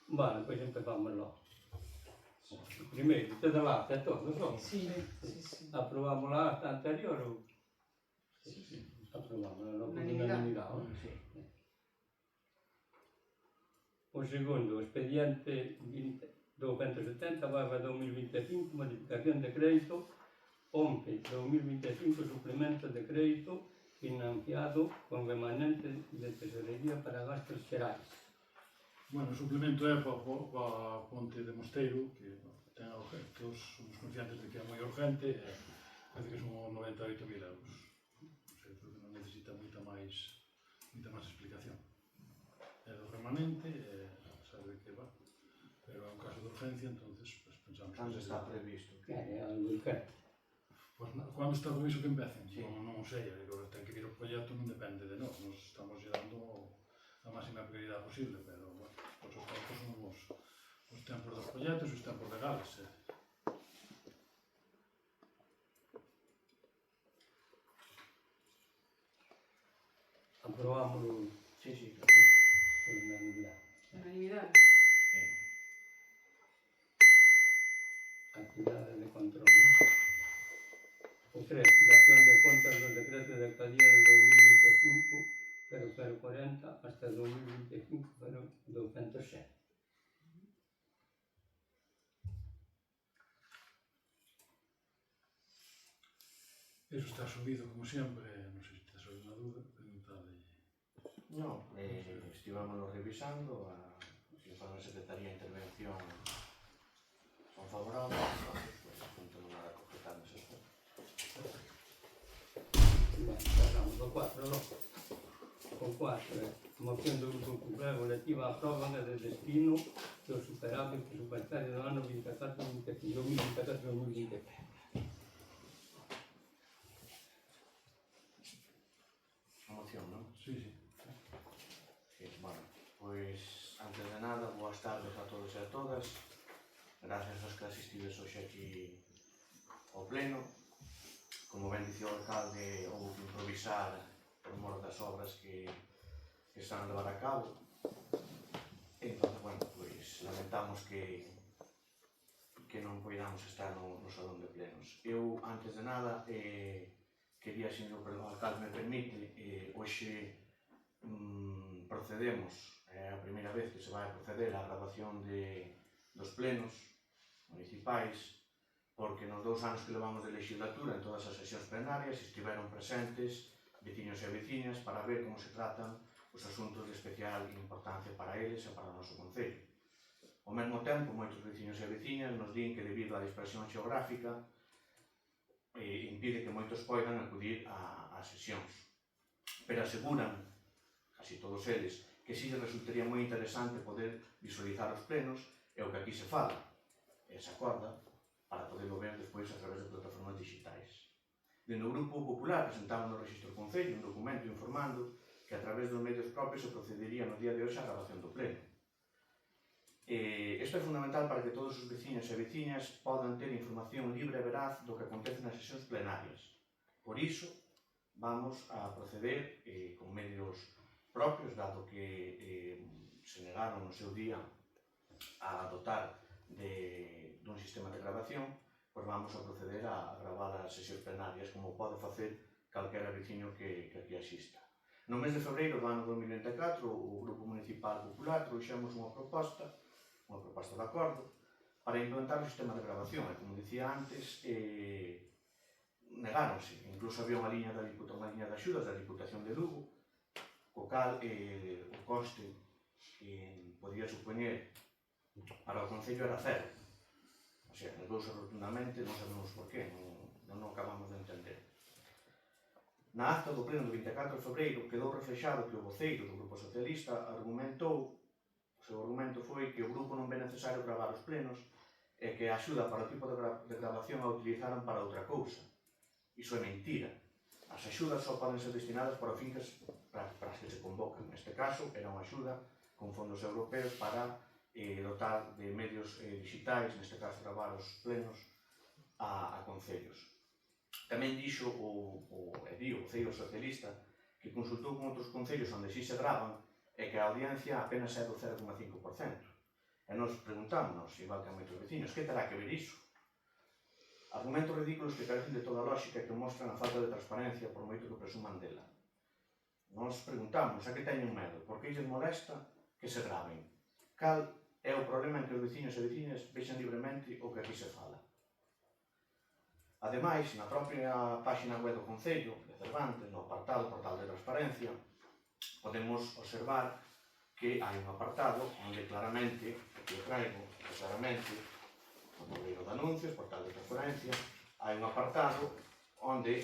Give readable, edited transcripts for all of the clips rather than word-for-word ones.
Vale, pois empezamos logo. Primeiro, te da la acta todo, non? Sí. Aprobamos la acta anterior ou? Aprobamos por unanimidade, non? Sí. O segundo, expediente 270/2025, modificación de crédito 11/2025, suplemento de crédito financiado con remanente de tesorería para gastos xerais. Bueno, o suplemento é para a ponte de Mosteiro, que ten todos somos conscientes de que é moi urgente, e parece que son 98.000 euros. Non sei, creo que non necesita moita máis explicación. É do remanente, sabe que va, pero é un caso de urgencia, entonces pues, pensamos... Cando está previsto? É algo urgente. Pues, cando está previsto que empecen? Sí. Non sei, ten que vir o proxecto, non depende de nós, nos estamos dando a máxima prioridade posible, pero, bueno, os tempos son os tempos dos proxectos e os tempos legales. Aprobamos o... Sí, sí, claro. por unanimidade. Unanimidade. Sí. Actividade de control, non? O 3, dación de contas do decreto de alcaldía de 2025-0040 hasta 2025-0207. Eso está subido, como sempre, non sei se tes alguna dúda, preguntade. No, estivámonos revisando, os informes de Secretaría de Intervención son favorables, entonces, pues, apuntamos a completar esas cosas. Bueno, pasamos ao 4, non? O 4 moción do Grupo Popular relativa á prórroga de destino do superávit presupuestario do ano 2024-2025. A moción, non? Sí, sí. Sí, bueno, pois, antes de nada, boas tardes a todos e a todas. Gracias aos que asistides hoxe aquí ao pleno. Como ben dicía o alcalde, houve que improvisar por mor das obras que están a levar a cabo. Entón, bueno, pois, lamentamos que non poidamos estar no salón de plenos. Eu, antes de nada, quería, se o alcalde me permite, hoxe procedemos, é a primeira vez que se vai a proceder á grabación dos plenos municipais, porque nos 2 anos que levamos de legislatura en todas as sesións plenarias estiveron presentes veciños e veciñas para ver como se tratan os asuntos de especial importancia para eles e para o noso concello. Ao mesmo tempo, moitos veciños e veciñas nos din que debido á dispersión xeográfica impide que moitos poidan acudir ás sesións. Pero aseguran, casi todos eles, que si les resultaría moi interesante poder visualizar os plenos e o que aquí se fala e se acorda para poderlo ver despois a través de plataformas digitais. Dende o Grupo Popular presentamos no Rexistro Concello un documento informando que a través dos medios propios se procedería no día de hoxe á grabación do pleno. Isto é fundamental para que todos os veciños e veciñas podan ter información libre e veraz do que acontece nas sesións plenarias. Por iso, vamos a proceder con medios propios, dado que se negaron no seu día a dotar dun sistema de grabación, pois vamos a proceder a gravar as sesións plenarias como pode facer calquera veciño que aquí asista. No mes de febreiro do ano 2024, o Grupo Municipal Popular trouxemos unha proposta de acordo para implantar o sistema de grabación e, como dicía antes, negáronse. Incluso había unha liña de axudas da Diputación de Lugo, co cal o coste que podía supoñer para o Concello era cero. O sea, negouse rotundamente, non sabemos por qué, non acabamos de entender. Na acta do pleno do 24 de febreiro quedou reflexado que o voceiro do Grupo Socialista argumentou, o seu argumento foi que o grupo non ve necesario gravar os plenos e que a axuda para o tipo de grabación a utilizaran para outra cousa. Iso é mentira. As axudas só poden ser destinadas para o fin para as que se convocan. Neste caso, era unha axuda con fondos europeos para dotar de medios digitais, neste caso gravar os plenos a concellos. Tamén dixo o voceiro socialista que consultou con outros concellos onde si se gravan e que a audiencia apenas é do 0,5%. E nos preguntámonos, igual que a moitos vecinos, que terá que ver iso? Argumentos ridículos que carecen de toda lógica e que mostran a falta de transparencia por moito que presuman dela. Nos preguntamos a que teñen medo, por que lles molesta que se graven. Cal é o problema en que os veciños e veciñas vexan libremente o que aquí se fala. Ademais, na propia página web do Concello de Cervantes, no apartado Portal de Transparencia, podemos observar que hai un apartado onde claramente, aquí o traigo, claramente, no tableiro de anuncios, Portal de Transparencia, hai un apartado onde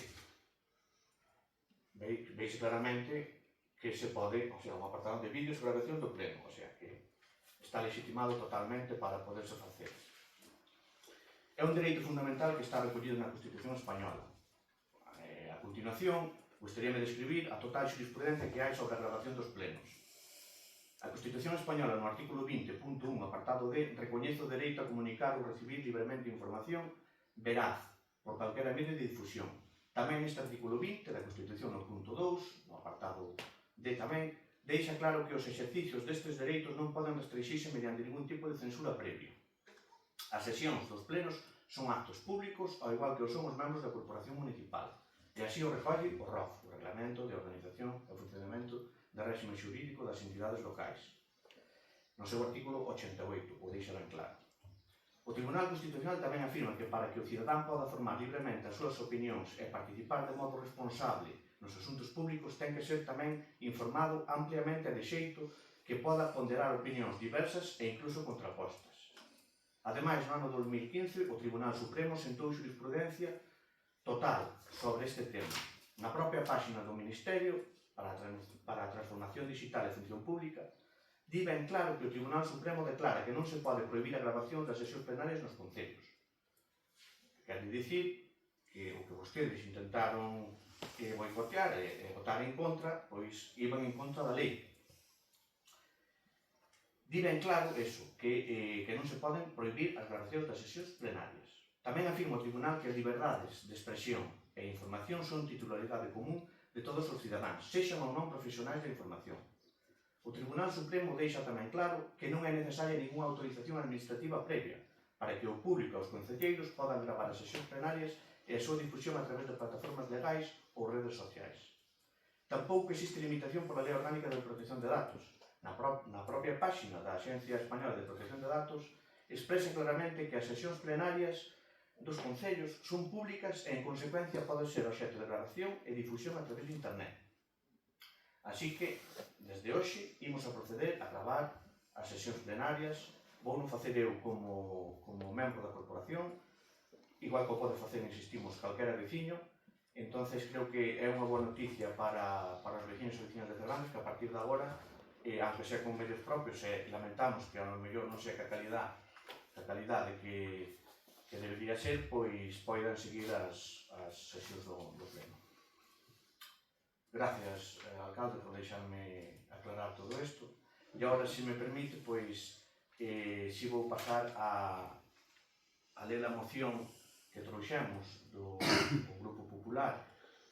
veis claramente que se pode, o sea, un apartado de vídeos e grabación do pleno, o sea, que está legitimado totalmente para poderse facer. É un dereito fundamental que está recollido na Constitución Española. A continuación, gustaríame describir a total xurisprudencia que hai sobre a grabación dos plenos. A Constitución Española, no artículo 20.1, apartado D, recoñece o dereito a comunicar ou recibir libremente información veraz por calquera medio de difusión. Tamén este artículo 20 da Constitución, no punto 2, no apartado D tamén, deixa claro que os exercicios destes dereitos non poden restringirse mediante ningún tipo de censura previa. As sesións dos plenos son actos públicos, ao igual que o son os membros da Corporación Municipal, e así o recolle o ROF, o Reglamento de Organización e Funcionamento do Réxime Xurídico das Entidades Locais, no seu artículo 88, o deixa ben claro. O Tribunal Constitucional tamén afirma que para que o cidadán poda formar libremente as súas opinións e participar de modo responsable nos asuntos públicos ten que ser tamén informado ampliamente e de xeito que poda ponderar opinións diversas e incluso contrapostas. Ademais, no ano 2015, o Tribunal Supremo sentou xurisprudencia total sobre este tema. Na propia páxina do Ministerio para a Transformación Digital e Función Pública, di ben claro que o Tribunal Supremo declara que non se pode prohibir a grabación das sesións plenarias nos concellos. Quer dicir que o que vostedes intentaron boicotear e votar en contra, pois iban en contra da lei. Di ben claro eso, que non se poden prohibir as grabacións das sesións plenarias. Tamén afirma o Tribunal que as liberdades de expresión e información son titularidade común de todos os cidadáns, sexan ou non profesionais da información. O Tribunal Supremo deixa tamén claro que non é necesaria ningunha autorización administrativa previa para que o público e os concelleiros podan gravar as sesións plenarias e a súa difusión a través de plataformas legais ou redes sociais. Tampouco existe limitación pola Lei Orgánica de Protección de Datos. Na propia páxina da Axencia Española de Protección de Datos expresa claramente que as sesións plenarias dos concellos son públicas e, en consecuencia, poden ser obxecto de grabación e difusión a través de internet. Así que, desde hoxe, imos a proceder a gravar as sesións plenarias. Vou non facer eu como membro da corporación, igual que o pode facer, insistimos, calquera veciño. Entonces, creo que é unha boa noticia para os veciños e veciñas de Cervantes que a partir de agora, aunque sea con medios propios, lamentamos que ao mellor non sea que a calidade que debería ser, pois poidan seguir as sesións do pleno. Gracias, alcalde, por deixarme aclarar todo isto. E agora, se me permite, pois, si vou pasar a ler a moción que trouxemos do Grupo Popular,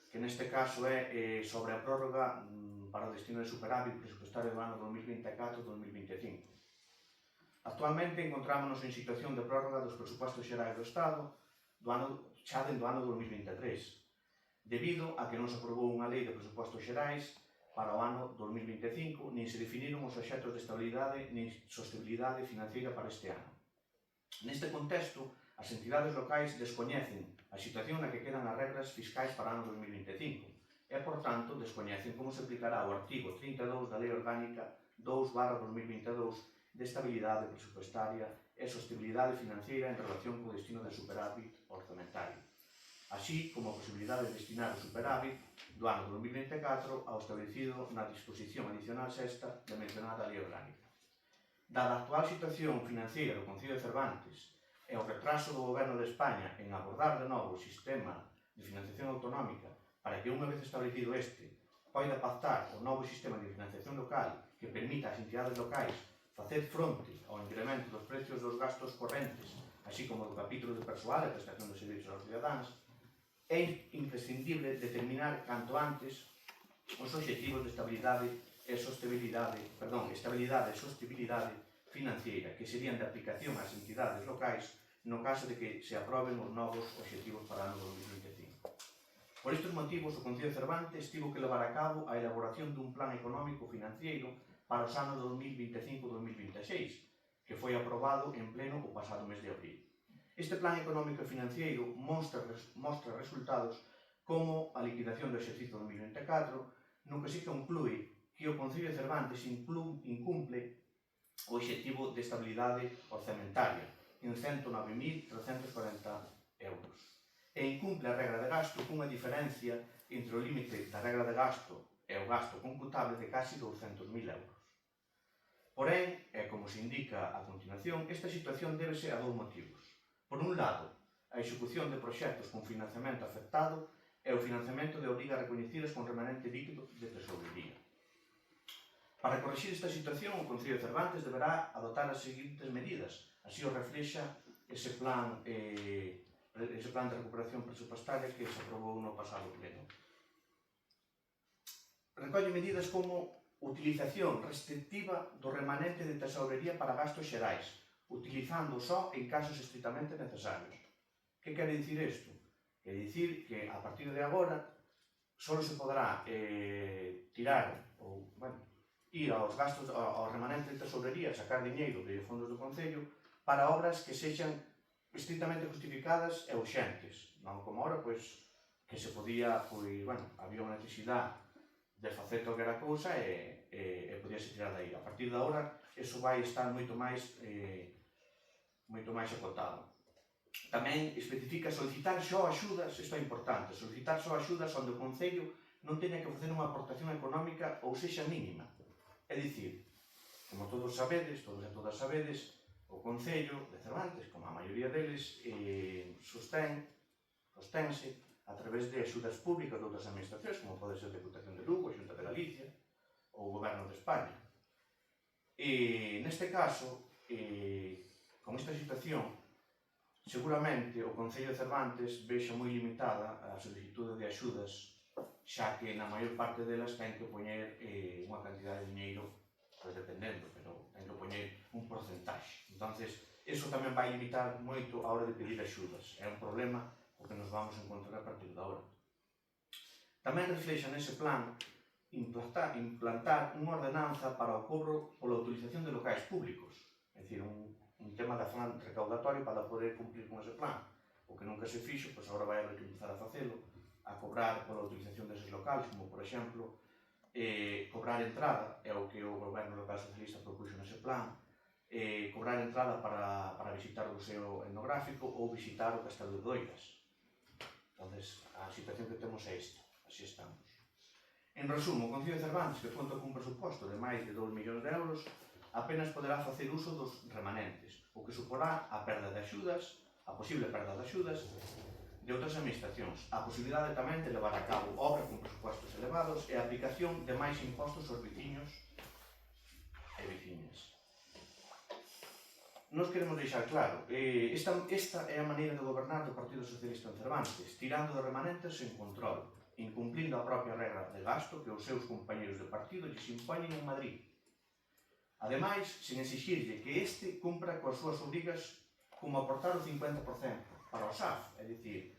que neste caso é sobre a prórroga para o destino de superávit presupuestario do ano 2024-2025. Actualmente encontrámonos en situación de prórroga dos presupostos xerais do Estado xa dentro do ano 2023, debido a que non se aprobou unha lei de presupostos xerais para o ano 2025, nin se definiron os obxectos de estabilidade nin sostenibilidade financeira para este ano. Neste contexto, as entidades locais descoñecen a situación na que quedan as regras fiscais para o ano 2025 e, por tanto, descoñecen como se aplicará o artigo 32 da Lei Orgánica 2/2022 de estabilidade presupuestaria e sostenibilidade financeira en relación co destino de superávit orzamentario, así como a posibilidade de destinar o superávit do ano 2024 ao establecido na disposición adicional sexta da mencionada Lei Orgánica. Dada a actual situación financeira do Concello de Cervantes e o retraso do Goberno de España en abordar de novo o sistema de financiación autonómica para que, unha vez establecido este, poida pactar o novo sistema de financiación local que permita ás entidades locais facer fronte ao incremento dos precios dos gastos correntes, así como do capítulo de persoal e prestación de servicios aos cidadáns, é imprescindible determinar canto antes os obxectivos de estabilidade e sostenibilidade financiera que serían de aplicación ás entidades locais no caso de que se aproben os novos obxectivos para o ano 2025. Por estes motivos, o Concello de Cervantes tivo que levar a cabo a elaboración dun plan económico financiero para os anos 2025-2026, que foi aprobado en pleno o pasado mes de abril. Este plan económico financiero mostra resultados como a liquidación do exercicio 2024, no que se conclúe que o Concello de Cervantes incumple o obxectivo de estabilidade orzamentaria en 109.340 euros e incumple a regra de gasto cunha diferencia entre o límite da regra de gasto e o gasto computable de casi 200.000 euros. Porén, e como se indica a continuación, esta situación débese a dous motivos. Por un lado, a execución de proxectos con financiamento afectado e o financiamento de obrigas recoñecidas con remanente líquido de tesorería. Para corrixir esta situación, o Concello de Cervantes deberá adoptar as seguintes medidas. Así o reflexa ese plan de recuperación presupuestaria que se aprobou no pasado pleno. Recolle medidas como utilización restrictiva do remanente de tesorería para gastos xerais, utilizando só en casos estritamente necesarios. Que quere dicir isto? Quere dicir que a partir de agora só se poderá tirar ou, ir aos gastos, ao remanente de tesorería, sacar diñeiro de fondos do Concello para obras que sexan estritamente justificadas e urxentes. Non como ahora, que se podía, había unha necesidade de facer calquera cousa e podíase tirar dai. A partir de agora, eso vai estar moito máis acotado. Tamén especifica solicitar só axudas, isto é importante, solicitar só axudas onde o Concello non teña que facer unha aportación económica ou sexa mínima. É dicir, como todos e todas sabedes, o Concello de Cervantes, como a maioría deles, sostense a través de axudas públicas de outras administracións, como pode ser a Deputación de Lugo, a Xunta de Galicia ou o Goberno de España. E neste caso, con esta situación, seguramente o Concello de Cervantes vexa moi limitada a solicitude de axudas, xa que na maior parte delas ten que poñer unha cantidad de diñeiro, dependendo, pero ten que poñer un porcentaxe. Entonces, eso tamén vai limitar moito a hora de pedir axudas. É un problema o que nos vamos a encontrar a partir de agora. Tamén reflexa nese plan implantar unha ordenanza para o cobro pola utilización de locais públicos, é dicir, un tema de afán recaudatorio para poder cumplir con ese plan. O que nunca se fixo, pois agora vai haber que empezar a facelo, a cobrar pola utilización deses locais, como por exemplo, cobrar entrada, é o que o Goberno local socialista propuxo nese plan, cobrar entrada para visitar o Museo Etnográfico ou visitar o Castelo de Doiras. Entonces, a situación que temos é esta, así estamos. En resumo, o Concello de Cervantes, que conta cun presuposto de máis de 2 millóns de euros, apenas poderá facer uso dos remanentes, o que suporá a perda de axudas, a posible perda de axudas de outras administracións, a posibilidade tamén de levar a cabo obra con presupostos elevados e a aplicación de máis impostos aos veciños e veciñas. Nos queremos deixar claro, esta é a maneira de gobernar do Partido Socialista en Cervantes, tirando de remanentes sen control, incumplindo a propia regra de gasto que os seus compañeros de partido lles impoñen en Madrid. Ademais, sen exixirlle que este cumpra coas súas obrigas como aportar o 50% para o SAF, é dicir,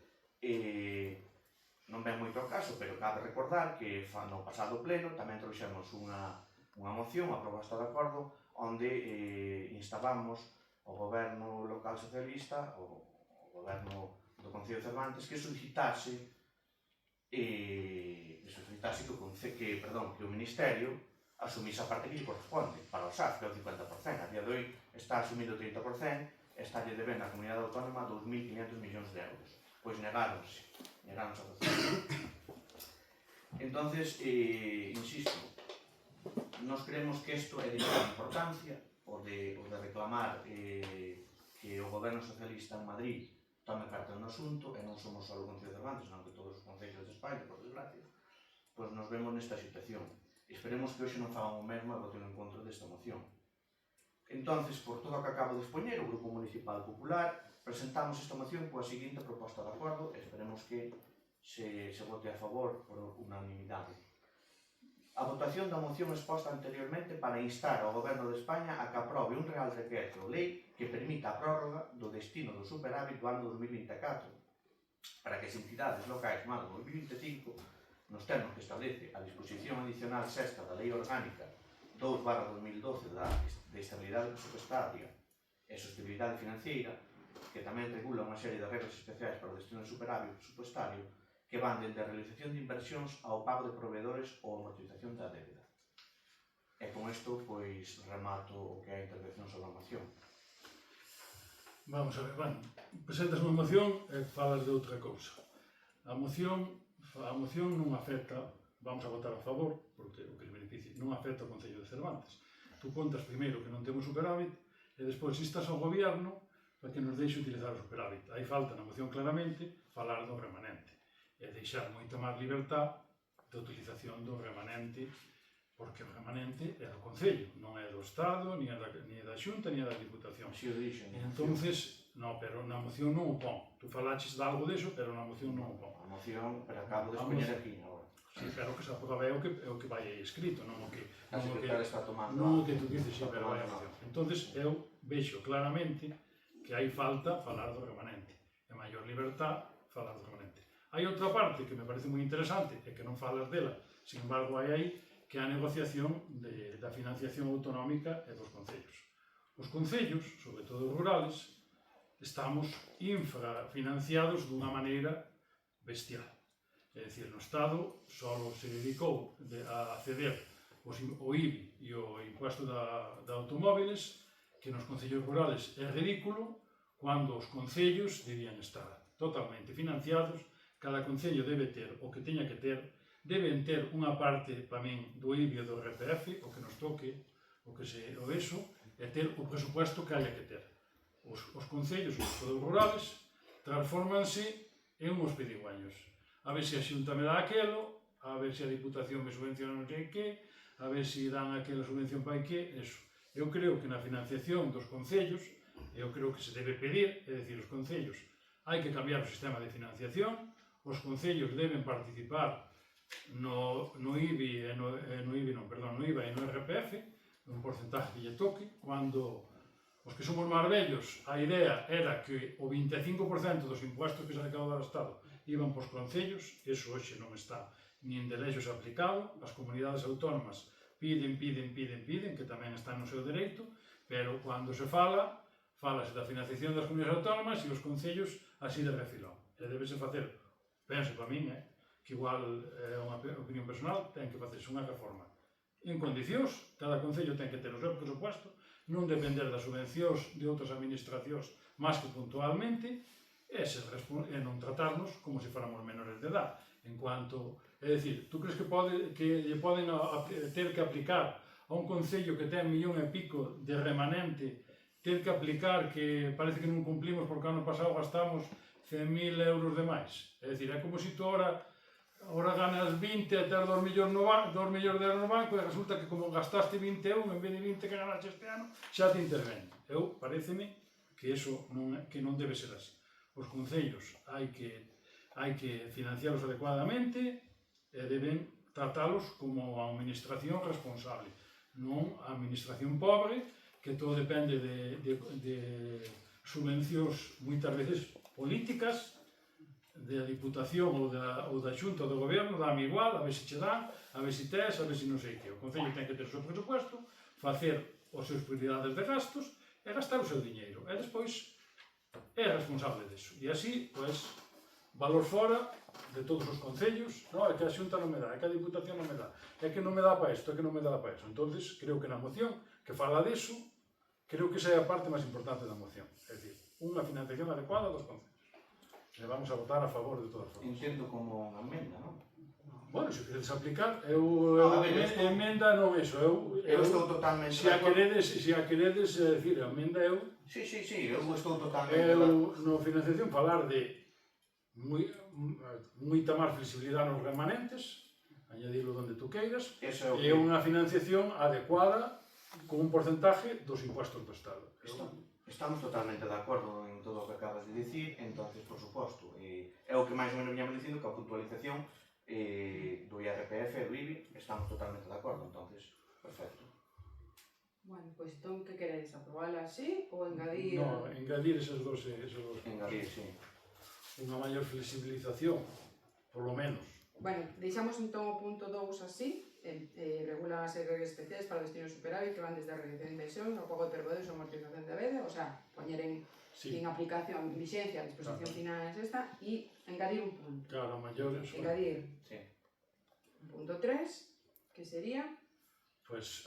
non ven moito ao caso, pero cabe recordar que no pasado pleno tamén trouxemos unha moción, a proposta de acordo, onde instábamos o Goberno local socialista, o Goberno do Concello de Cervantes, que solicitase que o Ministerio asumise a parte que lle corresponde para o SAF, que é o 50%. A día de hoy está asumido o 30%, está lle debendo a Comunidade Autónoma 2.500 millóns de euros. Pois negáronse a facer. Entonces, insisto, nos creemos que isto é de gran importancia, o de reclamar que o Goberno Socialista en Madrid tome carta no asunto, e non somos só o Concello de Cervantes, senón que todos os concellos de España, por desgracia, pois nos vemos nesta situación. Esperemos que hoxe non fagan o mesmo e voten en contra desta moción. Entonces, por todo o que acabo de expoñer, o Grupo Municipal Popular presentamos esta moción coa seguinte proposta de acordo e esperemos que se vote a favor por unanimidade. a votación da moción exposta anteriormente para instar ao Goberno de España a que aprobe un Real Decreto Lei que permita a prórroga do destino do superávit do ano 2024 para que as entidades locais no ano 2025, nos termos que establece a disposición adicional sexta da Lei Orgánica 2/2012 de Estabilidade Presupuestaria e Sostenibilidade Financiera, que tamén regula unha serie de regras especiais para o destino do superávit presupuestario que van dende a realización de inversións ao pago de proveedores ou amortización da débeda. E con isto, pois, remato o que é a intervención sobre a moción. Vamos a ver, bueno, presentas unha moción e falas de outra cousa. A moción non afecta, vamos a votar a favor, porque o que se beneficie, non afecta ao Concello de Cervantes. Tú contas primeiro que non temos superávit e despois instas ao Goberno para que nos deixe utilizar o superávit. Aí falta na moción claramente falar do remanente e deixar moita máis libertad de utilización do remanente, porque o remanente é do Concello, non é do Estado, ni é da Xunta, ni é da Diputación. Así o dixen. Entonces, no, pero na moción non o pon. Tú falaches de algo deso, pero na moción non o pon. A moción, pero acabo de expoñer aquí agora. Sí, pero o que se aprobe é o que vai aí escrito, non o que... A secretaria está tomando. Non o que tú dices, sí, pero vai a moción. Entonces, eu vexo claramente que hai falta falar do remanente. E maior libertad falar do remanente. Hai outra parte que me parece moi interesante e que non falas dela, sin embargo hai aí, que é a negociación da financiación autonómica e dos concellos. Os concellos, sobre todo os rurales, estamos infrafinanciados dunha maneira bestial. É dicir, no Estado só se dedicou a ceder o IBI e o impuesto de automóviles, que nos concellos rurales é ridículo, cando os concellos debían estar totalmente financiados. Cada concello debe ter o que teña que ter, deben ter unha parte tamén do IBI e do RPF, o que nos toque, o eso, e ter o presupuesto que haya que ter. Os concellos, os todos rurales, transformanse en uns pedigüeños. A ver se a Xunta me dá aquelo, a ver se a Diputación me subvenciona non sei que, a ver se dan aquela subvención para que, eso. Eu creo que na financiación dos concellos, eu creo que se debe pedir, é dicir, os concellos, hai que cambiar o sistema de financiación, os concellos deben participar no IBI e no IVA e no RPF, un porcentaje que lle toque. Cando os que somos máis vellos, a idea era que o 25% dos impuestos que se recaudan do Estado iban pos concellos, eso hoxe non está nin de lexos aplicado, as comunidades autónomas piden, que tamén están no seu dereito, pero cando se falase da financiación das comunidades autónomas e os concellos así de refilón. E debese facer, penso para min, que igual é unha opinión personal, ten que facerse unha reforma en condicións, cada concello ten que ter o seu presupuesto, non depender das subvencións de outras administracións máis que puntualmente, e non tratarnos como se fóramos menores de edad. En cuanto, é dicir, tú crees que lle poden ter que aplicar a un concello que ten 1,5 millón de remanente, ter que aplicar que parece que non cumplimos porque ano pasado gastamos 100.000 euros de máis? É dicir, é como se tú ahora ganas 20 e ter 2 millóns de euros no banco e resulta que como gastaste 21 en vez de 20 que ganaste este ano, xa te intervén. Pareceme que iso non debe ser así. Os concellos hai que financiarlos adecuadamente e deben tratalos como a administración responsable, non a administración pobre que todo depende de subvencións moitas veces políticas da Diputación ou da Xunta ou do Goberno, dame igual, a ver se che dan, a ver se tes, a ver se non sei que. O Concello ten que ter o seu presupuesto, facer os seus prioridades de gastos e gastar o seu diñeiro. E despois é responsable deso. E así, pois, valor fora de todos os concellos, non, é que a Xunta non me dá, é que a Diputación non me dá, é que non me dá para isto, é que non me dá para isto. Entonces, creo que na moción que fala deso, creo que esa é a parte máis importante da moción. É dicir, unha financiación adecuada dos concellos. E vamos a votar a favor de todas formas. Entendo como unha emenda, non? Bueno, se queredes aplicar, emenda non eso, eu estou totalmente de acordo. Se a queredes, decir, a emenda eu... Sí, eu estou totalmente de acordo. No financiación falar de moita máis flexibilidade nos remanentes, añadilo donde tú queiras, e unha financiación adecuada con un porcentaje dos impuestos do Estado. Estamos totalmente de acordo en todo o que acabas de dicir, entonces, por suposto, é o que máis ou menos viñamos dicindo, que a puntualización do IRPF e do IBI, estamos totalmente de acordo, entonces, perfecto. Bueno, pois entón, que queréis? Aprobala así ou engadir? No, engadir esos dos. Engadir, sí. Unha maior flexibilización, polo menos. Bueno, deixamos entón o punto 2 así, regulan as regras especiais para o destino superávit que van desde a realización de inversión, o pago de perbodes ou amortización de débeda, o sea, poñer en aplicación, en vixencia, a disposición final es esta, e engadir un punto. Claro, maior... Engadir un punto 3, que sería... Pois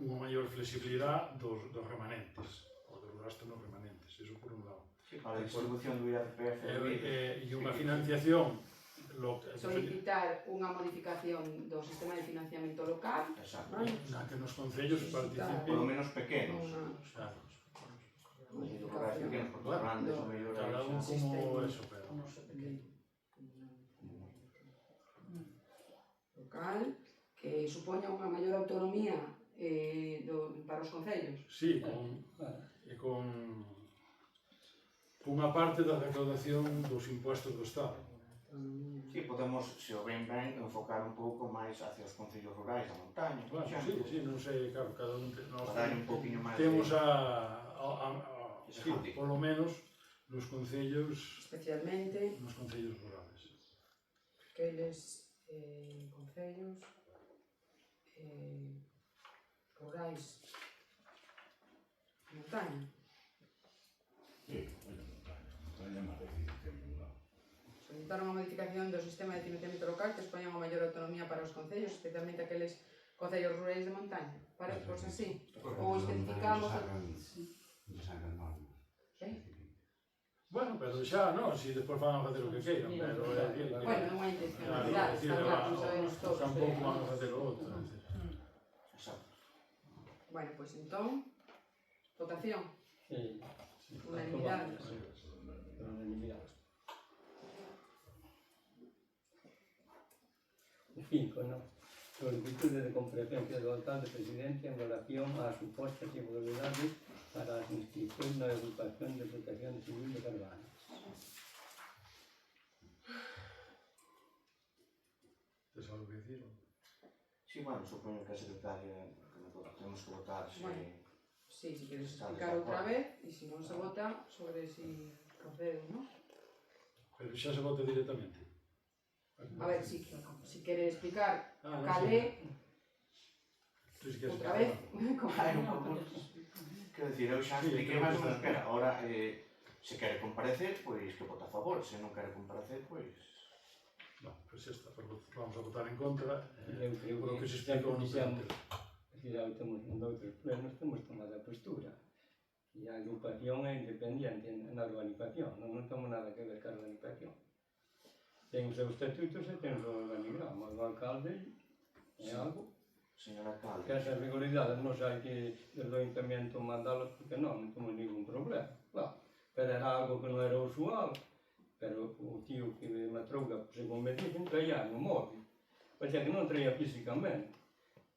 unha maior flexibilidade dos remanentes, ou dos gastos nos remanentes, eso por un lado. Para a distribución do IRPF e do IBI. E unha financiación... Solicitar unha modificación do sistema de financiamento local. Exacto. Na que nos concellos participen... Por lo menos pequenos. Claro. Pequenos, porque os grandes o mellor aí Cada un xa. como eso, pero... Local, que supoña unha maior autonomía para os concellos. Sí, con unha parte da recaudación dos impuestos do Estado. Sí, podemos, se o ven ben, enfocar un pouco máis hacia os concellos rurais da montaña, por Bueno, exemplo. sí, non sei, claro, cada un... Para darlle un pouquinho máis temos de... sí, polo menos, nos concellos... Especialmente nos concellos rurales. aqueles concellos rurais montaña. Montaña máis difícil que ningún lado. Solicitar unha modificación do sistema de financiamento local que expoña unha maior autonomía para os concellos, especialmente aqueles concellos rurais de montaña. Parece, pois así. Ou especificamos... Non sacan normas. Bueno, pero xa, non, si despois van a facer o que queiran, pero é dicir que... Bueno, non hai intencionalidade, está claro, non sabemos todos. Tampouco van a facer o outro. Exacto. Bueno, pois entón, votación, Sí, unanimidade. unanimidade. O 5, non? Solicitude de comparecencia do alcalde presidente en relación ás supostas irregularidades para as inscripcións na agrupación de protección civil de Carvalho. Tes algo que dicir? Sí, bueno, supoño que a secretaria temos que votar se... Bueno. Sí, si queres Está explicar outra desacuerdo. vez, e se non se vota sobre si procedo, non? Pero xa se vota directamente. A ver, si quere explicar non calé, Tú si queres outra vez, Ai, un pouco... Quero dicir, eu xa Sí, expliquei creo máis que ou menos está. que era. Ahora, se quere comparecer, pois que vota a favor. Se non quere comparecer, pois... No, pois xa está, vamos a votar en contra. Eu creo Por lo que se sempre explica no fixemos, presente. se já temos en outros plenos, temos tomado a postura. E a agrupación é independiente na organización, non temos nada que ver ca organización. Ten os seus estatutos e ten o seu organigrama. O alcalde é algo Señor alcalde, que esas regularidades non hai que desde o ayuntamiento mandalos porque non temos ningún problema. Claro, pero era algo que non era usual. Pero o tío que me matrouga, según me dicen, traía no móvil. O sea que non traía físicamente.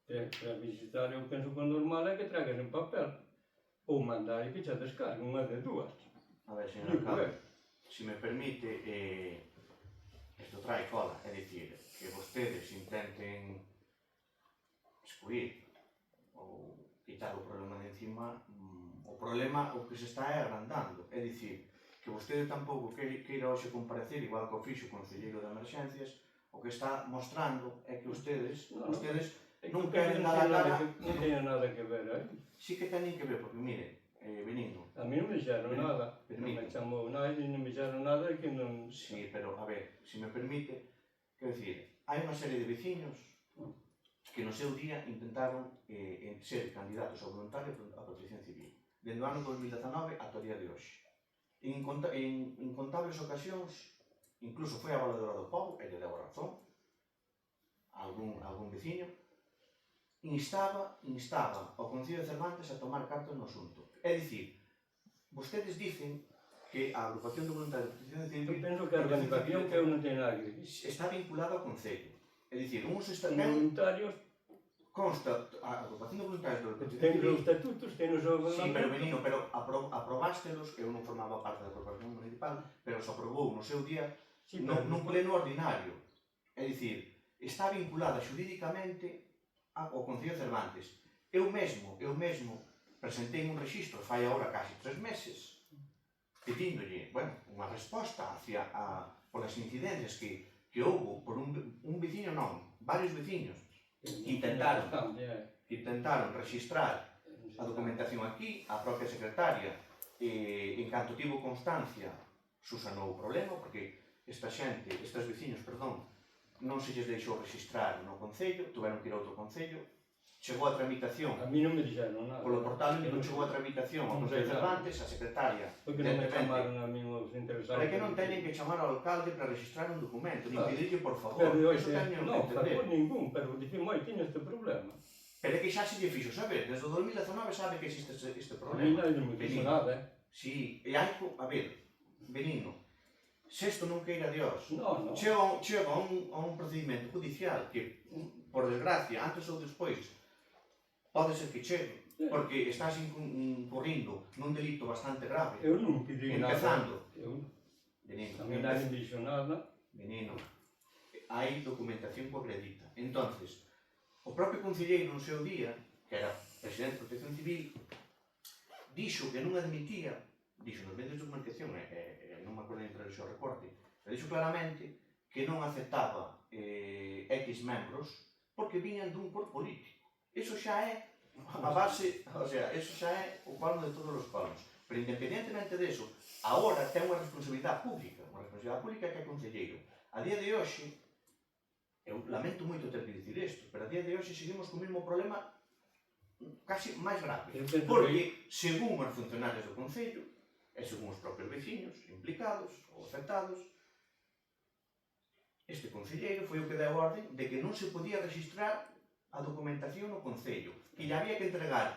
Para visitar, eu penso que o normal é que tragas en papel. Ou mandar e que xa descargue, unha de dúas. a ver, señor Digo, alcalde, se me permite, isto trae cola, é dicir, que vostedes intenten excluir ou quitar o problema de encima, o problema o que se está é agrandando, é dicir, que vostede tampouco queira hoxe comparecer, igual que o fixo o conselleiro de emerxencias, o que está mostrando é que ustedes non queren dar a cara. Non teñen nada que ver aí. Sí que teñen que ver, porque mire, Benigno, A mí non me dixeron nada. Non Permite. me chamou nadie, non me dixeron nada que non... sí, pero a ver, se me permite, quero dicir, hai unha serie de veciños que no seu día intentaron ser candidatos ao voluntario a protección civil, dende o ano 2019 ata o día de hoxe. En incontables ocasións, incluso foi a valedora do povo, e lle deu a razón, a algún veciño, instaba ao Concello de Cervantes a tomar cartas no asunto. É dicir, vostedes dicen que a agrupación de voluntarios de protección Eu civil penso que a organización que eu non teño nada que ver. está vinculada ao Concello. É dicir, uns Os están voluntarios consta a agrupación de voluntarios de protección ten os civil. estatutos, ten os seus Sí, pero regulamentos. Benigno, pero aprobástelos, eu non formaba parte da corporación municipal, pero se aprobou no seu día Sí, nun pleno ordinario. É é dicir, está vinculada xurídicamente ao Concello de Cervantes. Eu mesmo presentei un rexistro fai agora casi 3 meses pedíndolle, bueno, unha resposta polas incidencias que houbo por un veciño non, varios veciños que intentaron registrar a documentación aquí, a propia secretaria, en canto tivo constancia, susanou o problema, porque estes veciños, non se lles deixou registrar no Concello, tuveron que ir a outro Concello, chegou a tramitación, A mí non me dixeron nada. polo portal único chegou a tramitación ao Concello de Cervantes, a secretaria, Porque non me chamaron a mí os interesados. para que non teñen que chamar ao alcalde para registrar un documento, nin Claro. pedirlle por favor, Pero, eso teñen que non, entender. por ningún, pero dicimos, oi, tiño este problema. Pero é que xa se lle fixo saber, desde o 2019 sabe que existe este A mí problema. nadie me dixo nada, Si, e hai, a ver, Benigno, se isto non queira Dios, No. chega a un procedimento judicial que, por desgracia, antes ou despois, pode ser que chegue, porque estás incurrindo nun delito bastante grave. Eu non pedi nada. Empezando. A mí nadie me dixo nada. Benigno, hai documentación que o acredita. Entonces, o propio concelleiro no seu día, que era presidente de Protección Civil, dixo que non admitía, dixo nos medios de comunicación, non me acordo entre o seu recorte, pero dixo claramente que non aceptaba X membros porque viñan dun corpo político. Eso xa é a base, o sea, eso xa é o colmo de todos os colmos. Pero independentemente deso, agora ten unha responsabilidade pública que é concelleiro. A día de hoxe, eu lamento moito ter que dicir isto, pero a día de hoxe seguimos co mesmo problema casi máis grave. Porque, según os funcionarios do Concello, e según os propios veciños implicados ou afectados, este concelleiro foi o que deu orden de que non se podía registrar a documentación no Concello, que lle había que entregar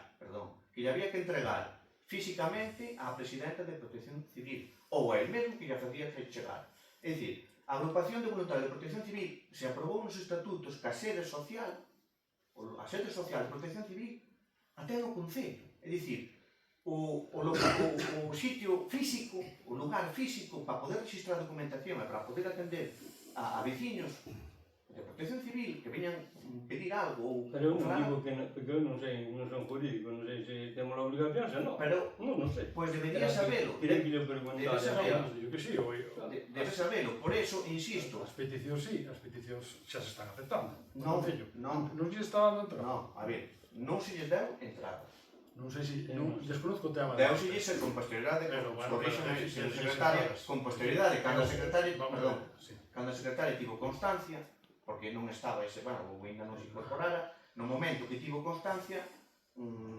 físicamente á presidenta de Protección Civil, ou a él mesmo que lle facía chegar. É dicir, a agrupación de voluntarios de Protección Civil se aprobou nos estatutos que a sede social de Protección Civil até no Concello. É dicir, o sitio físico, o lugar físico para poder registrar a documentación e para poder atender a veciños de Protección Civil que veñan pedir algo ou... Pero eu non digo que non, porque eu non son jurídico, non sei se temos a obligación, se non. Pero, non sei. pois debería sabelo. Tirei que lle preguntar. Debe sabelo. Digo que sí, Debe sabelo, por eso, insisto. as peticións xa se están aceptando. Non se está dando entrada. Non, a ver, non se lles deu entrada. Non sei se, desconozco o tema. Deu se lles con posterioridade, corríxame, señor secretario, con posterioridade, cando a secretaria tivo constancia, porque non estaba ese, ou ainda non se incorporara, no momento que tivo constancia,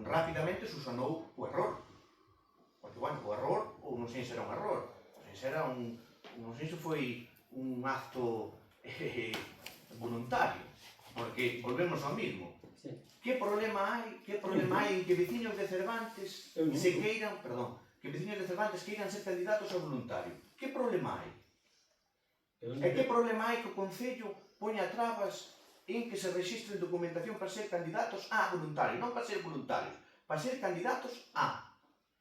rapidamente susanou o error. Porque, o error, ou non sei se era un error, non sei se foi un acto voluntario, porque volvemos ao mismo. Que problema hai en que veciños de Cervantes queiran ser candidatos a voluntario? Que problema hai? E que problema hai que o Concello poña trabas en que se rexistre documentación para ser candidatos a voluntario, non para ser voluntarios, para ser candidatos a.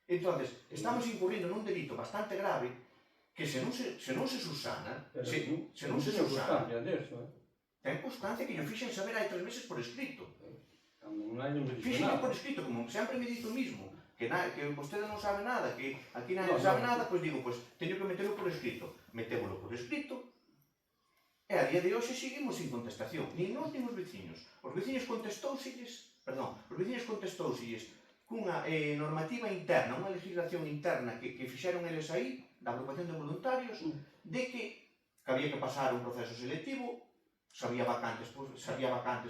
Entonces, estamos incurrindo nun delito bastante grave que se non se susana, ten constancia que yo fixen saber hai 3 meses por escrito. Fíxenme por escrito, como sempre me dice o mismo, que vostede non sabe nada, que aquí nadie sabe nada, pois digo, teño que meterlo por escrito. Metémolo por escrito, e a día de hoxe seguimos sin contestación, nin nós nin os veciños. Os veciños contestóuselles cunha normativa interna, unha legislación interna que fixeron eles aí, da agrupación de voluntarios, de que había que pasar un proceso selectivo, se había vacantes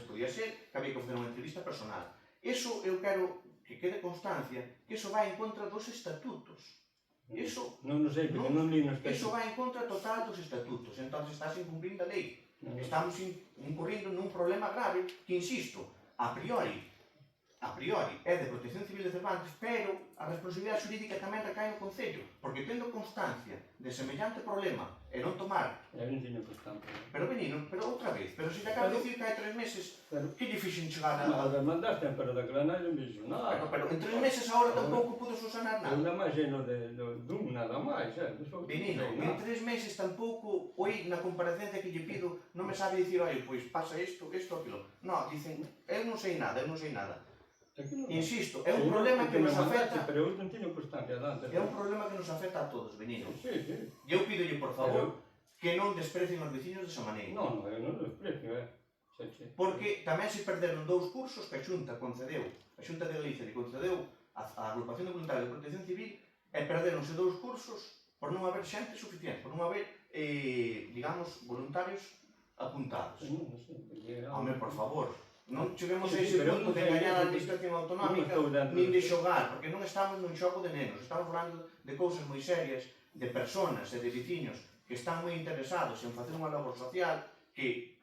podía ser, que había que facer unha entrevista personal. Eso eu quero que quede constancia, que eso vai en contra dos estatutos. Eso vai en contra total dos estatutos, entón estás incumplindo a lei. Estamos incurrindo nun problema grave que, insisto, a priori, a priori, é de Protección Civil de Cervantes, pero a responsabilidade xurídica tamén recae no Concello, porque tendo constancia de semellante problema e non tomar. Non teño constancia. Pero Benino, pero outra vez, pero se te acabo de dicir que hai 3 meses, que lle fixen chegar a... Agora mandaste, pero daquela non vixo nada. Pero en 3 meses agora tampouco pudo subsanar nada. Nada máis lleno dun, nada máis, Benino, en 3 meses tampouco, oi na comparecencia que lle pido, non me sabe dicir, oi, pois pasa isto, aquilo. Non, dicen, eu non sei nada. Insisto, é un problema que nos afecta. Pero eu non teño constancia antes. É un problema que nos afecta a todos, Benino. Sí. E eu pídolle, por favor, que non desprecen os veciños desa maneira. Non, eu non desprecio, Porque tamén se perderon 2 cursos que a Xunta concedeu, a Xunta de Galicia lle concedeu a Agrupación de Voluntarios de Protección Civil, e perderonse 2 cursos por non haber xente suficiente, por non haber, digamos, voluntarios apuntados. Home, por favor, non cheguemos a ese punto de engañar a administración autonómica nin de xogar, porque non estamos nun xogo de nenos, estamos falando de cousas moi serias, de personas e de veciños que están moi interesados en facer unha labor social, que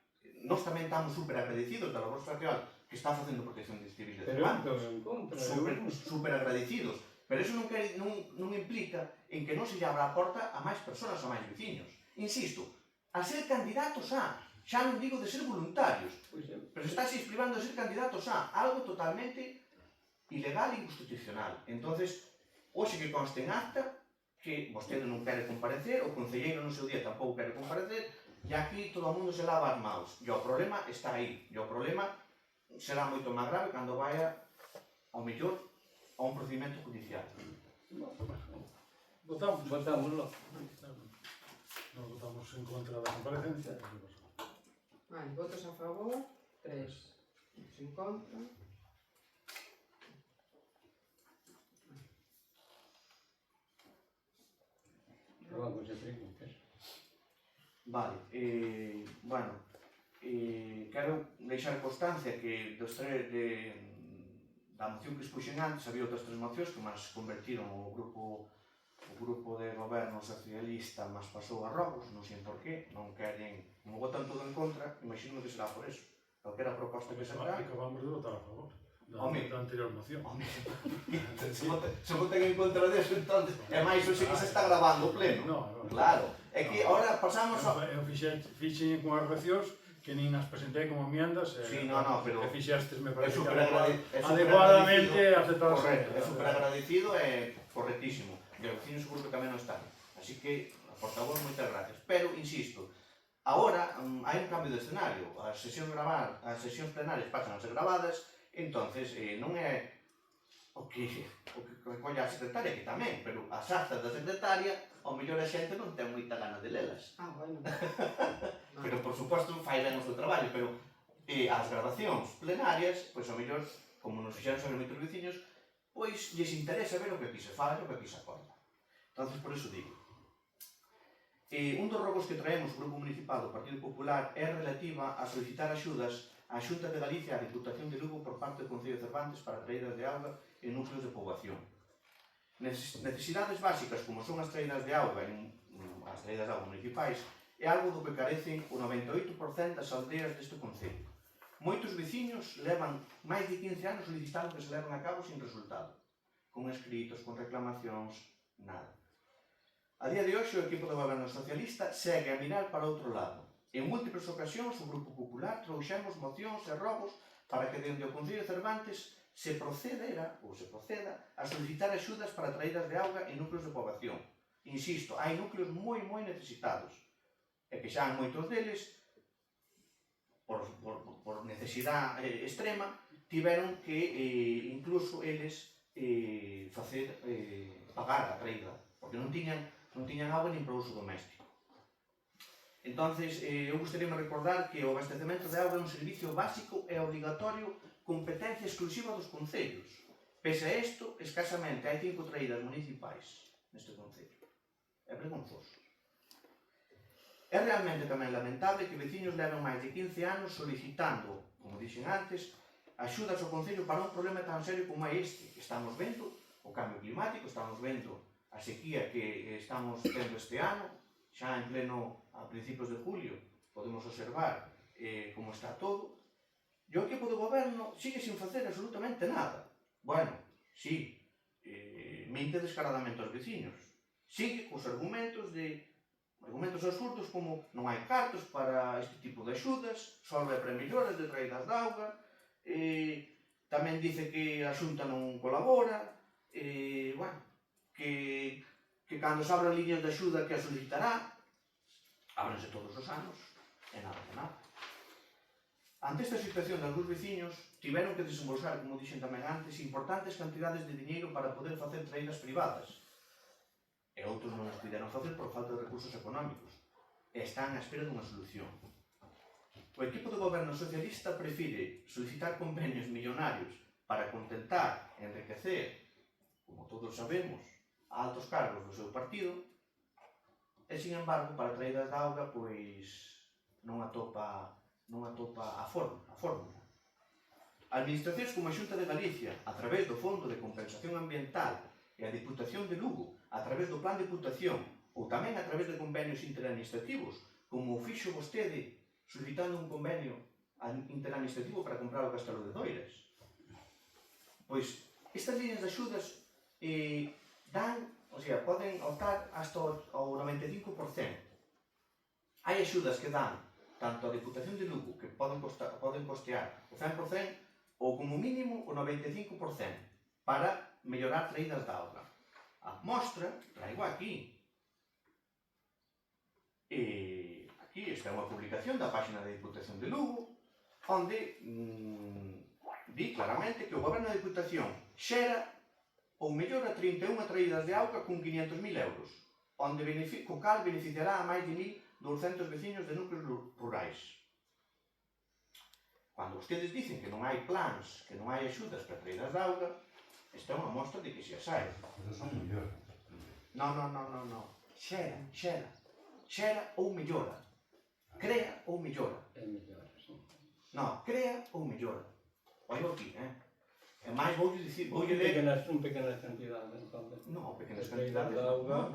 nós tamén estamos super agradecidos da labor social que está facendo Protección Civil de Cervantes, super agradecidos, pero eso non implica en que non se lle abra a porta a máis persoas, a máis veciños. Insisto, a ser candidatos a, xa non digo de ser voluntarios, pero se estáse privando de ser candidatos a algo totalmente ilegal e inconstitucional. Entonces, hoxe que conste en acta que vostede non quere comparecer, o concelleiro no seu día tampouco quere comparecer, e aquí todo o mundo se lava as mãos. E o problema está aí. E o problema será moito máis grave cando vaya, ao mellor, a un procedimento judicial. Votámoslo. Nos votamos en contra da comparecencia. Vale, votos a favor, 3. Votos en contra. Vale, bueno, quero deixar constancia que dos tres da moción que expuxen antes había outras 3 mocións que máis convertiron o grupo de goberno socialista máis pasou a robos, non sei por qué, non queren, non votan todo en contra, imagino que será por eso. Calquera proposta que se trae... Acabamos de votar a favor da anterior moción. Se voten en contra deso, entón, é máis hoxe que se está grabando o pleno. Non, claro, é que ahora pasamos a... Eu fixen con as racións que nin as presentei como enmiendas e fixestes, me parece, adecuadamente aceptadas. Correcto, é super agradecido e correctísimo. E os vecinos seguro que tamén non están. Así que, por favor, moitas gracias. Pero, insisto, agora hai un cambio de escenario. As sesións plenarias pasan a ser gravadas, entonces non é o que recolle a secretaria, que tamén, pero as actas da secretaria, ao mellor a xente non ten moita gana de lelas. Bueno. Pero, por suposto, fai ben o seu traballo, pero as grabacións plenarias, pois ao mellor, como nos fixeron sobre moitos veciños, pois lles interesa ver o que aquí se fala e o que aquí se acorda. Entonces, por iso digo. Un dos rogos que traemos o Grupo Municipal do Partido Popular é relativa a solicitar axudas á Xunta de Galicia e á Diputación de Lugo por parte do Concello de Cervantes para traídas de auga en núcleos de poboación. Necesidades básicas como son as traídas de auga municipais é algo do que carecen o 98% das aldeas deste concello. Moitos veciños levan máis de 15 anos solicitando que se levan a cabo sin resultado, con escritos, con reclamacións, nada. A día de hoxe o equipo do goberno socialista segue a mirar para outro lado. En múltiples ocasións o Grupo Popular trouxemos mocións e rogos para que dende o Concello de Cervantes se proceda a solicitar axudas para traídas de auga en núcleos de poboación. Insisto, hai núcleos moi necesitados e que xa moitos deles, por necesidade extrema, tiveron que incluso eles pagar a traída, porque non tiñan auga nin para uso doméstico. Entonces, eu gustaríame recordar que o abastecemento de auga é un servicio básico e obligatorio competencia exclusiva dos concellos. Pese a isto, escasamente hai 5 traídas municipais neste concello. É vergonzoso. É realmente tamén lamentable que veciños levan máis de 15 anos solicitando, como dixen antes, axudas ao concello para un problema tan serio como é este. Estamos vendo o cambio climático, estamos vendo a sequía que estamos tendo este ano, xa a principios de julio, podemos observar como está todo, E o equipo de goberno sigue sin facer absolutamente nada. Bueno, sí, mente descaradamente aos veciños. Sigue cos argumentos absurdos como non hai cartos para este tipo de axudas, solve para melloras de traídas de auga, tamén dice que a Xunta non colabora, bueno, que cando se abran liñas de axuda que a solicitará, ábrense todos os anos, e nada de nada. Ante esta situación de algúns veciños, tiveron que desembolsar, como dixen tamén antes, importantes cantidades de diñeiro para poder facer traídas privadas. E outros non as puderon facer por falta de recursos económicos. E están á espera dunha solución. O equipo de goberno socialista prefire solicitar convenios millonarios para contentar e enriquecer, como todos sabemos, a altos cargos do seu partido, e, sin embargo, para traídas de auga, pois non atopa a fórmula. Administracións como a Xunta de Galicia, a través do Fondo de Compensación Ambiental, e a Diputación de Lugo, a través do Plan de Diputación, ou tamén a través de convenios interadministrativos, como o fixo vostede solicitando un convenio interadministrativo para comprar o Castelo de Doiras. Pois, estas líneas de axudas poden optar hasta ao 95%. Hai axudas que dan tanto a Diputación de Lugo, que poden costear o 100%, ou como mínimo o 95%, para mellorar traídas de auga. A mostra traigo aquí. Aquí está unha publicación da página da Diputación de Lugo, onde di claramente que o Goberno da Diputación xera ou mellora 31 traídas de auga con 500.000 euros, onde co cal beneficiará a máis de 1.200 veciños de núcleos rurais. Cando vostedes dicen que non hai plans, que non hai axudas para traídas de auga, esta é unha mostra de que xa sai. Pero son mellores. Non. Xera ou mellora. Crea ou mellora. É mellor, sí. Non, crea ou mellora. Oigo aquí, E máis voulle dicir, voulle ler... Pequenas cantidades, entonces. Non, pequenas As traídas cantidades. de auga.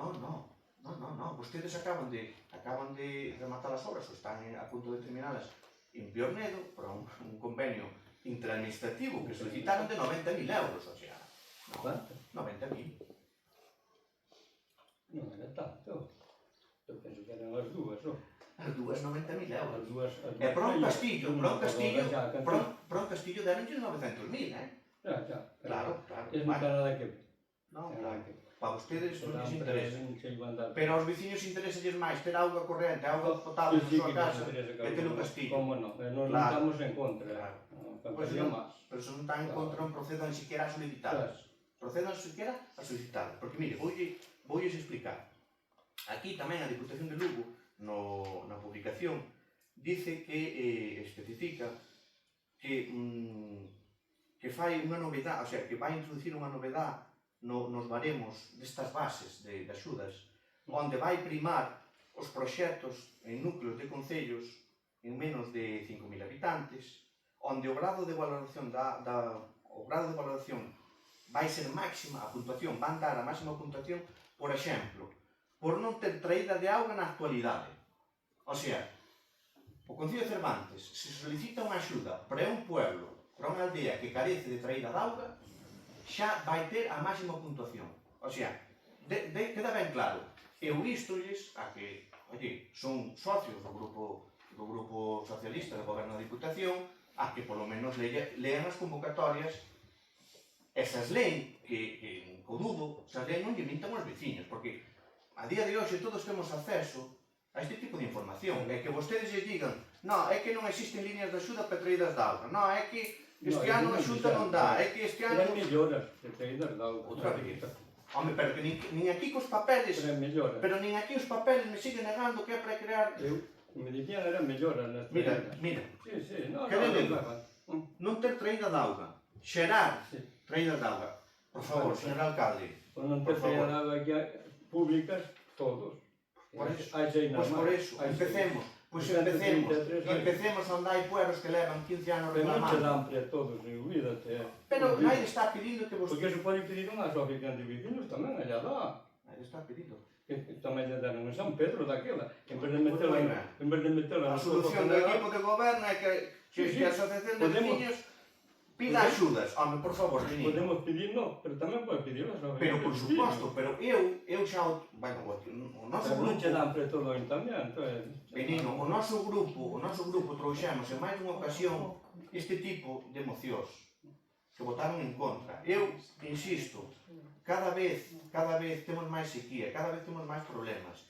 Non. Vostedes acaban de rematar as obras, ou están a punto de terminalas en Piornedo, para un convenio interadministrativo que solicitaron de 90.000 euros, o sea... Quanto? 90.000. Non era tanto. Eu penso que eran as dúas, non? As dúas 90.000 euros. As dúas... E para un castillo deronlle 900.000, Ya. Claro. Es non ten nada que ver. Non, Ten claro. nada que ver. Para vostedes non lles interesa. interesa. Pero aos veciños interesa máis ter auga corrente, auga potable na súa casa, que ter un castillo. Como non? Nos Claro. estamos en contra. Claro. Pois non. máis. Pero se non están en contra, non procedan siquiera a solicitadas. Procedan siquiera a solicitadas. Porque, mire, voulles explicar. Aquí tamén a Diputación de Lugo, na publicación, dice que especifica que fai unha novedade, o sea, que vai introducir unha novedade nos baremos destas bases de axudas, onde vai primar os proxectos en núcleos de concellos en menos de 5.000 habitantes, onde o grado de valoración vai ser máxima, a puntuación, van dar a máxima puntuación, por exemplo, por non ter traída de auga na actualidade. O sea, o Concello de Cervantes, se solicita unha axuda para un pueblo, para unha aldea que carece de traída de auga, xa vai ter a máxima puntuación. O sea, queda ben claro. Eu ístolles a que, son socios do grupo socialista do Goberno da Diputación, a que polo menos lean as convocatorias, esas leen, que o dudo, esas leen non lle mintan aos veciños, porque a día de hoxe todos temos acceso a este tipo de información, e que vostedes lle digan, non, é que non existen líneas de axuda para traídas de auga, non, é que este ano a Xunta non dá, é que este ano... Eran melloras de traídas de auga. Outra vez. Home, pero que nin aquí cos papeles, Eran melloras. pero nin aquí os papeles me siguen negando que é para crear... Me dicían eran melloras nas Mira, traídas. Sí, non, Que le digo? Non ter traída de auga, xerar Sí. traídas de auga. Por favor, señor alcalde, Pois non Por ter favor. traídas de auga aquí todos. Por eso. Hai seis pois nada por máis. eso, Hai seis. empecemos. Pois 133 anos. empecemos onde hai pueblos que levan 15 anos Pero non te reclamando. dan para todos, olvídate. Pero nadie está pidindo que Porque vostede... se pode pedir unha asociación de vecinos tamén, allá dá. Nadie está pidindo. Que tamén lle deron en San Pedro daquela. En vez de Pois moi metela ben. na A solución do equipo de goberno é que Se Sí, a asociación de podemos- veciños pida axudas, home, por favor, menino. Podemos pedir, no, pero tamén pode pedir as Pero, por suposto, pero eu xa, bueno, o noso Pero non che grupo, dan preto do ayuntamiento, menino, o noso grupo trouxemos en máis dunha ocasión este tipo de mocións que votaron en contra. Eu insisto, cada vez temos máis sequía, cada vez temos máis problemas.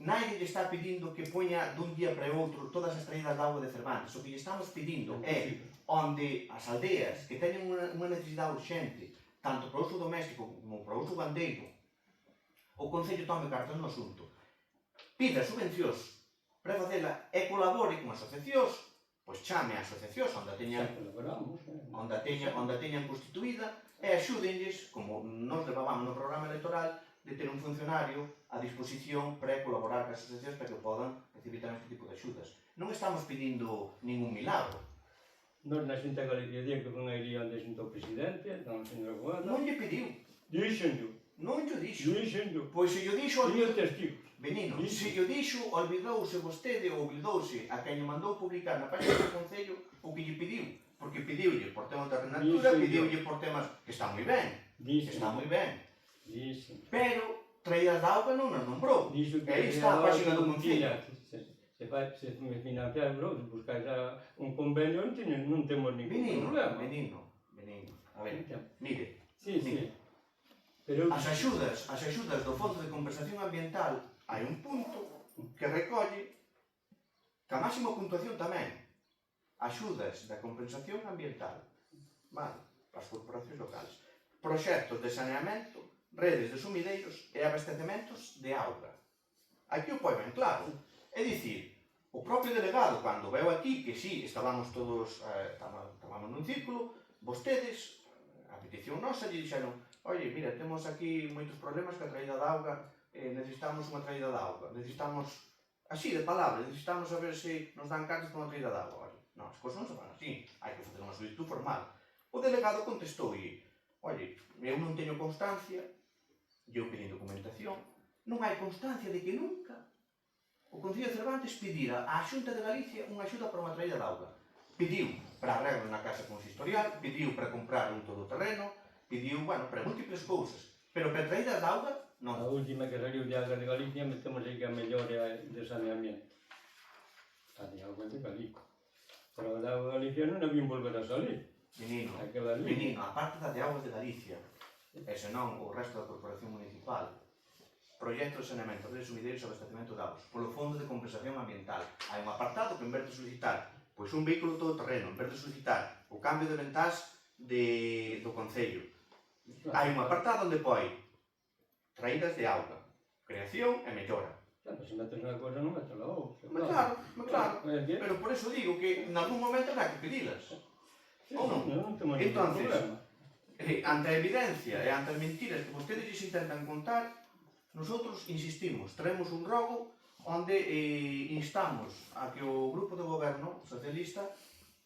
Nadie lle está pedindo que poña dun día para outro todas as traídas de auga de Cervantes. O que lle estamos pedindo é onde as aldeas que teñen unha necesidade urxente, tanto para uso doméstico como para uso gandeiro, o Concello tome cartas no asunto, pida subvencións para facela e colabore con asociacións, pois chame a asociacións onde a teñan constituída e axúdenlles, como nos levábamos no programa electoral, de ter un funcionario a disposición para colaborar con as asociacións para que podan recibir tamén este tipo de axudas. Non estamos pedindo ningún milagro. Nos na Xunta de Galicia día que non iría onde xunta o presidente, don señor Guarda, Non lle pediu, dixenllo, non lle dixo. Pois se lle dixo, Tiño testigos. Benino, se lle dixo, olvidouse vostede ou olvidouse a quen lle mandou publicar na página do Concello o que lle pediu. Porque pediulle por temas de renatura, pediulle por temas que está moi ben, que está moi ben. Pero traídas de auga non nos nombrou. Dixo E aí está a página do Concello. Se me financiar, bro, se buscáis un convenio, non temos ningún problema. Benino. A ver, mire, Sí. Pero as axudas do Fondo de Compensación Ambiental, hai un punto que recolle que a máxima puntuación tamén. Axudas da compensación ambiental. Vale, para as corporacións locales. Proxectos de saneamento, redes de sumideiros e abastecementos de auga. Aquí o põe ben claro. É dicir, o propio delegado, cando veu aquí, que sí, estábamos todos, estábamos nun círculo, vostedes, a petición nosa, lle dixeron, oye, mira, temos aquí moitos problemas que a traída de auga, necesitamos unha traída de auga, necesitamos, así de palabras, necesitamos saber se nos dan cartas para unha traída de auga. Oye, non, as cousas non se van así, hai que facer unha solicitud formal. O delegado contestou e, oye, eu non teño constancia, eu pedín documentación, non hai constancia de que nunca o Concello de Cervantes pedira á Xunta de Galicia unha axuda para unha traída de auga. Pediu para arreglo na casa consistorial, pediu para comprar un todoterreno, pediu, bueno, para múltiples cousas. Pero para traídas de auga, non. a última que saliu de Auga de Galicia metemos aí que a mellore de saneamiento. A de Auga de Galicia. Pero a de Auga de Galicia non a vin volver a salir. Menino, a parte da de Augas de Galicia, e senón o resto da Corporación Municipal, proxectos de saneamento, redes sumideiros e abastecemento de augas, polo Fondo de Compensación Ambiental. Hai un apartado que en vez de solicitar pois un vehículo todoterreno, en vez de solicitar o cambio de ventás do Concello, hai un apartado onde poi traídas de auga, creación e mellora. Claro, se metes unha cosa non metes a outra. Claro, pero por eso digo que en algún momento habrá que pedilas. Ou non? Non temos ningún Entonces, problema. ante a evidencia e ante as mentiras que vostedes lles intentan contar, nosotros insistimos, traemos un rogo onde instamos a que o grupo de goberno socialista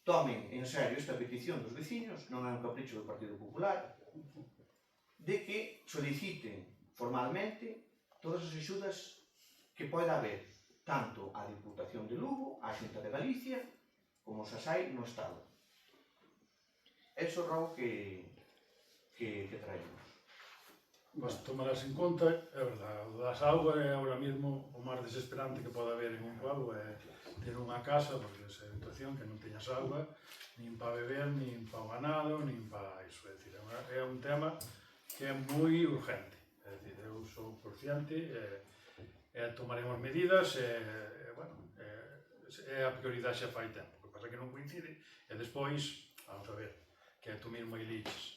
tomen en serio esta petición dos veciños, non é un capricho do Partido Popular, de que soliciten formalmente todas as axudas que poida haber, tanto á Diputación de Lugo, á Xunta de Galicia, como os asai no Estado. Eso é o rogo que traemos. Vas tomarás en conta, é verdade, o das augas é ahora mesmo o máis desesperante que pode haber en un pueblo, é ter unha casa, porque é a situación que non teñas auga, nin para beber, nin para o ganado, nin para iso, é dicir, é un tema que é moi urgente, é dicir, eu sou consciente, tomaremos medidas, bueno, é a prioridade xa fai tempo, o que pasa que non coincide, e despois, vamos a ver, que tú mesmo eliches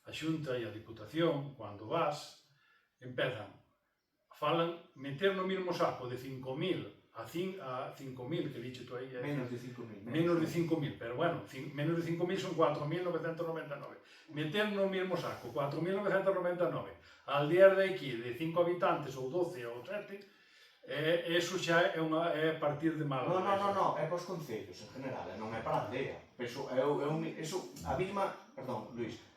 a Xunta e a Diputación, cando vas, empezan, falan, meter no mesmo saco de 5.000 a 5.000, que dixe tú aí... Menos de 5.000. Menos de 5.000, pero bueno, menos de 5.000 son 4.999. Meter no mesmo saco 4.999, aldeas de aquí de 5 habitantes, ou 12 ou 7, eso xa é a partir de mal. Non, é para os concellos en general, non é para a aldea.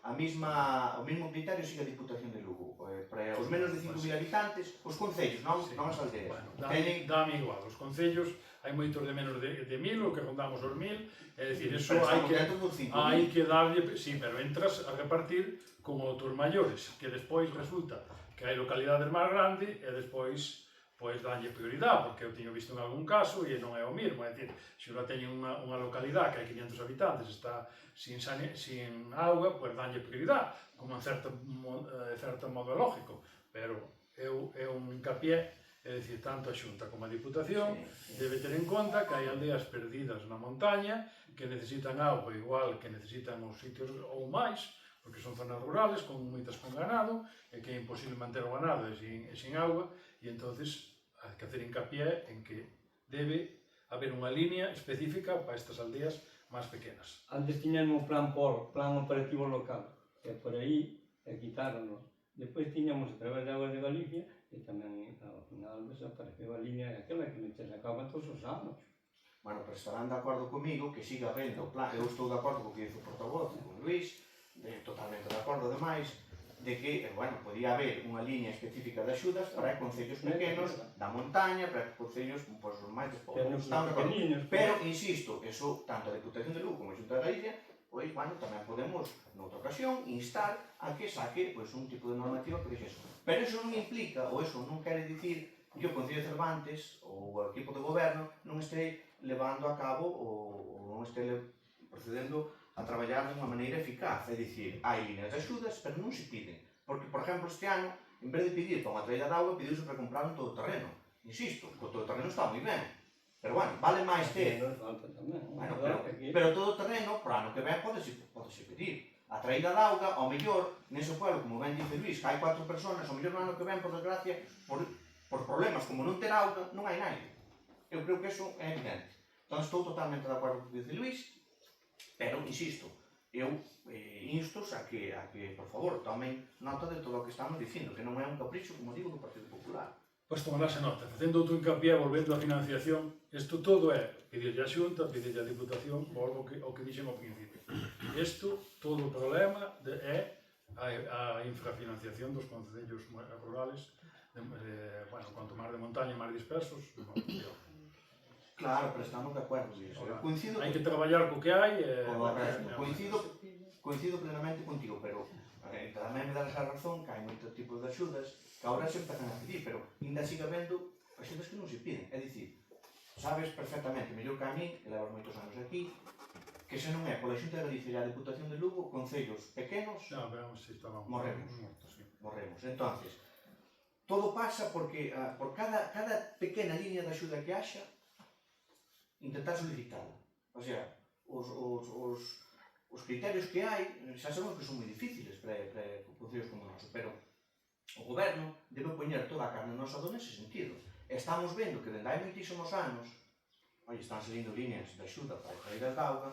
O mesmo criterio sigue a Diputación de Lugo. Para os menos de 5.000 habitantes, os concellos, non as aldeas. Bueno, dame igual, os concellos hai moitos de menos de 1000, o que rondamos os 1000, é dicir, eso Pero hai estamos que... dentro dos 5.000. Hai que darlle, sí, pero entras a repartir con outros maiores, que despois resulta que hai localidades máis grandes e despois pois danlle prioridade, porque eu teño visto en algún caso e non é o mesmo, é dicir, se unha teñe unha localidade que hai 500 habitantes está sin auga, pois danlle prioridade, como en certo modo lógico, pero é un hincapié, é dicir, tanto a Xunta como a Diputación debe ter en conta que hai aldeas perdidas na montaña que necesitan auga igual que necesitan os sitios ou máis, porque son zonas rurales con moitas con ganado e que é imposible manter o ganado e sin auga, e entonces hai que hacer hincapié en que debe haber unha línea específica para estas aldeas máis pequenas. Antes tiñamos o plan POL, Plan Operativo Local, e por aí quitáronos. Depois tiñamos a través de Augas de Galicia, e tamén ao final desapareceu a línea aquela que non se sacaba todos os anos. Bueno, pero estarán de acordo comigo que siga habendo plan. Eu estou de acordo co que dice o portavoz, con Luís, totalmente de acordo, ademais, de que, bueno, podía haber unha línea específica de axudas para concellos pequenos da montaña, para concellos máis despoblados. Pero, insisto, eso, tanto a Diputación de Lugo como a Xunta de Galicia, pois, bueno, tamén podemos, noutra ocasión, instar a que saque un tipo de normativa que dixe eso. Pero eso non implica, ou eso non quere dicir que o Concello de Cervantes ou o equipo de goberno non este levando a cabo ou non este procedendo a traballar de unha maneira eficaz. É dicir, hai líneas de axudas, pero non se piden. Porque, por exemplo, este ano, en vez de pedir para unha traída de auga, pediuse para comprar un todoterreno. Insisto, que o todoterreno está moi ben. Pero, bueno, vale máis ter... Bueno, pero o todoterreno, para ano que ven, podese pedir. A traída de auga, ao mellor, nese pueblo, como ben dice Luís, que hai 4 personas, ao mellor no ano que ven, por desgracia, por problemas como non ter auga, non hai nadie. Eu creo que eso é evidente. Entón, estou totalmente de acordo con o que dice Luís, pero, insisto, eu instos a que, por favor, tomen nota de todo o que estamos dicindo, que non é un capricho, como digo, do Partido Popular. Pois tomarase nota, facendo outro hincapié, volvendo á financiación, isto todo é pedirlle a Xunta, pedirlle a Diputación, volvo ao que dixen ao principio. Isto, todo o problema é a infrafinanciación dos concellos rurales, bueno, quanto máis de montaña, máis dispersos, peor. Claro, pero estamos de acordo, Luís. Hai que traballar co que hai e... Coincido plenamente contigo, pero tamén me das a razón que hai moitos tipos de axudas que agora se empezan a pedir, pero ainda sigue habendo axudas que non se piden. É dicir, sabes perfectamente, mellor que a mí, que levas moitos anos aquí, que se non é pola Xunta de Galicia e a Diputación de Lugo, concellos pequenos, morremos. Entonces, todo pasa porque por cada pequena línea de axuda que haxa, intentar solicitarla. O sea, os criterios que hai, xa sabemos que son moi difíciles para concellos como o noso, pero o goberno debe poñer toda a carne no asador nese sentido. Estamos vendo que dende hai moitísimos anos están salindo líneas de axuda para traídas de auga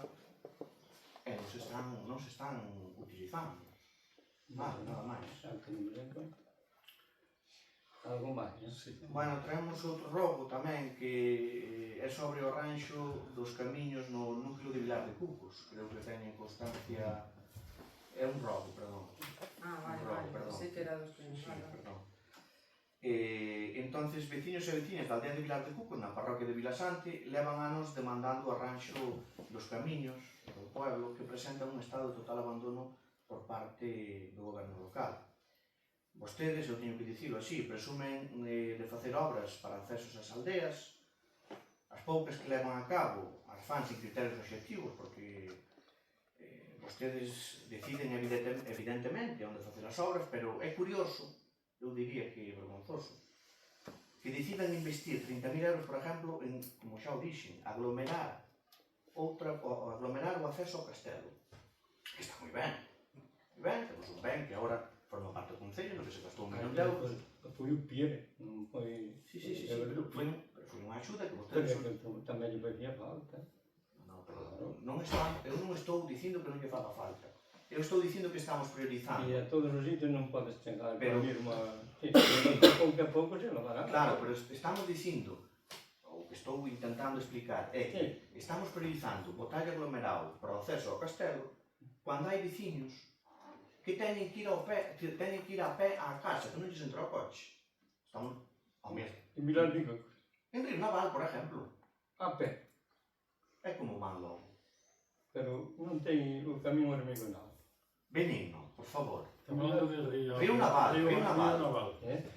e non se están utilizando. Nada máis. Algo máis, non? Bueno, traemos outro rogo tamén que é sobre o ranxo dos camiños no núcleo de Vilar de Cucos. Creo que teñen constancia... É un rogo, perdón. Vale, sei que era dos que... Entonces, veciños e veciñas da aldea de Vilar de Cucos, na parroquia de Vilasante, levan anos demandando o arranxo dos camiños do pueblo que presentan un estado de total abandono por parte do goberno local. Vostedes, eu teño que dicilo así, presumen de facer obras para accesos ás aldeas, as poucas que levan a cabo as fan sin criterios obxectivos, porque vostedes deciden evidentemente onde facer as obras, pero é curioso, eu diría que é vergonzoso, que decidan investir 30.000 euros, por exemplo, en, como xa o dixen, aglomerar o acceso ao castelo. Que está moi ben, temos un ben que agora forma parte do Concello, no que se gastou 1 millón de euros. Foi o PIE, non foi... Sí, foi unha axuda que vostedes... Tamén lle facía falta. Eu non estou dicindo que non lle faga falta. Eu estou dicindo que estamos priorizando. E a todos os sitios non podes chegar pero mesmo a... pouco a pouco se lo dará. Claro, pero estamos dicindo, o que estou intentando explicar, é que estamos priorizando botalle aglomerado para o acceso ao castelo cando hai veciños que teñen que ir a pé á casa, que non lles entra o coche. Estamos ao mesmo. En Vilar de Cucos. En Río Naval, por exemplo. a pé, É como man logo. pero non ten o camión hormigonado. Benigno, por favor. Estamos hablando de Río... Río Naval, Río Naval. Naval.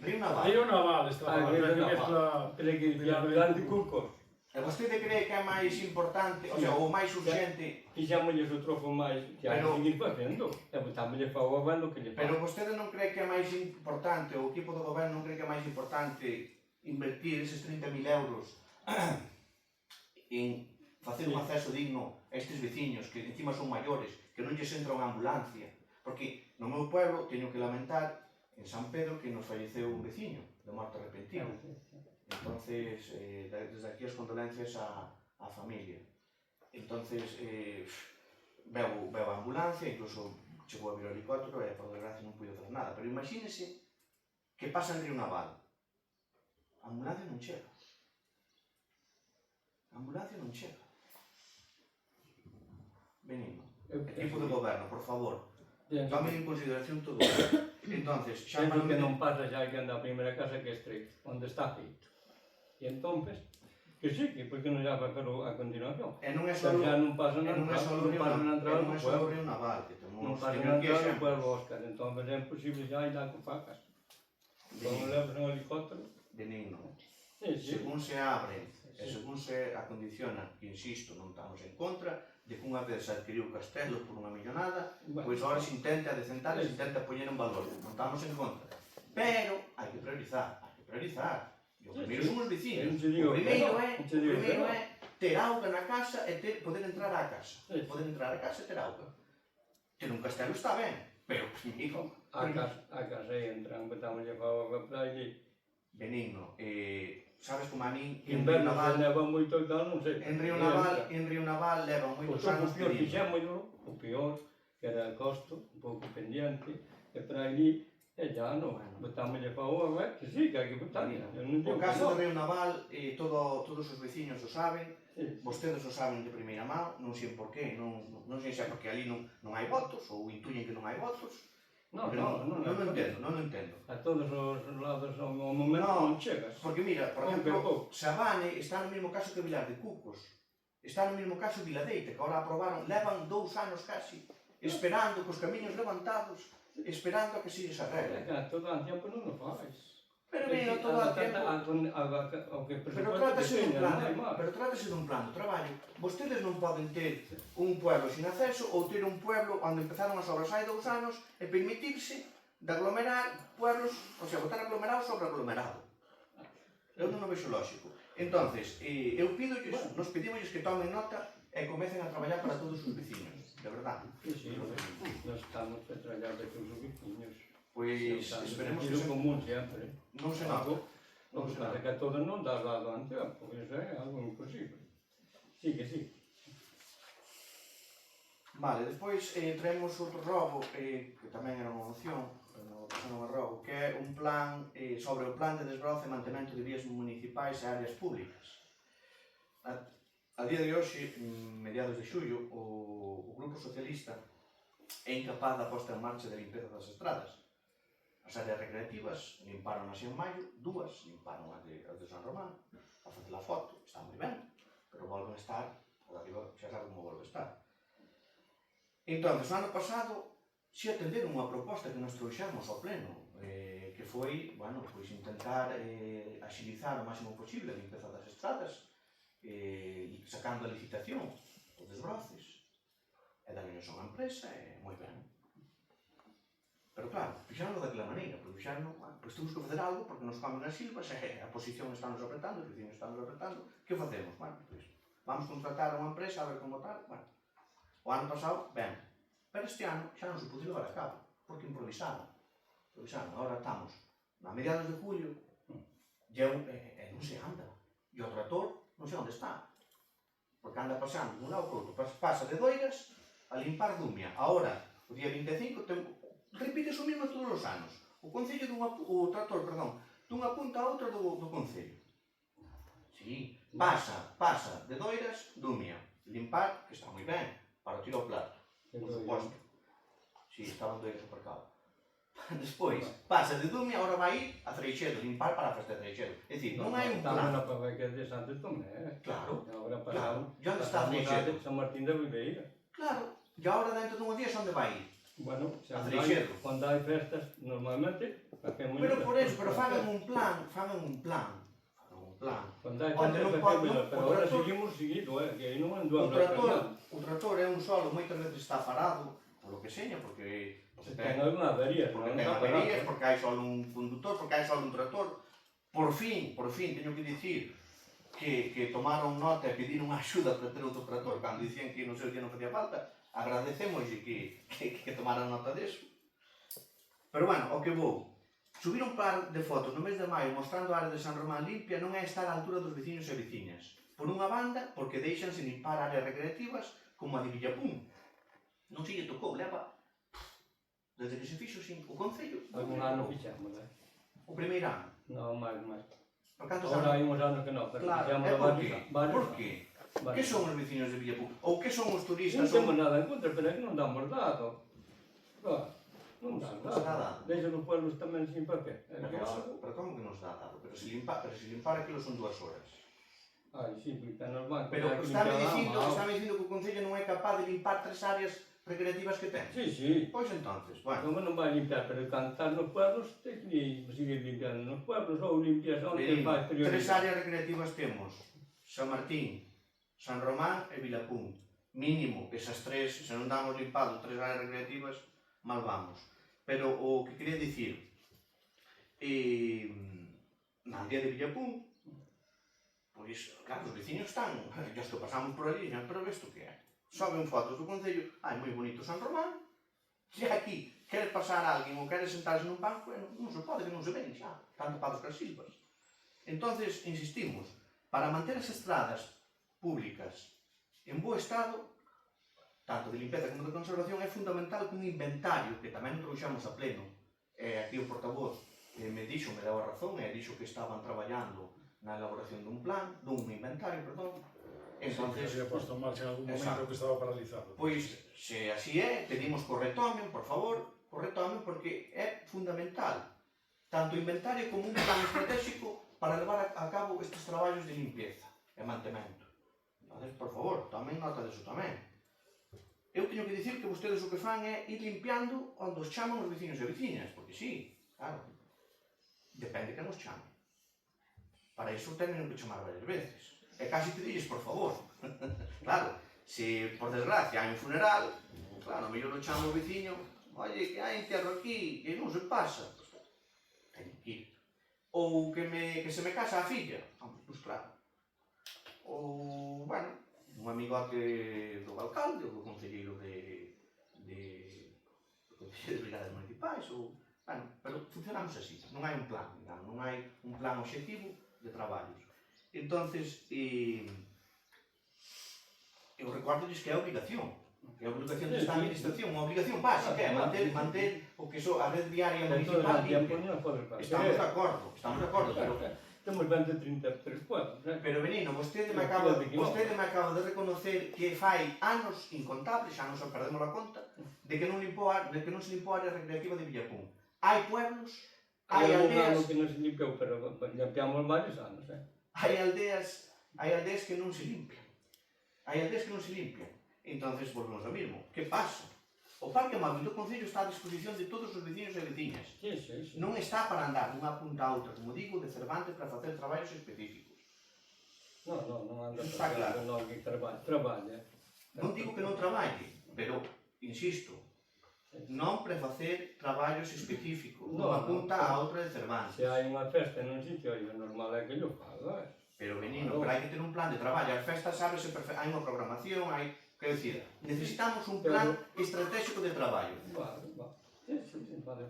Río Naval. Río Naval, está Ah, falando, Río que Naval. mezcla... Pero que ya grande cucos. E vostede cree que é máis importante, o sea, o máis urgente, Fixámoslle o trofo máis que hai que Pero- seguir facendo. E botámoslle fago a bando que lle pero fago. vostede non cree que é máis importante, o equipo do goberno non cree que é máis importante invertir eses 30.000 euros en facer un Sí. acceso digno a estes veciños que encima son maiores, que non lles entra unha ambulancia, porque no meu pueblo teño que lamentar en San Pedro que nos falleceu un veciño de morte repentina. Entonces, desde aquí as condolencias á familia. Entonces, veo a ambulancia, incluso chegou a vir o helicóptero e, por desgracia, non puido facer nada. Pero imagínese que pasa en Río Naval. A ambulancia non chega. A ambulancia non chega. Benigno. Equipo de goberno, por favor, tomen en consideración todo isto. Entonces, xa Sempre que falamos non pasa xa que anda a primeira casa que é estreito, onde está feito. E entonces, que sí, que por que non xa facelo a continuación? E non é só Pero xa non pasa E na non é entrada, só non pasa na entrada non do é só o pueblo. Río Naval, que Non temos pasa aquí na entrada do exemplos. pueblo, Óscar, entonces é imposible xa ir a cofacas. Como levas un helicóptero, Benigno. sí, sí. Según se abre e según se acondiciona, que insisto, non estamos en contra, de que unha vez se adquiriu o castelo por unha millonada, Bueno, pois agora se intenta adecentar e se intenta poñer en valor. Non estamos en contra. Pero hai que priorizar, hai que priorizar. E o Sí, primeiro sí. son os vecinos. Non te digo O primeiro que no, é, non te digo que no. ter auga na casa e poder entrar á casa. Sí. Poder entrar á casa e ter auga. Ter un castelo está ben, pero primeiro A casa entran, botámoslle fago a praia e Benigno, sabes como a min en en Río inverno se Naval, neva moito e tal, non sei. en Río Naval levan moitos Pois o anos pior pedindo. fixémoslo, o pior, que era el costo, un pouco pendiente, e para ali, e xa non, botámoslle fago a ver, que sí, que hai que botar. Eu non O digo que caso non. de Río Naval, todos os veciños o saben, Sí, vostedes o saben de primeira mão, non sei por qué, non sei se é porque ali non hai votos, ou intuyen que non hai votos, non, porque non, non entendo. A todos os lados ao momento non chegas. Porque mira, por Un exemplo, pouco. Sabane está no mesmo caso que Vilar de Cucos, está no mesmo caso Viladeita, que agora aprobaron, levan 2 anos casi, esperando cos camiños levantados, esperando a que se lles arregle. Todo o tempo non o faz. Pero mira, todo o tempo... O que Pero presupuesto trátase que dun teña, plan, non hai máis. pero trátase dun plan de traballo. Vostedes non poden ter un pueblo sin acceso ou ter un pueblo onde empezaron as obras hai 2 anos e permitirse de aglomerar pueblos, o sea, botar aglomerado sobre aglomerado. Eu non o vexo lógico. Entonces, eu pidolles, nos pedimolles que tomen nota e comecen a traballar para todos os veciños, de verdade. Sí, sí, nós estamos a traballar de todos os veciños. Pois esperemos que o común sempre. non se note. Non se nada que a todos non dá dado ante tempo, iso é algo imposible. Sí que sí. Vale, despois traemos outro robo, que tamén era unha moción, non é robo, que é un plan sobre o plan de desbroce e mantemento de vías municipais e áreas públicas. A día de hoxe, mediados de xullo, o Grupo Socialista é incapaz da posta en marcha de limpeza das estradas. As áreas recreativas limparon así en maio, 2 limparon as de San Román, a facer a foto, está moi ben, pero volven a estar, por arriba xa sabe como volve a estar. Entón, o ano pasado, se atenderon unha proposta que nos trouxamos ao pleno, que foi, bueno, pois intentar axilizar o máximo posible a limpeza das estradas, sacando a licitación, os desbroces, e daremos a unha empresa, e moi ben. Pero claro, fixáronlo daquela maneira, porque fixáronlo, bueno, pois temos que facer algo, porque nos comen as silvas, a posición está nos apretando, os vecinos están nos apretando, que facemos? Bueno, pois, vamos contratar a unha empresa, a ver como tal, bueno. O ano pasado, ben, pero este ano xa non se pude levar a cabo, porque improvisaron. Agora estamos a mediados de julio, e non se anda, e o trator non sei onde está, porque anda pasando de un lado para outro, pasa de Doiras a limpar Dumia. Ahora, o día 25, repite o mesmo todos os anos, o trator, dunha punta a outra do concello. Sí, pasa de Doiras, Dumia, limpar, que está moi ben, para tirar o plato, por suposto. Si, estaban Doiras aparcado. Despois, pasa de Dumia, ahora vai ir a Freixedo, limpar para a festa de Freixedo. É dicir, non hai un Está plan. bueno para que des antes tamén, Claro, Agora claro. pasamos, E onde está Freixedo? San Martín de Ribeira. Claro. E agora dentro dunhos días onde vai ir? Bueno, A Freixedo. Cando hai festas, normalmente, Pero por eso, pero fagan un plan. Cando hai Onde non festas, pode- facémolo, pero o agora trator- seguimos seguido, que aí non O andamos trator é un solo, moitas veces está parado, polo que seña, porque Se ten algunha avería, porque non ten está averías, parado. porque hai só un conductor, porque hai só un trator. Por fin, teño que dicir que tomaron nota e pediron axuda para ter outro trator, cando dicían que non sei o que non facía falta, agradecemos que tomaran nota deso. Pero bueno, ao que vou. Subir un par de fotos no mes de maio mostrando a área de San Román limpia non é estar á altura dos veciños e veciñas. Por unha banda, porque deixanse limpar áreas recreativas como a de Villapún. Non se lle tocou, leva desde que se fixo sin o Concello. Algún ano fixamos, O primeiro ano. Non, máis. Por cantos Agora hai anos? uns anos que non, pero Claro, fixamos é por varios qué? varios Por qué? Que son os veciños de Villapún? Ou que son os Non turistas? temos nada en contra, pero é que non damos dado. Claro, non Pues damos nada. dado. Deixan os pueblos tamén sin papel. Pero como que nos dá dado? Pero se limpar aquilo son 2 horas. Ai, sí, porque nos van Pero estame dicindo que o Concello non é capaz de limpar 3 áreas recreativas que ten. Sí. Pois entonces, bueno. Non vai limpiar, pero cantar nos pueblos, ten que seguir limpiando nos pueblos, ou limpias onde Verín, faz 3 áreas recreativas temos. San Martín, San Román e Vilapún. Mínimo, esas 3, se non damos limpado 3 áreas recreativas, mal vamos. Pero o que quería dicir, na aldea de Villapún, pois, claro, os veciños están, e os que pasamos por ali, pero isto que é? Soben fotos do Concello, moi bonito San Román, se aquí quere pasar alguén ou quere sentarse nun banco, non se pode, que non se ven xa, están tapados cas silvas. Entonces, insistimos, para manter as estradas públicas en bo estado, tanto de limpeza como de conservación, é fundamental que un inventario, que tamén non trouxamos a pleno, aquí o portavoz me deu a razón, e dixo que estaban traballando na elaboración dun plan, dun inventario, perdón. Entonces, se había posto en marcha en algún momento exacto. que estaba paralizado. Pois, se así é, pedimos que o retomen, por favor, porque é fundamental, tanto inventario como un plan estratégico para levar a cabo estes traballos de limpieza e mantemento. Entonces, por favor, tomen nota deso tamén. Eu teño que dicir que vostedes o que fan é ir limpiando onde os chaman os veciños e veciñas, porque sí, claro, depende que nos chamen. Para iso teñen que chamar varias veces. E casi pedilles, por favor. Claro, se por desgracia hai un funeral, claro, mellor o chamo o veciño, oye, que hai entierro aquí, e non se pasa. Teñen que ir. Ou que se me casa a filla, pois claro. Ou, bueno, un amigote do alcalde ou do concelleiro de brigadas municipais, ou, bueno, pero funcionamos así, non hai un plan, digamos, non hai un plan obxectivo de traballos. Entonces, eu recordo que é a obrigación desta administración, unha obligación básica, é manter o que a red viaria municipal limpia. Estamos de acordo, pero temos 20, 33 pueblos, pero Benino, vostede me acaba de reconocer que fai anos incontables, xa non se perdemos a conta, de que non se limpou a área recreativa de Villapún. Hai pueblos, hai aldeas... que non se limpiou, pero limpiamos varios anos, Hai aldeas que non se limpian. Entonces, volvemos ao mismo. Que pasa? O Parque Móvil do Concello está a disposición de todos os veciños e veciñas. Sí. Non está para andar dunha punta a outra, como digo, de Cervantes para facer traballos específicos. Non anda Está claro. non que traballa. Non digo que non traballe, pero, insisto, non para facer traballos específicos, dunha punta a outra de Cervantes. Se hai unha festa nun sitio, o normal é que lo faga, Pero, Benino, pero hai que ter un plan de traballo. As festas, sabes, hai unha programación, hai... Quero dicir, necesitamos un plan estratégico de traballo. Vale.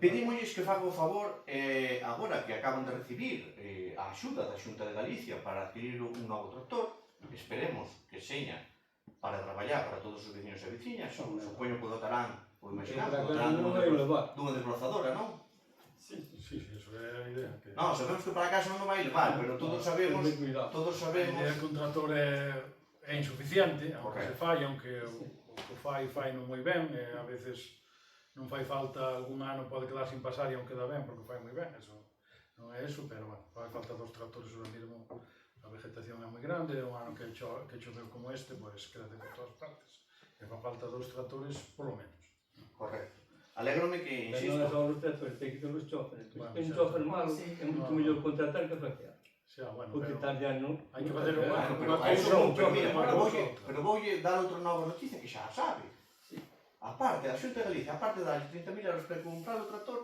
Pedímolles que fagan o favor, agora que acaban de recibir a axuda da Xunta de Galicia para adquirir un novo tractor, esperemos que seña para traballar para todos os veciños e veciñas, supoño que o dotarán, ou imaginamos, dunha desbrozadora, non? Sí, eso é a idea. Non, sabemos que para casa non vai levar, pero todos sabemos... A idea que un tractor é insuficiente, aunque se fai, aunque o que fai non moi ben, a veces non fai falta algún ano pode quedar sin pasar e aún queda ben, porque fai moi ben, eso non é eso, pero bueno, fai falta 2 tractores ahora mismo, a vegetación é moi grande, un ano que choveu como este, pois crece por todas partes, e fa falta 2 tractores polo menos. Correcto. Alégrome que, Pero non é insisto, só os tractores, ten que ser os choferes. Bueno, Ten xa, chofer xa. malo, Sí. é moito mellor contratar que facer. Xa, bueno, Porque pero tal ya non... hai que facer unha pero cousa, pero mira, unha cousa, outra. pero voulle dar outra nova noticia que xa a sabe. Sí. A parte da Xunta de Galicia, a parte de darlle 30.000 euros para comprar o tractor,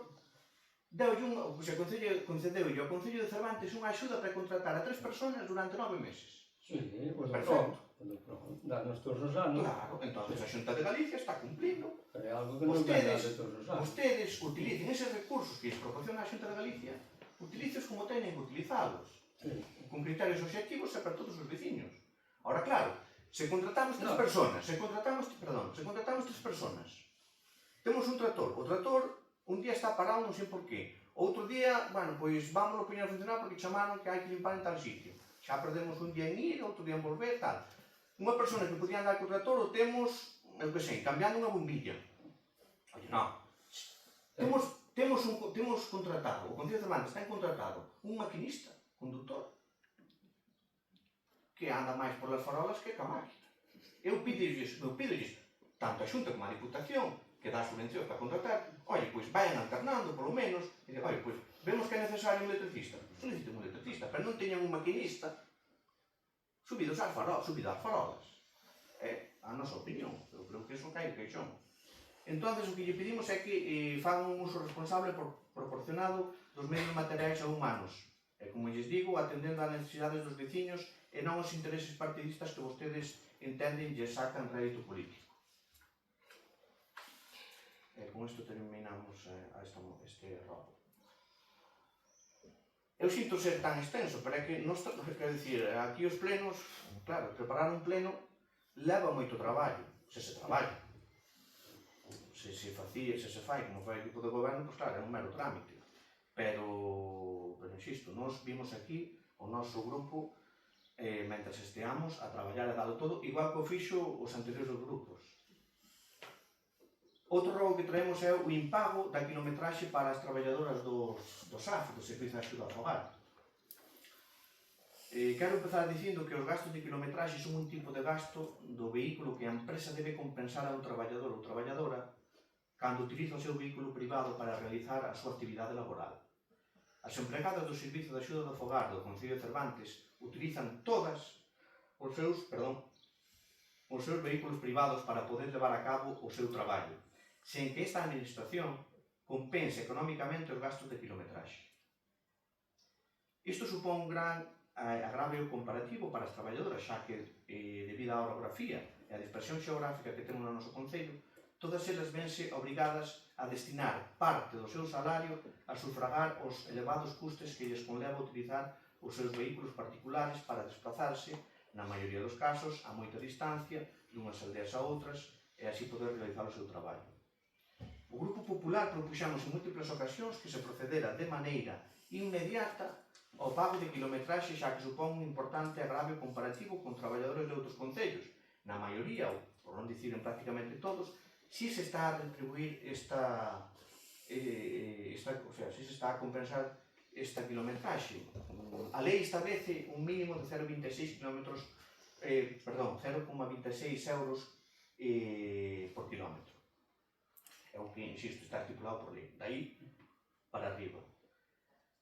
concedeulle ao Concello de Cervantes unha axuda para contratar a 3 personas durante 9 meses. Sí, pues Perfecto. darnos todos os anos, Claro, entonces a Xunta de Galicia está cumplindo. pero é algo que non vai dar de todos os anos. Vostedes utilicen eses recursos que lles proporciona a Xunta de Galicia, utilíceos como teñen que utilizalos, Sí. con criterios obxectivos e para todos os veciños. Ahora, claro, se contratamos 3 No. personas, se contratamos 3 personas, temos un tractor, o tractor un día está parado, non sei por qué, outro día, bueno, pois vámonos poñer a funcionar porque chamaron que hai que limpar en tal sitio, xa perdemos un día en ir, outro día en volver, tal. Unha persona que podía andar co tractor o temos, eu que sei, cambiando unha bombilla. Oye, non. Temos contratado, o Concello de Cervantes ten contratado un maquinista, conductor, que anda máis polas farolas que ca máquina. Eu pídolles, tanto a Xunta como a Diputación, que dá subvencións para contratar, oye, pois vayan alternando, polo menos, e de, oye, pois, vemos que é necesario un electricista. Soliciten un electricista, pero non teñan un maquinista subido ás farolas. É a nosa opinión, eu creo que iso cae queixón. Entón, o que lle pedimos é que fagan un uso responsable proporcionado dos medios materiais a humanos. E, como lles digo, atendendo ás necesidades dos veciños e non aos intereses partidistas que vostedes entenden lle sacan rédito político. E con isto terminamos este robo. Eu sinto ser tan extenso, pero é que non está, quero dicir, aquí os plenos, claro, preparar un pleno leva moito traballo, se traballa. Se fai como fai o equipo de goberno, pois claro, é un mero trámite. Pero insisto, nós vimos aquí o noso grupo, mentras esteamos a traballar e dalo todo, igual que o fixo os anteriores grupos. Outro rogo que traemos é o impago da kilometraxe para as traballadoras do SAF, do Servizo de Axuda ao Fogar. Quero empezar dicindo que os gastos de kilometraxe son un tipo de gasto do vehículo que a empresa debe compensar a un traballador ou traballadora cando utiliza o seu vehículo privado para realizar a súa actividade laboral. As empregadas do Servizo de Axuda do Fogar do Concello de Cervantes utilizan todas os seus vehículos privados para poder levar a cabo o seu traballo, sen que esta administración compense económicamente os gastos de kilometraxe. Isto supón un gran agravio comparativo para as traballadoras, xa que, debido á orografía e a dispersión xeográfica que temos no noso concello, todas elas vense obrigadas a destinar parte do seu salario a sufragar os elevados custes que lles conleva utilizar os seus vehículos particulares para desplazarse, na maioría dos casos, a moita distancia, dunhas aldeas a outras, e así poder realizar o seu traballo. O Grupo Popular propuxamos en múltiples ocasións que se procedera de maneira inmediata ao pago de kilometraxe, xa que supón un importante agravio comparativo con traballadores de outros concellos. Na maioría, ou por non dicir en prácticamente todos, si se está a retribuir si se está a compensar esta kilometraxe. A lei establece un mínimo de 0,26 euros por kilómetro. É o que, insisto, está estipulado por lei. Daí para arriba.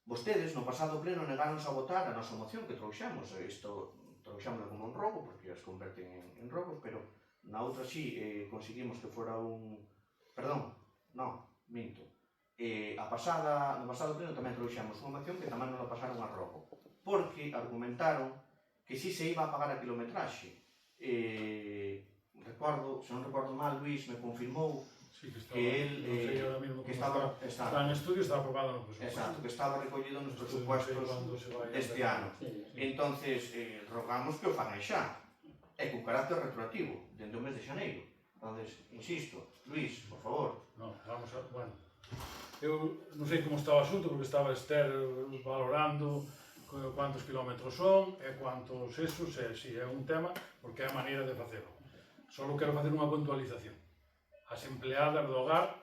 Vostedes, no pasado pleno, negáronse a votar a nosa moción que trouxemos. Isto trouxamos como un robo, porque as converten en robos, pero na outra sí conseguimos que fora un... Perdón, non, minto. No pasado pleno tamén trouxemos unha moción que tamén non a pasaron a robo, porque argumentaron que si se iba a pagar a kilometraxe. Recordo, se non recordo mal, Luís me confirmou Sí, que estaba en estudio, está aprobado no presupuesto. Exacto, que estaba recollido nos presupuestos deste ano. Entonces, rogamos que o fagan xa, e con carácter retroactivo, dende o mes de xaneiro. Entonces, insisto, Luís, por favor. Non, vamos a... Bueno, eu non sei como está o asunto, porque estaba Esther valorando cuántos kilómetros son e cuántos esos, e si é un tema, porque é a maneira de facelo. Só quero facer unha puntualización. As empleadas do hogar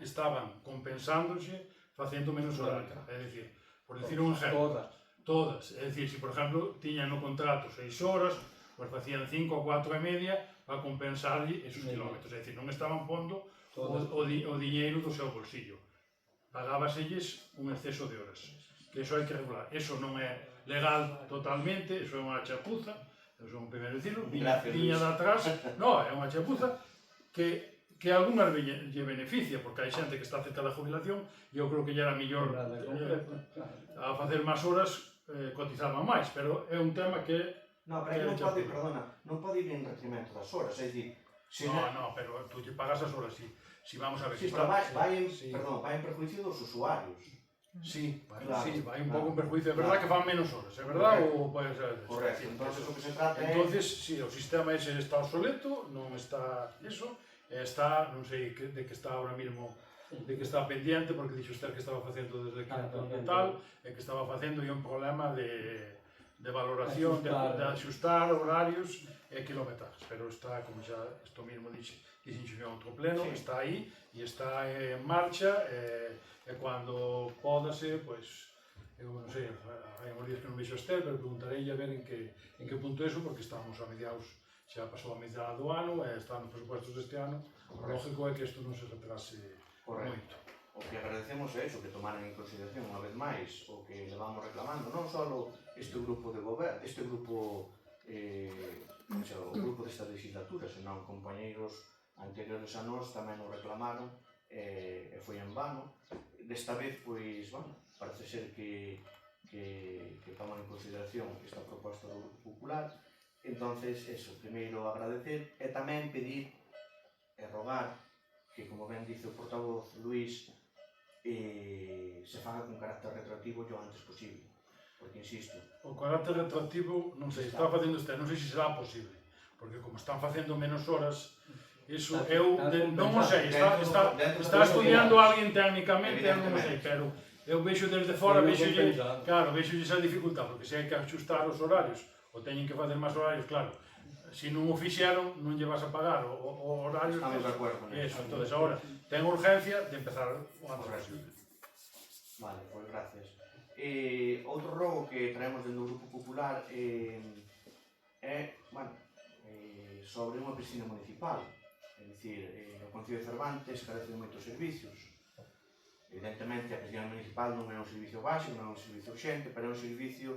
estaban compensándose facendo menos horario. É dicir, por dicir un exemplo, todas. É dicir, se por exemplo tiñan no contrato 6 horas, pois facían 5 ou 4 e media para compensarlle esos kilómetros. É dicir, non estaban pondo o diñeiro do seu bolsillo. Pagábaselles un exceso de horas. Que iso hai que regular. Iso non é legal totalmente, iso é unha chapuza, iso é un primeiro dicirlo, viña de atrás, non, é unha chapuza que a algunhas lle beneficia, porque hai xente que está cerca da jubilación e eu creo que lle era mellor a facer máis horas cotizaban máis, pero é un tema que... No, pero non pode, perdona, non pode ir en detrimento das horas, é dicir... No, pero tú lle pagas as horas, si vamos a ver... Sí, pero vai en perjuicio dos usuarios. Sí, vai un pouco en perjuicio, é verdad que fan menos horas, é verdad? Correcto, entonces o que se trata é... Entonces, si, o sistema ese está obsoleto, non está eso, está, non sei de que está ahora mismo, de que está pendiente, porque dixo usted que estaba facendo desde quinto e tal, e que estaba facendo un problema de valoración, de axustar horarios e kilometrajes, pero está, como xa isto mismo dixenxe en outro pleno, está aí, e está en marcha, e cando pódase, pois, eu non sei, hai uns días que non vexo a Estel, pero preguntarei a ver en que punto é eso, porque estamos a mediados, xa pasou a mitad do ano, e están nos presupuestos deste ano, o lógico é que isto non se retrase moito. O que agradecemos é iso, que tomaran en consideración unha vez máis o que levamos reclamando, non só este grupo de goberno, este grupo, o grupo desta legislatura, senón compañeiros anteriores a nós tamén o reclamaron e foi en vano. Desta vez, pois, bueno, parece ser que toman en consideración esta proposta do Grupo Popular. Entonces, eso, primeiro agradecer e tamén pedir e rogar que, como ben dice o portavoz Luís, se faga con carácter retroactivo o antes posible, porque insisto... O carácter retroactivo, non sei, está facendo este, non sei se será posible, porque como están facendo menos horas, iso eu non o sei, está estudiando alguén técnicamente, eu non o sei, pero eu vexo desde fora, vexolle esa dificultad, porque se hai que axustar os horarios, ou teñen que facer máis horarios, claro, se non o fixeron, non lle vas a pagar o horario. Estamos de acordo con eso. Entón, agora, ten urgencia de empezar o antes posible. Vale, pois gracias. Outro rogo que traemos dentro do Grupo Popular é, bueno, sobre unha piscina municipal. É dicir, o Concello de Cervantes carece de moitos servicios. Evidentemente, a piscina municipal non é un servicio básico, non é un servicio urxente, pero é un servicio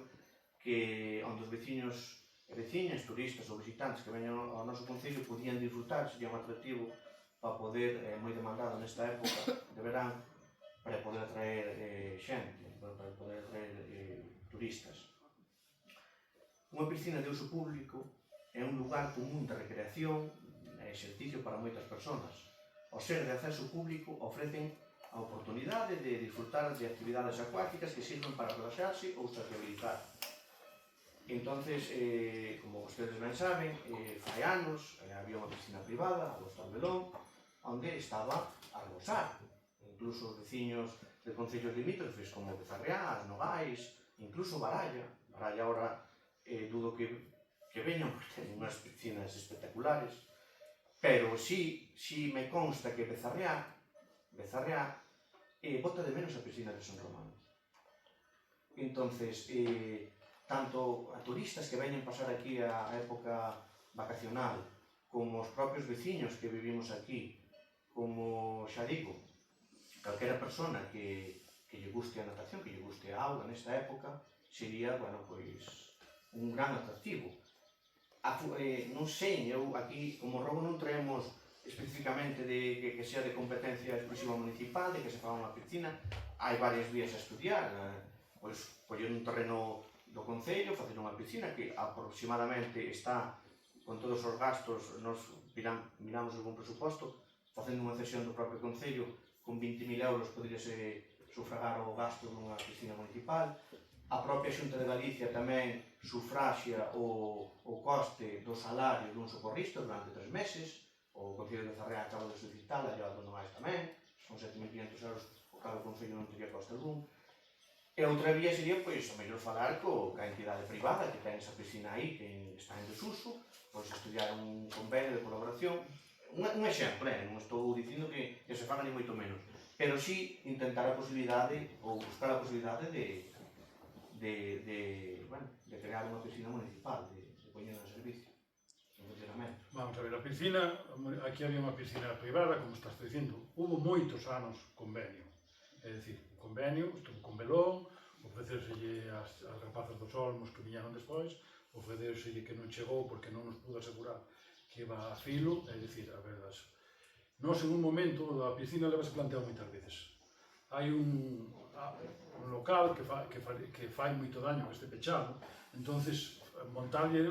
onde os veciños e veciñas, turistas ou visitantes que veñan ao noso Concello podían disfrutar, sería un atractivo para poder, moi demandado nesta época de verán, para poder atraer xente, para poder atraer turistas. Unha piscina de uso público é un lugar común de recreación e exercicio para moitas persoas. Ao ser de acceso público, ofrecen a oportunidade de disfrutar de actividades acuáticas que sirven para relaxarse ou sociabilizar. Entonces, como vostedes ben saben, fai anos había unha piscina privada, a Hostal Belón, onde estaba a gozar. Incluso os veciños de concellos limítrofes como Bezarriá, Nogais, incluso Baralla. Baralla ahora dudo que veñan porque ten unhas piscinas espectaculares, pero sí me consta que Bezarriá bota de menos a piscina de Son Román. Entonces, tanto a turistas que veñen pasar aquí a época vacacional, como os propios veciños que vivimos aquí, como xa digo, calquera persona que lle guste a natación, que lle guste a auga nesta época, sería, bueno, pois, un gran atractivo. Non sei, eu aquí, como rogo non traemos especificamente de que sea de competencia exclusiva municipal, de que se faga unha piscina, hai varias vías a estudiar, pois, coller un terreno do Concello, facer unha piscina que aproximadamente está, con todos os gastos, nos miramos algún presuposto, facendo unha cesión do propio Concello, con 20.000 euros poderíase sufragar o gasto dunha piscina municipal. A propia Xunta de Galicia tamén sufraxia o coste do salario dun socorrista durante 3 meses, o Concello de Bezarriá acaba de solicitala, e o máis tamén, son 7.500 euros, o cada Concello non teria coste algún. E outra vía sería, pois, o mellor falar ca entidade privada que ten esa piscina aí, que está en desuso, pois estudiar un convenio de colaboración, un exemplo, non estou dicindo que se faga ni moito menos, pero sí intentar a posibilidade ou buscar a posibilidade de crear unha piscina municipal, de poñer en servicio, en funcionamento. Vamos a ver, a piscina, aquí había unha piscina privada, como estás dicindo, hubo moitos anos convenio, é dicir, convenio, estuvo con Belón, ofrecérselle as rapazas dos Olmos que viñeron despois, ofrecérselle que non chegou porque non nos pudo asegurar que iba a filo, é dicir, a verdade. Nós en un momento, a piscina levase planteado moitas veces. Hai un local que fai moito daño que este pechado, entonces montarlle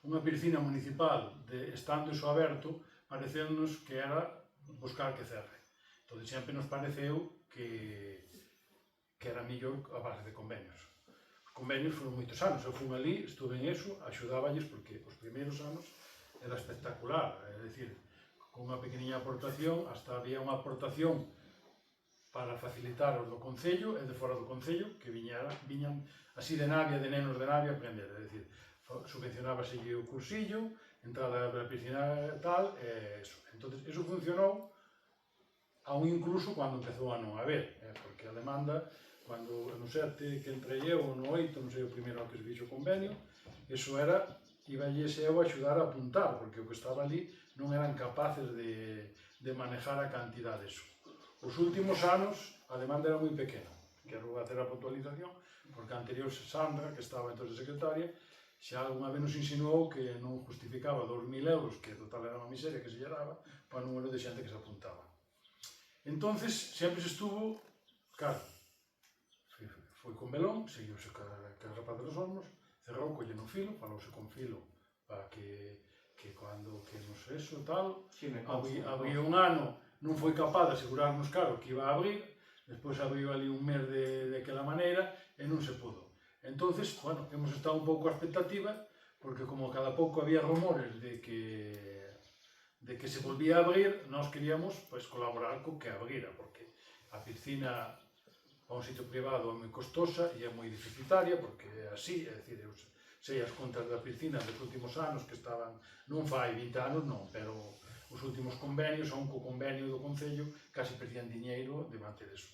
unha piscina municipal estando iso aberto, parecéndonos que era buscar que cerre. Entón sempre nos pareceu que era mellor a base de convenios. Os convenios foron moitos anos, eu fui ali, estuve en eso, axudáballes porque os primeiros anos era espectacular, é dicir, con unha pequeniña aportación, hasta había unha aportación para facilitar os do Concello e de fora do Concello, que viñan así de Navia, de nenos de Navia, a aprender, é dicir, subvencionábaselle o cursillo, entrada a piscina tal, e eso. Entón, eso funcionou, aún incluso cando empezou a non haber, porque a demanda, cando no 7 que entrei eu, no 8, non sei o primeiro que se fixo o convenio, eso era, iballles eu a axudar a apuntar, porque o que estaba ali non eran capaces de manejar a cantidad deso. Os últimos anos a demanda era moi pequena, quero hacer a puntualización, porque a anterior Sandra, que estaba entonces secretaria, xa algunha vez nos insinuou que non justificaba 2.000 euros, que total era unha miseria que se lle daba, para o número de xente que se apuntaba. Entonces, sempre se estuvo, claro, foi con Belón, seguiuse que a rapaz dos Olmos, cerrou, colle no filo, falouse con filo, para que cando, que non sei eso, tal, había un ano, non foi capaz de asegurarnos, claro, que iba a abrir, despois abriu ali un mes daquela maneira, e non se pudo. Entonces, bueno, hemos estado un pouco a expectativa, porque como cada pouco había rumores de que se volvía a abrir, nós queríamos colaborar co que abrira, porque a piscina a un sitio privado é moi costosa e é moi deficitaria, porque é así, é dicir, eu sei as contas da piscina dos últimos anos que estaban, non fai 20 anos non, pero os últimos convenios, aún co convenio do Concello, casi perdían diñeiro de manter eso,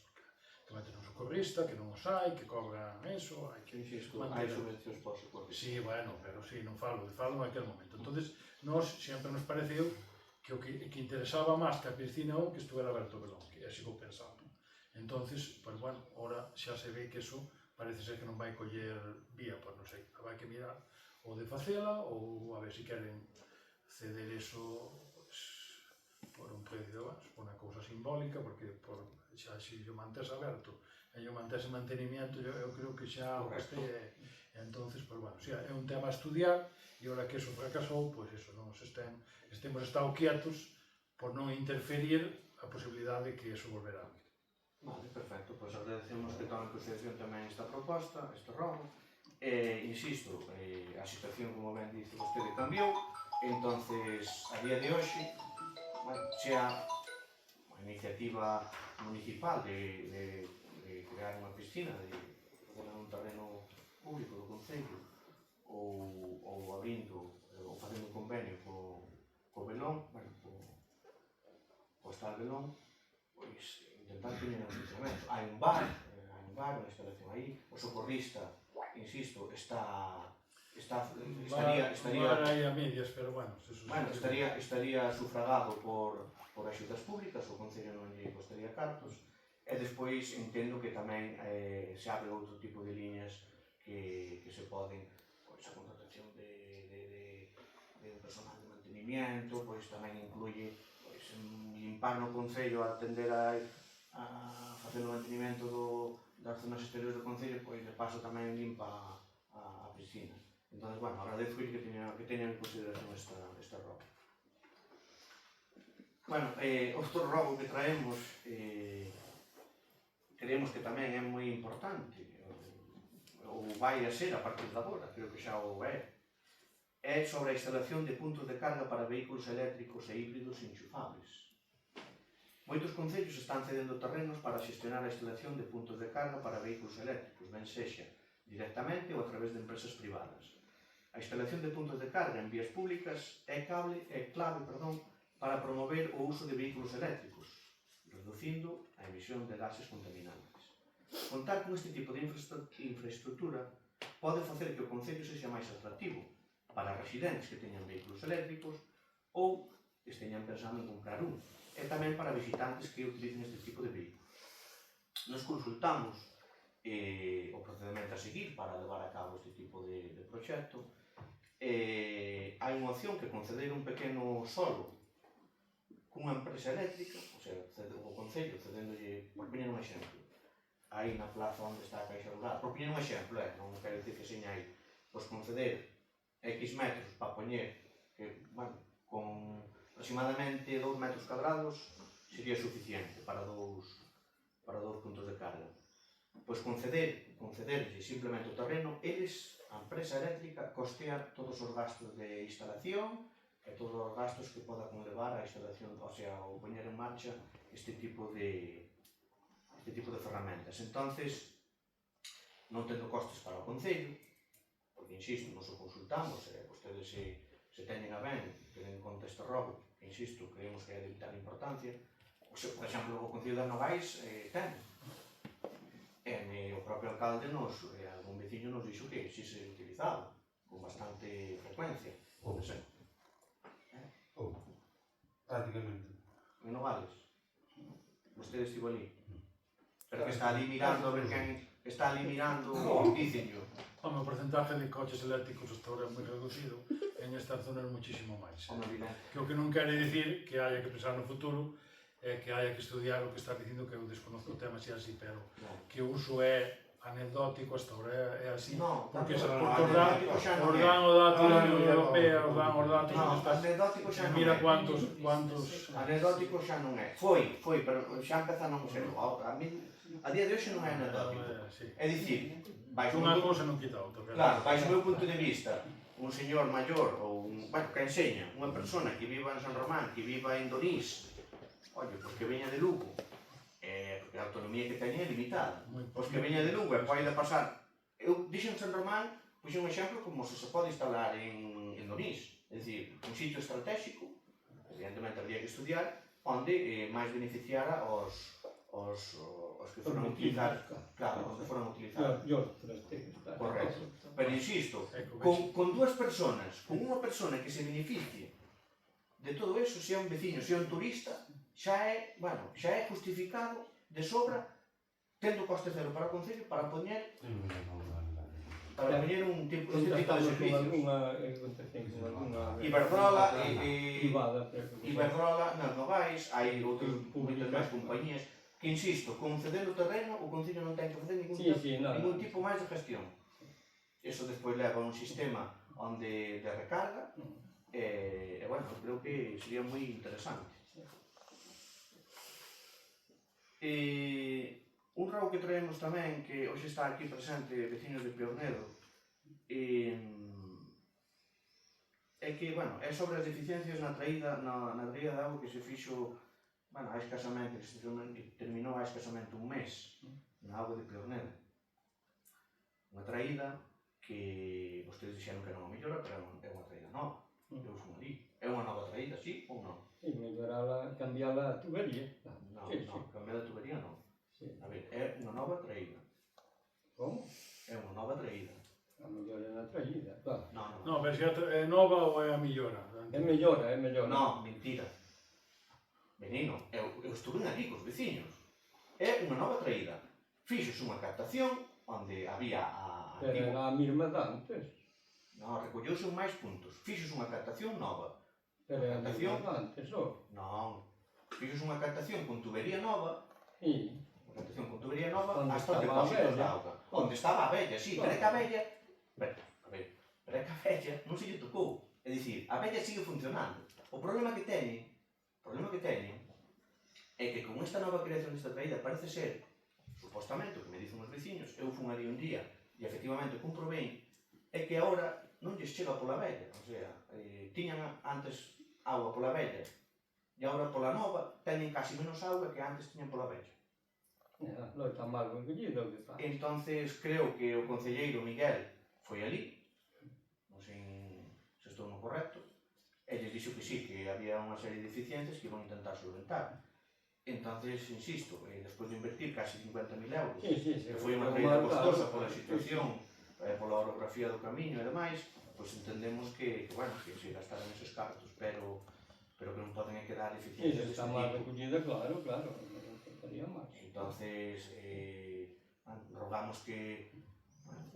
que manter un socorrista, que non os hai, que cobran eso, hai que hai subvencións por socorrista. Sí, bueno, pero sí, non falo naquel momento. Entonces, sempre nos pareceu que o que interesaba máis que a piscina que estuvera aberto o Belón, que así vou pensando. Entonces, pues bueno, ahora xa se ve que eso parece ser que non vai coller vía, pues non sei, vai que mirar ou de facela ou a ver se queren ceder eso por un precio, por unha cousa simbólica, porque xa se o mantés aberto e o mantés en mantenimiento, eu creo que xa o este entonces, pues bueno, xa é un tema a estudiar e ahora que eso fracasou, pues eso, non estemos estado quietos por non interferir a posibilidade de que eso volverá a abrir. Vale, perfecto, pois agradecemos que tomen en consideración tamén esta proposta, este rogo. Insisto, a situación, como ben dice vostede, cambiou, entonces, a día de hoxe, xa a iniciativa municipal de crear unha piscina, de poner un terreno público do Concello, ou abrindo, ou facendo un convenio co Belón, co Hostal Belón, pois, intentar poñer en funcionamento. Hai un bar, unha instalación aí, o socorrista, insisto, estaría aí a medias, pero bueno, estaría sufragado por axudas públicas, o Concello non lle costaría cartos, e despois entendo que tamén se abre outro tipo de liñas que se poden, pois a contratación de personal de mantenimiento, pois tamén incluye limpar no Concello, atender a facer o mantenimento das zonas exteriores do Concello, pois de paso tamén limpa a piscina. Entón, bueno, agradezo que teñan en consideración esta rogo. Bueno, outro rogo que traemos, creemos que tamén é moi importante, ou vai a ser a partir de agora, creo que xa o é sobre a instalación de puntos de carga para vehículos eléctricos e híbridos enchufables. Moitos concellos están cedendo terrenos para xestionar a instalación de puntos de carga para vehículos eléctricos, ben sexa directamente ou a través de empresas privadas. A instalación de puntos de carga en vías públicas é clave para promover o uso de vehículos eléctricos, reducindo a emisión de gases contaminantes. Contar con este tipo de infraestructura pode facer que o Concello sexa máis atractivo para residentes que teñan vehículos eléctricos ou que esteñan pensando en comprar un, e tamén para visitantes que utilicen este tipo de vehículos. Nos consultamos o procedimento a seguir para levar a cabo este tipo de proxecto. Hai unha opción que conceder un pequeno solo cunha empresa eléctrica, o sea, o Concello cedéndolle, por poñer un exemplo, aí na plaza onde está a Caixa Rural, por poñer un exemplo, non quero dicir que seña aí, pois conceder X metros para poñer, que, bueno, con aproximadamente 2 metros cuadrados sería suficiente para dous puntos de carga. Pois concederlle simplemente o terreno, eles, a empresa eléctrica, costea todos os gastos de instalación e todos os gastos que poda conlevar a instalación, o sea, o poñer en marcha este tipo de ferramentas. Entonces, non tendo costes para o Concello, porque, insisto, nos o consultamos, vostedes se teñen a ben, tenen en conta este robo, que, insisto, creemos que é de vital importancia. Por exemplo, o Concello de Nogais ten. O propio alcalde, algún veciño nos dixo que si se utilizaba con bastante frecuencia. Prácticamente. En Nogales. Vostede estivo ali. Pero que está ali mirando a ver quen está ali mirando, dícenlo. O porcentaje de coches eléctricos hasta ahora é moi reducido, en esta zona é muchísimo máis. Que o que non quere dicir que haya que pensar no futuro, é que haya que estudiar o que está dicindo, que eu desconozco o tema, se é así, pero que o uso é anecdótico, hasta ahora é así, porque os dan o dato da Unión Europea, os dan os datos, anecdótico xa non é. Mira quantos... Anecdótico xa non é. Foi, pero xa empeza a non ser. A día de hoxe non é anecdótico. É dicir, unha cousa non quita outra. Claro, baixo o meu punto de vista, un señor maior, ou que enseña, unha persona que viva en San Román, que viva en Donís, oye, pois que veña de Lugo, porque a autonomía que teña é limitada, pois que veña de Lugo e pode pasar. Eu dixen en San Román, puxen un exemplo como se pode instalar en Donís, é dicir, un sitio estratégico, evidentemente habría que estudiar, onde máis beneficiara os que foran utilizar, claro, os que foran utilizar. Correcto. Pero insisto, con dúas personas, con unha persona que se beneficie de todo eso, sea un veciño, sea un turista, xa é justificado de sobra, tendo coste cero para o Concello, para poñer un tipo de servicios. Iberdrola, nas Nogais, hai moitas máis compañías que, insisto, con ceder o terreno, o Concello non ten que facer ningún tipo máis de gestión. Eso despois leva a un sistema de recarga e, bueno, creo que sería moi interesante. Un ramo que traemos tamén, que hoxe está aquí presente, veciños de Piornedo, é que, bueno, é sobre as deficiencias na traída de auga que se fixo, bueno, a escasamente, que se terminou a escasamente un mes na auga de Piornedo. Unha traída que vostedes dixeron que era unha mellora, pero é unha traída nova. Eu fui ali. É unha nova traída, sí ou non? Sí, mellorala, cambiala a tubería. Non, cambiar a tubería non. A ver, é unha nova traída. Como? É unha nova traída. A mellora na traída, claro. Non, pero se é nova ou é a mellora? É mellora. Non, mentira. Menino, eu estuve ali cos veciños. É unha nova traída. Fixos unha captación onde había a... Pero era a mesma de antes. Non, recolleuse máis puntos. Fixos unha captación nova. Pero era a mesma de antes, ou? Non. Fixos unha captación con tubería nova. Sí. Unha captación con tubería nova hasta os depósitos de auga. Onde estaba a vella, sí, pero é que a vella... Pero é que a vella non se lle tocou. É dicir, a vella sigue funcionando. O problema que teñen é que con esta nova creación desta traída parece ser, supostamente, o que me dicen os veciños, eu fun ali un día e efectivamente comprobei, é que agora non lles chega pola vella, o sea, tiñan antes auga pola vella e agora pola nova teñen casi menos auga que antes tiñan pola vella. Non está mal recollido o que está. Entonces creo que o concelleiro Miguel foi ali, non sei se estou no correcto, e lles dixo que sí, que había unha serie de deficiencias que iban a intentar solventar. Entonces, insisto, despois de invertir casi 50.000 euros, que foi unha traída costosa pola situación, pola orografía do camiño e demais, pois entendemos que bueno, que se gastaron eses cartos, pero que non poden quedar eficiencias está deste mal tipo. recollida, claro, non faltaría máis. Entonces, rogamos que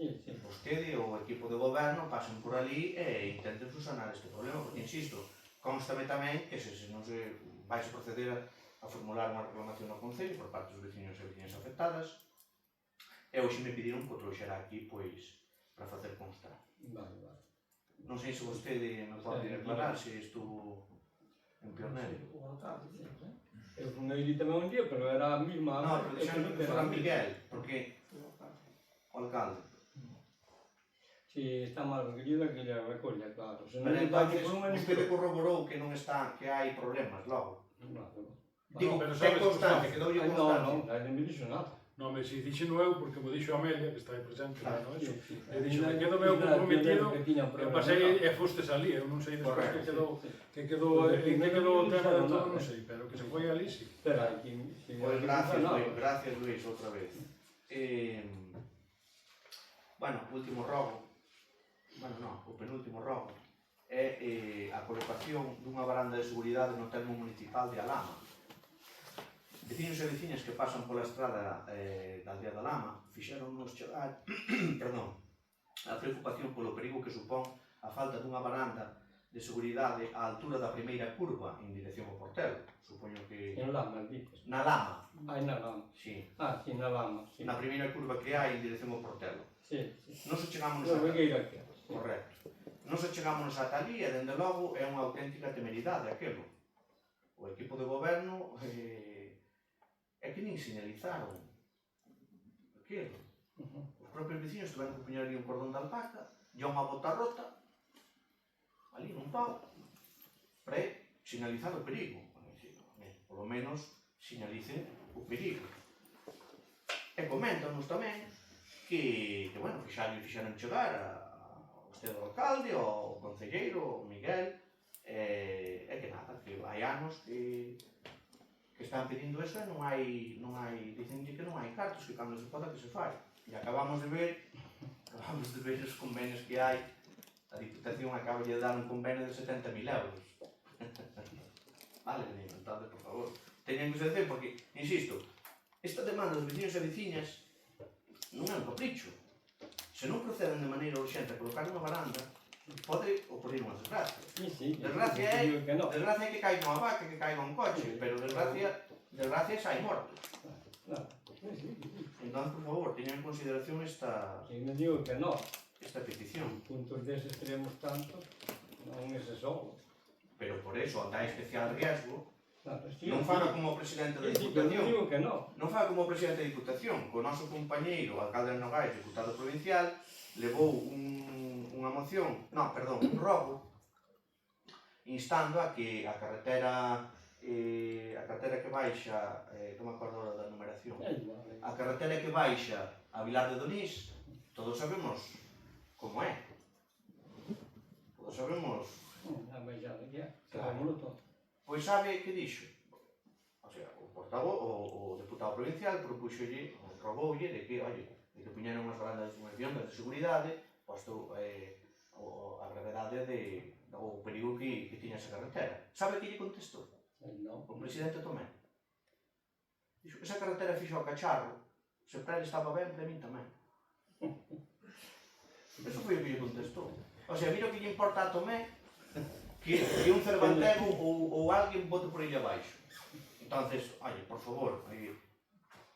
Sí. vostede ou o equipo de goberno pasen por ali e intenten subsanar este problema, porque, insisto, constame tamén que se non se vai proceder a formular unha reclamación ao Concello por parte dos veciños e veciñas afectadas, e hoxe me pediron que o trouxera aquí, pois, para facer constar. Vale. Non sei se vostede me pode aclarar se estuvo en Pionero. Eu fui aí tamén un día, pero era a mesma... No, pero dixeron que fora Miguel, porque o alcalde. Si está mal recollida, que lle recolla, claro. Se non Pero lle dá entonces, por unha vostede corroborou que non está, que hai problemas logo. Digo, pero ten sabes, constancia, que doulle constancia. Non, non me dixo nada. Non, me si dixen eu, porque me dixo Amelia, que está aí presente, Claro, non eso. Sí. E dixo, me quedo meu comprometido, Eu e pasei e fostes ali, eu non sei despois Correcto, que quedou o tema de todo, non sei, pero que se foi ali, sí. Pero aquí... Pois gracias Luis, outra vez. Bueno, o último rogo, o penúltimo rogo, é a colocación dunha varanda de seguridade no termo municipal de Alama. Veciños e veciñas que pasan pola estrada da aldea da Lama fixeronnos chegar a preocupación polo perigo que supón a falta dunha varanda de seguridade á altura da primeira curva en dirección ao Portelo. Supoño que... En Lama, dices. Na Lama. Ai, na Lama. Sí. Sí, na Lama, sí. Na primeira curva que hai en dirección ao Portelo. Sí. Nos chegámonos No, ata... Regueira que Correcto. Nos chegámonos ata ali e, dende logo, é unha auténtica temeridade aquilo. O equipo de goberno é que nin señalizaron aquilo. Os propios veciños tiveron que poñer ali un cordón de alpaca e unha bota rota ali nun pau para señalizar o perigo. Por lo menos señalicen o perigo. E coméntanos tamén que xa lle fixeron chegar ao vostede do alcalde, ao concelleiro, ao Miguel, e que nada, que hai anos que están pedindo eso e non hai, dicenlle que non hai cartos, que cando se poda que se fai. E acabamos de ver os convenios que hai. A Diputación acaba de dar un convenio de 70.000 euros. Vale, entonces, por favor, teñen que ser, porque, insisto, esta demanda dos veciños e veciñas non é un capricho. Se non proceden de maneira urxente a colocar unha varanda, pode ocorrer unha desgracia. Desgracia é que caiga unha vaca, que caiga un coche, pero desgracia é sai morto. Entón, por favor, teñan en consideración esta petición. Puntos deses tenemos tantos, non ese solo. Pero por eso, anda especial riesgo, non faga faga como presidente da Pero Diputación. digo que non. Non faga como presidente da Diputación. Co noso compañeiro, alcalde de Nogais, deputado provincial, levou unha moción, un rogo, instando a que a carretera que baixa, non me acordo da numeración, a carretera que baixa a Vilar de Donís, todos sabemos como é. Todos sabemos. A baixada que é, sabémoslo todo. Pois sabe que dixo? O sea, o portavoz, o deputado provincial propuxolle, rogoulle de que, de que puñeran unhas barandas de seguridade, posto a gravedade do perigo que tiña esa carretera. Sabe que lle contestou? O presidente Tomé. Dixo que esa carretera fixo ao cacharro, se para ele estaba ben, para min tamén. Eso foi o que lle contestou. O sea, mira o que lle importa a Tomé que un cervantego ou alguén bote por aí abaixo. Entonces, por favor,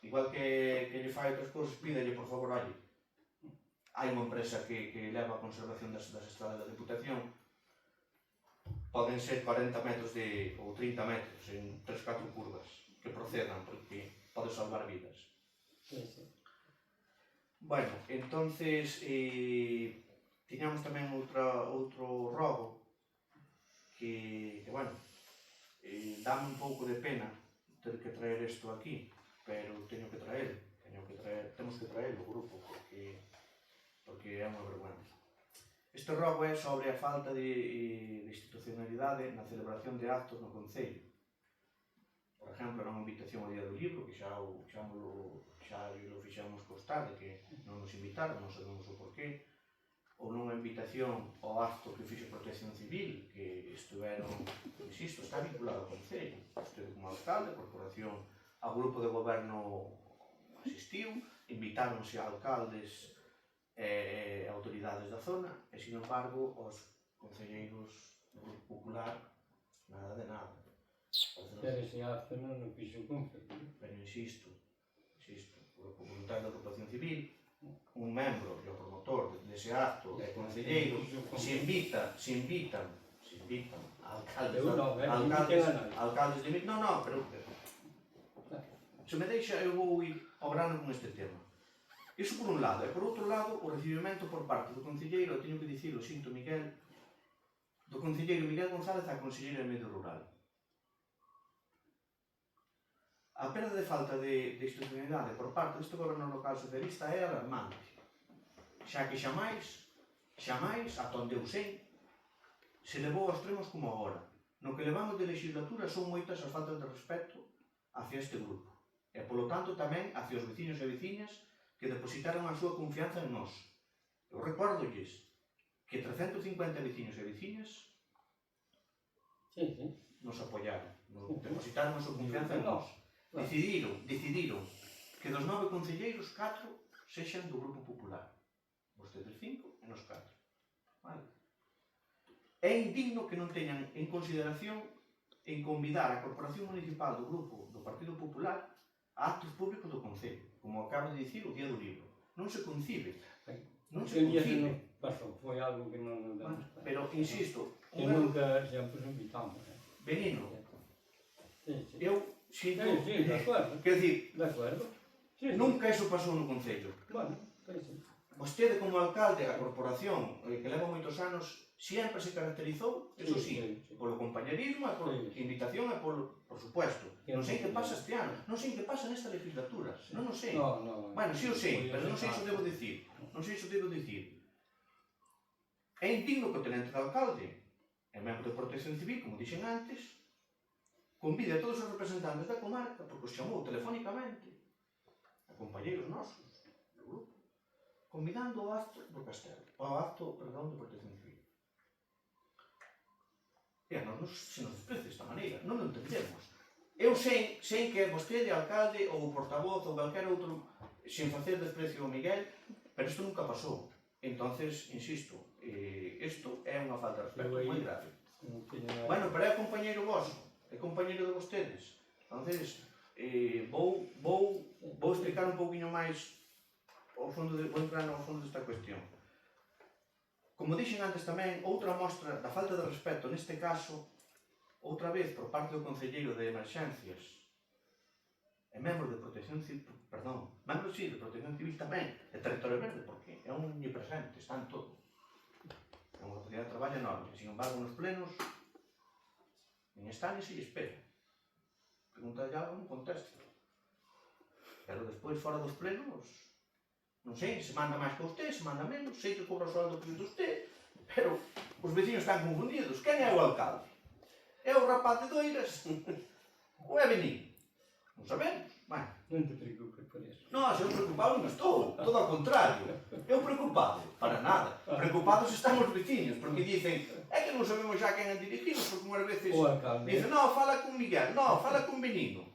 igual que lle fai outras cousas, pídelle, por favor, hai unha empresa que leva a conservación das estradas da Diputación, poden ser 40 metros ou 30 metros en 3-4 curvas que procedan, porque pode salvar vidas. Bueno, entonces, tiñamos tamén outro rogo que dame un pouco de pena ter que traer isto aquí, pero temos que traerlo o grupo, porque é unha vergüenza. Este rogo é sobre a falta de institucionalidade na celebración de actos no Concello. Por exemplo, era unha invitación ao Día do Libro, que xa lo fixemos constar de que non nos invitaron, non sabemos o porqué, ou nunha invitación ao acto que fixo Protección Civil, que estuveron, insisto, está vinculado ao Concello. Estuve como alcalde, a corporación, ao grupo de goberno asistiu, invitáronse a alcaldes e autoridades da zona, e, sin embargo, os concelleiros do Grupo Popular, nada de nada. Pero ese acto non o fixo o Concello. Pero insisto, o Grupo Voluntario da Corporación Civil, un membro e o promotor dese acto é concelleiro, se invitan a alcaldes de... Non, pero... Se me deixa, eu vou ir ao grano con este tema. Iso por un lado, e por outro lado, o recibimento por parte do concelleiro, teño que dicilo, sinto Miguel, do concelleiro Miguel González á conselleira de Medio Rural. A perda de falta de institucionalidade por parte deste goberno local socialista é alarmante, xa que xamais, ata onde eu sei, se levou aos extremos como agora. No que levamos de legislatura son moitas as faltas de respeto hacia este grupo, e polo tanto tamén hacia os veciños e veciñas que depositaron a súa confianza en nós. Eu recordolles que 350 veciños e veciñas nos apoyaron, depositaron a súa confianza en nós. Decidiron que dos 9 concelleiros, 4 sexan do Grupo Popular. Vostedes 5 e nos 4. Vale. É indigno que non teñan en consideración en convidar a Corporación Municipal do Grupo do Partido Popular a actos públicos do Concello, como acabo de dicir, o Día do Libro. Non se concibe. Non se concibe. Pasou, foi algo que non nos damos. Pero, insisto, que nunca sempre nos invitamos. Benino, eu sinto... Sí, de acuerdo. Quer dicir, De acuerdo. nunca eso pasou no Concello. Bueno, sí. Vostede, como alcalde, a corporación, que leva moitos anos, sempre se caracterizou, eso sí, polo compañerismo, e por invitación e por supuesto. Non sei que pasa este ano, non sei que pasa nesta legislatura, non o sei. Bueno, sí o sei, pero non sei iso debo dicir. É indigno que o tenente de alcalde, e membro de Protección Civil, como dixen antes, convide a todos os representantes da comarca, porque os chamou telefónicamente, a compañeiros nosos, do grupo, convidando ao acto do Castelo, ao acto, perdón, de Protección Civil. E a nós se nos despreza desta maneira, non o entendemos. Eu sei que é vostede, alcalde, ou o portavoz, ou calquer outro, sen facer desprecio ao Miguel, pero isto nunca pasou. Entonces, insisto, isto é unha falta de respeto moi grave. Bueno, pero é compañeiro vosso, é compañeiro de vostedes. Entonces, vou explicar un pouquinho máis vou entrar ao fondo desta cuestión. Como dixen antes tamén, outra mostra da falta de respeto, neste caso, outra vez por parte do concelleiro de Emerxencias e membro de Protección Civil, membro de Protección Civil tamén, e Territorio Verde, porque é un omnipresente, está en todo. É unha capacidade de traballo enorme, sin embargo, nos plenos, nin está ni se lle espera. Pregunta de algo, non contesta. Pero despois, fora dos plenos, non sei, se manda máis que usted, se manda menos, sei que cobra o sueldo que de usted, pero os veciños están confundidos. Quen é o alcalde? É o rapaz de Doiras? Ou é Benito? Non sabemos. Bueno. Non te preocupes por eso. Non, se eu preocupado non estou, todo ao contrario. Eu preocupado, para nada. Preocupados están os veciños, porque dicen, é que non sabemos xa quen é dirigimos, porque unhas veces dicen, non, fala con Miguel, non, fala con Benino.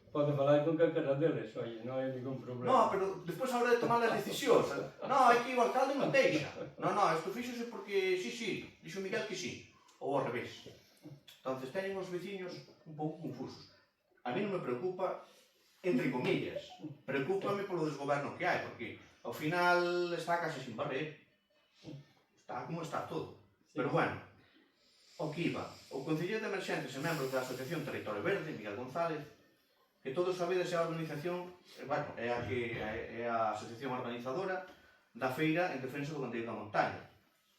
Pode falar con calquera deles, oye, non hai ningún problema. Non, pero despois a hora de tomar as decisións, non, é que o alcalde non deixa. Non, isto fíxose porque sí, dixo Miguel que sí, ou ao revés. Entonces teñen os veciños un pouco confusos. A mí non me preocupa, entre comillas, preocúpame polo desgoberno que hai, porque ao final está case sin barrer. Está como está todo. Pero bueno, o que iba, o concelleiro de Emerxencias e membro da Asociación Territorio Verde, Miguel González, que todos sabedes é a organización, é a asociación organizadora da feira en defensa do gandeiro da montaña,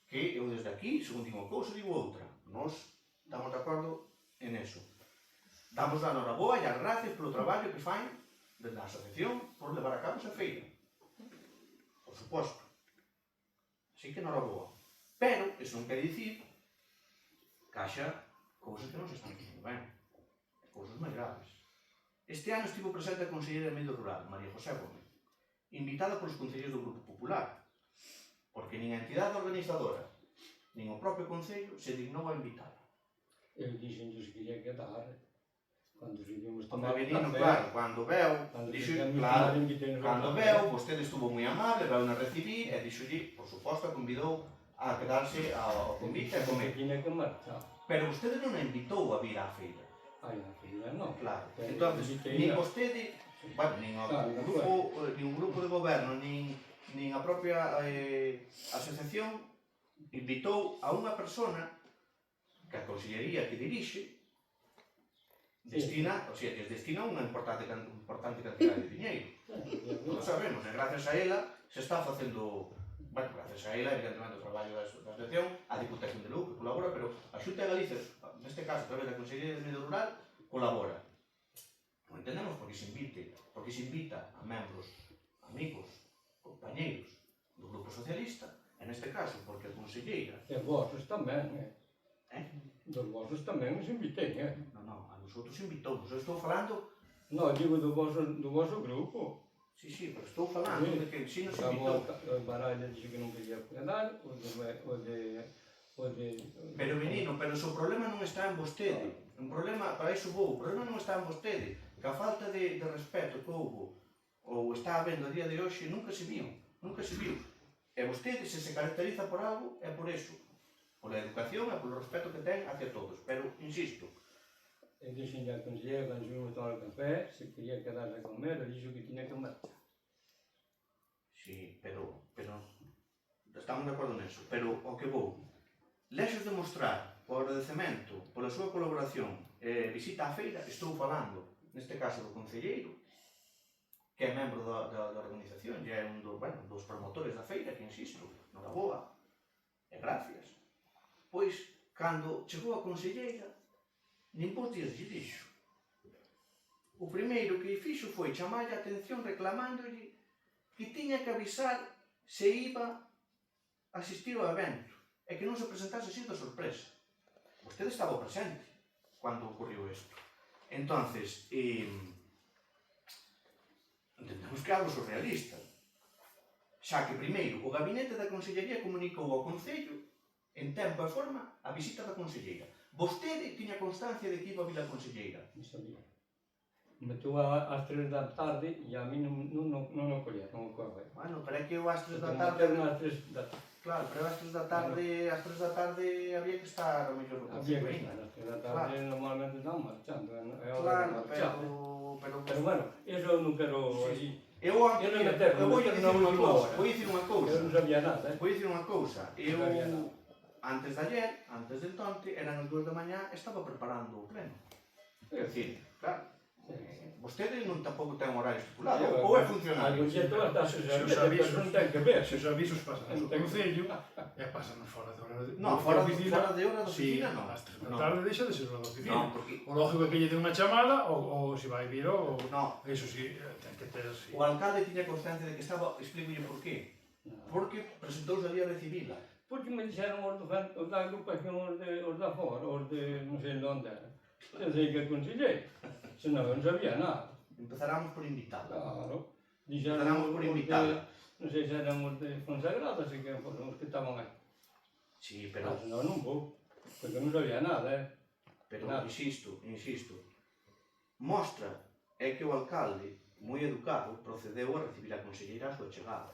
que eu desde aquí, según digo unha cousa, digo outra. Nós estamos de acordo en eso. Damos a noraboa e as gracias polo traballo que fan desde a asociación por levar a cabo esa feira. Por suposto. Así que noraboa. Pero, eso non quer dicir que haxa cousas que non se están facendo ben. Cousas máis graves. Este ano estivo presente a Conselleira de Medio Rural, María José Gómez, invitada polos concelleiros do Grupo Popular, porque nin a entidade organizadora, nin o propio Concello se dignou a invitar. Eu dixenlles que ia quedar. Cando seguimos Porque tomar Benino, café, claro, cando veu, cando dixo, fixemos claro, tomar, invitenos cando a veu, vostede estuvo moi amable, veu na recibir e dixolle, por suposto, convidou a quedarse ao convite e a comer. Tiña que marchar. Pero vostede non a invitou a vir á feira. Ai, a feira non. Claro. Pero Entonces, invitei nin a- vostede, bueno, nin Claro, o grupo de goberno, nin a propia asociación invitou a unha persona que a consellería que dirixe destina, o sea, que destina unha importante cantidade de diñeiro. Todos sabemos, e gracias a ela se está facendo, bueno, gracias a ela, evidentemente, o traballo da asociación, a Diputación de Lugo, que colabora, pero a Xunta de Galicia, neste caso, a través da Consellería de Medio Rural, colabora. Non entendemos por que se invita a membros, amigos, compañeiros do Grupo Socialista, e neste caso, porque a conselleira... E vosos tamén, Dos vosos tamén os invitei, Non, a nosotros invitamos. Eu estou falando... Non, digo do voso grupo. Sí, pero estou falando de que si nos invitou. O Baralla dixo que non quería quedar, o de... Pero, menino, pero se o problema non está en vostede. Un problema, para iso vou, o problema non está en vostede. Que a falta de respeto que houve, ou está habendo a día de hoxe, nunca se viu. E vostede, se caracteriza por algo, é por eso. Pola educación e polo respeto que ten hacia todos. Pero, insisto, Eu dixenlle a conselleira, cando subimos tomar o café, se quería quedarse a comer, e dixo que tiña que marchar. sí, pero estamos de acordo neso. Pero, o que vou, lexos de mostrar o agradecemento pola súa colaboración e visita á feira, estou falando, neste caso, do concelleiro, que é membro da organización, e é un dos promotores da feira, que insisto, noraboa, e gracias. Pois, cando chegou a conselleira, nin vos días lle dixo. O primeiro que fixo foi chamarlle a atención reclamándolle que tiña que avisar se iba a asistir ao evento e que non se presentase así de sorpresa. Vostede estaba presente cando ocurriu isto. Entonces, entendemos que é algo surrealista. Xa que primeiro o gabinete da consellería comunicou ao Concello en tempo e forma a visita da conselleira. Vostede tiña constancia de que iba a vir a conselleira. Non sabía. Meteu ás 3 da tarde e a mí non o collía, non o corre. Bueno, pero é que eu ás 3 da Tarde. tarde... Ás 3 da tarde. Claro, pero ás 3 da tarde había que estar ao mellor do Había Concello que ainda. estar ás 3 da tarde, normalmente están marchando. É hora Claro, de marchar. pero... Pero bueno, eso eu non quero... Sí. Eu Eu non meterme, vou dicir na unha última cousa, hora. vou dicir unha Eu cousa. non sabía nada, Vou dicir unha cousa. Eu, Non sabía nada. antes de ayer, antes de tonte, eran as 2 da mañá, estaba preparando o pleno. É dicir, claro, vostede non tampouco ten un horario estipulado, ou é funcionario. Algún xeito está Se os pero avisos non ten que ver. Se os avisos pasan ao Concello e pasan fora de hora de Fora oficina. de hora da oficina, non. Ás 3 da tarde deixa de ser hora da oficina. Non, porque O lógico é que lle dé unha chamada ou se vai vir ou... non, Eso sí, ten que ter así. o alcalde tiña constancia de que estaba, explicolle por qué. Porque presentouse a día recibila. Porque me dixeron os da agrupación, os da fora, os de non sei onde era. Eu sei que aconsellei, senón eu non sabía nada. Empezaramos por invitala. Claro. Dixeron Empezaramos por os de, invitala. non sei se eran os de Fonsagrada, así que foron os que estaban aí. Sí, Pero senón non vou, porque non sabía nada, pero Nada. insisto. Mostra é que o alcalde, moi educado, procedeu a recibir a conselleira a súa chegada.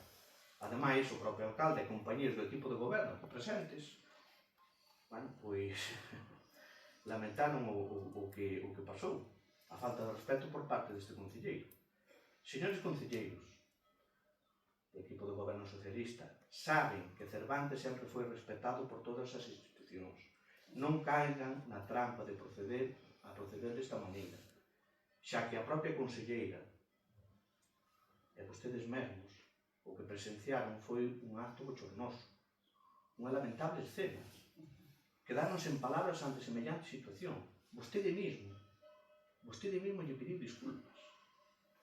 Ademais, o propio alcalde e compañeros do equipo de goberno aquí presentes, bueno, pois, lamentaron o que pasou, a falta de respeto por parte deste concelleiro. Señores concelleiros do equipo de goberno socialista, saben que Cervantes sempre foi respetado por todas as institucións. Non caigan na trampa de proceder desta maneira, xa que a propia conselleira e vostedes mesmos o que presenciaron foi un acto bochornoso, unha lamentable escena. Quedaron sen palabras ante semellante situación. Vostede mesmo lle pediu disculpas.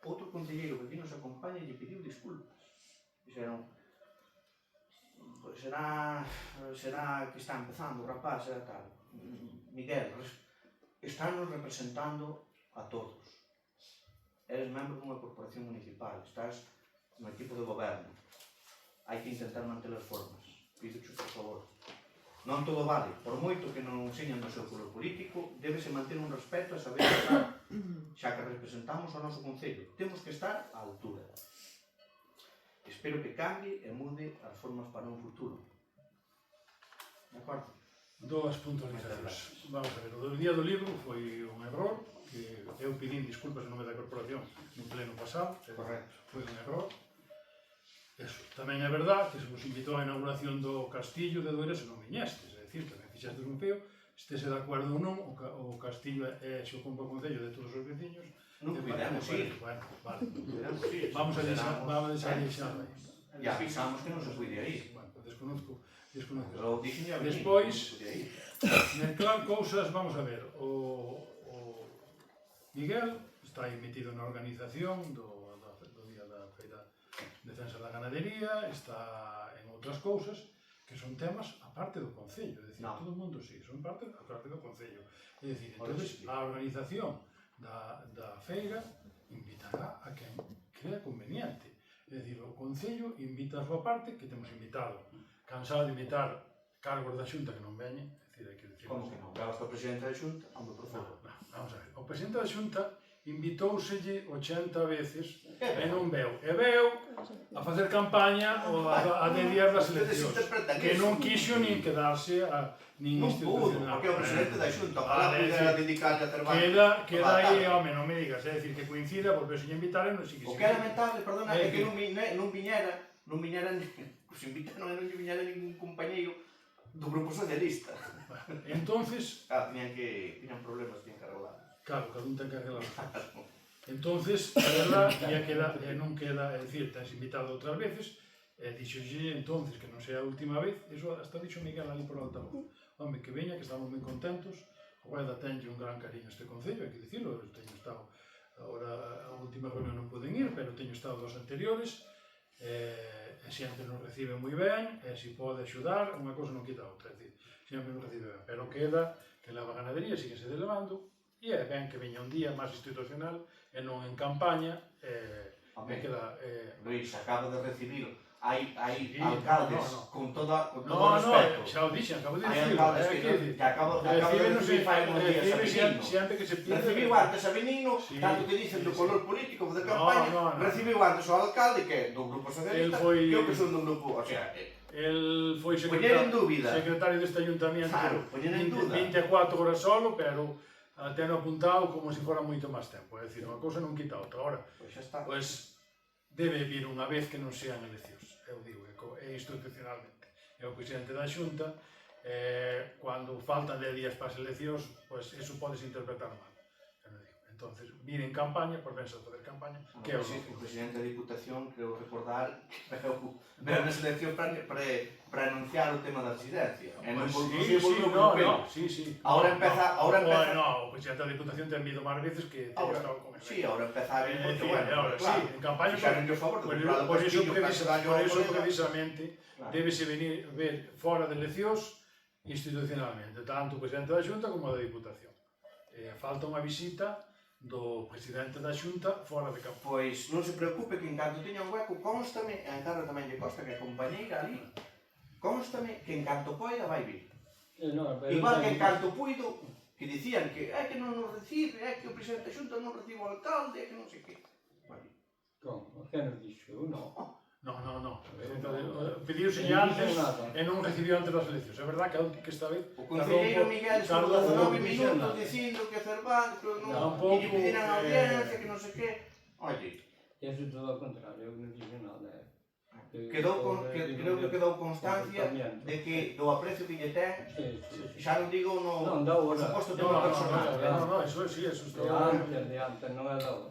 Outro concelleiro que aquí nos acompaña lle pediu disculpas. Dixeron, Pois será que está empezando o rapaz, será tal. Miguel, estános representando a todos. Eres membro dunha corporación municipal, estás no equipo de goberno. Hai que intentar manter as formas. Pídocho, por favor. Non todo vale. Por moito que non enseñan no seu color político, débese manter un respeto a saber estar, xa que representamos o noso concello. Temos que estar á altura. Espero que cambie e mude as formas para un futuro. De acordo? Dúas puntualizacións. Vamos a ver, o do día do libro foi un error, que eu pedín disculpas en nome da corporación no pleno pasado. Correcto. Foi un error. Eso. Tamén é verdad que se vos invitou á inauguración do Castillo de Doiras e non viñestes, é dicir, tamén fixestes un feo, estese de acordo ou non, o Castillo é xo compra o concello de todos os veciños. Non podemos ir. Bueno, vale. Podemos ir. Vamos a deixar aí. E avisamos que non se puide ir. Bueno, desconozco. Pero dixen a venir, Despois, non se puide ir. mezclar cousas, vamos a ver, o Miguel está aí metido na organización do día da feira defensa da ganadería, está en outras cousas que son temas aparte do Concello, é dicir, No. todo o mundo sí, son parte do Concello. É dicir, Por entonces eso sí. a organización da feira invitará a quen crea conveniente. É dicir, o Concello invita a súa parte, que temos invitado, cansado de invitar cargos da Xunta que non veñen, é dicir, hai que dicir. Como que non? Gabas o presidente da Xunta, hombre, por favor. Vamos a ver, o presidente da Xunta invitóuselle 80 veces e non veu. E veu a facer campaña ou a dediar das eleccións. Que non quixo nin quedarse nin Non pudo, institucional. porque o presidente da Xunta, ojalá pudera dedicarle a Cervantes. Queda aí, home, non me digas, é dicir, que coincida, porque se lle invitaren, non si O que é lamentable, perdona, é que non viñera, os invitaron e non lle viñera ningún compañeiro do Grupo Socialista. Entonces, Tiñan problemas, tiñan que arreglar. claro, cada un ten que arreglar as cousas. Entonces, a verdad, non queda, é dicir, tens invitado outras veces, e dixolle entonces que non sea a última vez, iso hasta dixo Miguel ali por altavoz. Home, que veña, que estamos moi contentos, o Guarda tenlle un gran cariño a este concello, hai que dicirlo, teño estado, agora a última reunión non poden ir, pero teño estado dos anteriores, e sempre nos recibe moi ben, e se pode axudar, unha cosa non quita outra, é dicir, sempre nos recibe ben, pero queda que leva ganadería, sigue se levando, e é ben que veña un día máis institucional e non en campaña, Amén. queda... Luís, acabo de recibir, hai Sí, alcaldes no. con todo No, respeto. xa o dixen, acabo de Hai dicirlo, alcaldes que que acabo de recibir fai uns días a Benigno. sempre que se pide... Recibiu antes a Benigno, Sí, tanto que dicen do sí, color sí. político de campaña, No. recibiu antes o alcalde, que é do Grupo Socialista, El foi- que eu que son do grupo, o sea, El foi poñer en dúbida. secretario deste ayuntamiento Claro, poñer en dúda. 24 horas solo, pero teno apuntado como se fora moito máis tempo, é dicir, unha cousa non quita outra. Ahora, Pois xa está. pois, debe vir unha vez que non sean eleccións, eu digo, é institucionalmente. É o presidente da Xunta, cando faltan 10 días para as eleccións, pois eso podes interpretar mal. Entonces, vir en campaña, por pensar facer campaña, que é o O presidente da Diputación, creo recordar, veu na selección para anunciar o tema da residencia. E non Sí, sí. Ahora empeza- No, o presidente da Diputación ten vido máis veces que teño estado con ele. Sí, ahora empezar É porque, dicir, bueno, ahora, claro, sí, en campaña, fixaron o favor de comprar o por eso castillo para que daño ao colega. precisamente Claro. débese venir ver fora de eleccións institucionalmente, tanto o presidente da Xunta como o da Diputación. Falta unha visita do presidente da Xunta fora de campo. Pois non se preocupe que en canto teña un hueco, constame, a Carlos tamén lle consta que é compañeira ali, constame que en canto poida vai vir. Igual que en canto puido, que dicían que é que non nos recibe, é que o presidente da Xunta non recibe o alcalde, é que non sei que. Bueno, Como? Que nos dixo? Eu non. No. Pediuse antes e non recibiu antes das eleccións. É verdad que esta vez o concelleiro Miguel estuvo tardou 19 pouco, minutos nada. dicindo que Cervantes, que un non, pouco, que lle pediran audiencia, que non sei que. Oye, Eso todo ao contrario, eu non dixo nada. creo que quedou constancia de que do aprecio que lle ten, xa non digo no, Non, da por hora. suposto, No, tema personal. eso sí, eso De está. antes, non é da hora.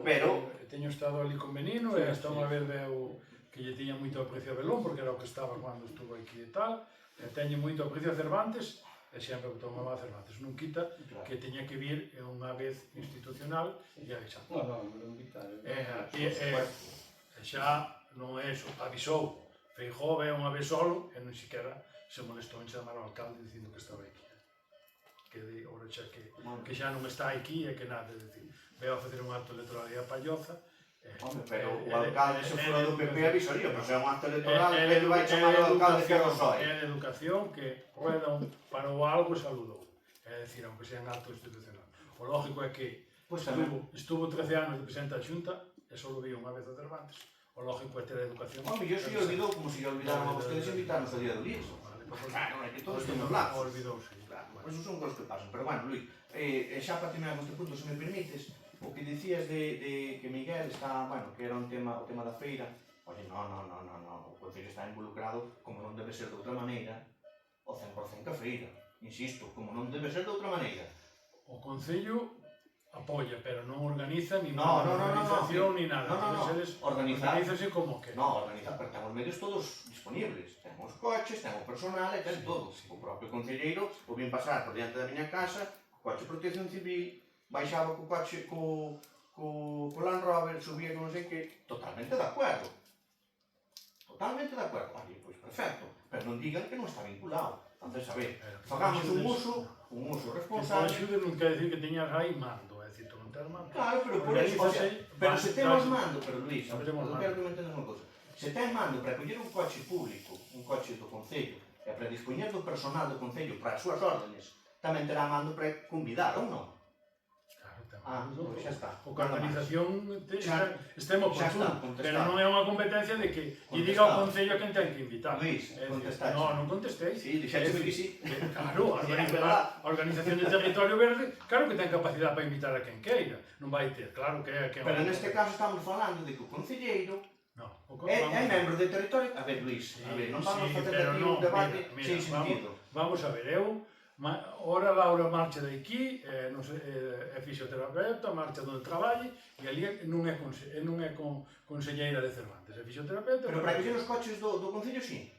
Pero- Teño estado ali con Benino e hasta unha vez veu que lle tiña moito aprecio a Belón, porque era o que estaba cando estuvo aquí e tal, e teño moito aprecio a Cervantes, e sempre tomaba a Cervantes. Non quita Claro. que teña que vir unha vez institucional e avisar. Non, me lo invitaron. E xa non é eso, avisou Feijóo ve unha vez solo e non siquiera se molestou en chamar ao alcalde dicindo que estaba aquí. Que ora xa que xa non está aquí e que nada, é dicir, veo a facer un acto electoral e a palloza. Home, pero o alcalde se fora do PP avisaría, pero se é un acto electoral, que vai chamar ao alcalde que arrosoi. É a educación que rueda parou algo e saludou. É dicir, aunque sea un acto institucional. O lógico é que estuvo 13 anos de presidente da Xunta e só vi unha vez a Cervantes. O lógico é ter a educación. Home, yo se olvidou como se olvidaron a vostedes invitarnos ao día do libro. Claro, é que todos temos lazos. Olvidouse. Claro, esos son cosas que pasan. Pero bueno, Luis, xa para terminar con este punto, se me permites, o que dicías de que Miguel está, bueno, que era o tema da feira, oye, non, o Concello está involucrado, como non debe ser de outra maneira, o 100% ca feira. Insisto, como non debe ser de outra maneira. O Concello apoia, pero non organiza ni organización ni nada. Organízase como que. No, organizar, pero temos medios todos disponibles. Temos coches, temos personal e ten todo. O propio concelleiro o vin pasar por diante da miña casa, co coche de protección civil, baixaba co coche co Land Rover, subía con non sei que, totalmente de acuerdo. Totalmente de acuerdo. Vale, pois perfecto, pero non digan que non está vinculado. Entonces, a ver, fagamos un uso responsable. Que axude non quer dicir que teñas aí mando, é dicir, tu non ter mando. Claro, pero por eso, o sea, pero se temos mando, pero Luis, eu quero que me entendas unha cosa. Se ten mando para coller un coche público, un coche do Concello, e para dispoñer do personal do Concello para as súas órdenes, tamén terá mando para convidar, ou non? Pois xa está. O que a organización estemos oportuno, pero non é unha competencia de que lle diga ao Concello a quen ten que invitar. Luis, contestaste. Non contestei. Sí, dixécheme que sí. Claro, a Organización de Territorio Verde, claro que ten capacidade para invitar a quen queira, non vai ter, claro que é. Pero neste caso estamos falando de que o concelleiro é membro de territorio. A ver, Luis, non vamos facer aquí un debate sin sentido. Vamos a ver, ora Laura marcha de aquí, é fisioterapeuta, marcha donde traballe, e ali non é conselleira de Cervantes, é fisioterapeuta. Pero para que os coches do Concello, sí.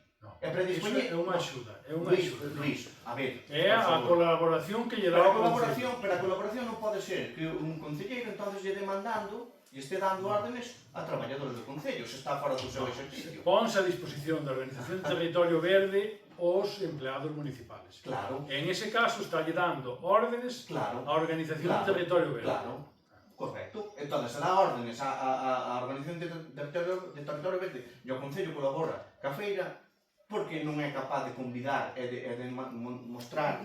É para dispoñer. É unha axuda, Luis, a ver. É a colaboración que lle dá o Concello. Pero a colaboración non pode ser que un concelleiro entonces lle demandando e este dando órdenes a traballadores do Concello, se está fora do seu exercicio. Ponse a disposición da Organización de Territorio Verde os empleados municipales. Claro. En ese caso está lle dando órdenes á Organización de Territorio Verde. Claro, correcto. Entón, se dá órdenes á Organización de Territorio Verde e o Concello colabora ca feira porque non é capaz de convidar e de mostrar.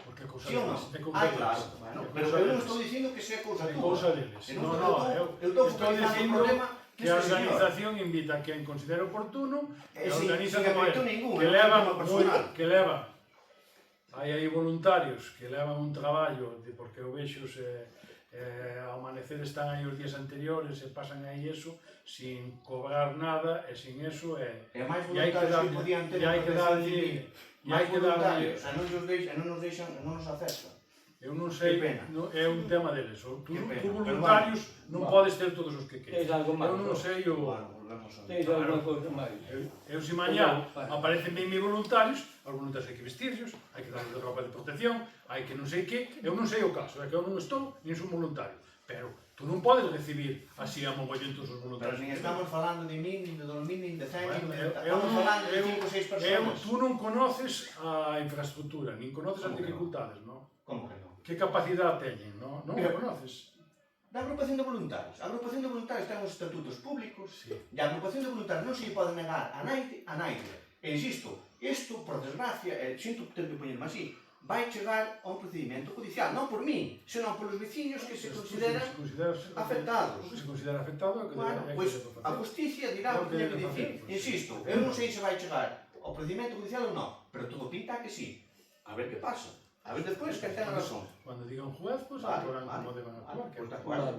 Porque é cousa deles. Claro. Pero eu non estou dicindo que sea cousa tua. É cousa deles. Eu estou focalizando o problema que a organización invita a quen considera oportuno e organiza que leva. Hai aí voluntarios que levan un traballo, porque eu vexo ao amanecer están aí os días anteriores e pasan aí eso sin cobrar nada e sin eso e máis voluntarios que podían ter máis voluntarios e non nos deixan, non nos aceptan. Eu non sei, é un tema deles. Tú voluntarios non podes ter todos os que queres. Eu non sei o... Tens alguma cousa máis? Eu se mañá aparecen ben mis voluntarios, os voluntarios hai que vestirlos, hai que darles roupa de protección, hai que non sei que, eu non sei o caso, é que eu non estou, nin son voluntario. Pero tú non podes recibir así a mogollón todos os voluntarios. Pero nin estamos falando de min, nin de 2000, nin de 100, estamos falando de 5 ou 6 personas. Tú non conoces a infraestructura, nin conoces as dificultades, non? Como que non? Que capacidade teñen, non? Non o conoces. Da agrupación de voluntarios. A agrupación de voluntarios ten os estatutos públicos e a agrupación de voluntarios non se lle pode negar a naide. E insisto, isto, por desgracia, sinto ter que poñerme así, vai chegar a un procedimento judicial, non por mí, senón polos veciños que se consideran afectados. Se considera afectado, bueno, pois a justicia dirá o que teña que dicir. Insisto, eu non sei se vai chegar ao procedimento judicial ou non, pero todo pinta que sí. A ver que pasa. A ver despois que ten razón. Cando diga un juez, pois actuarán como deban actuar.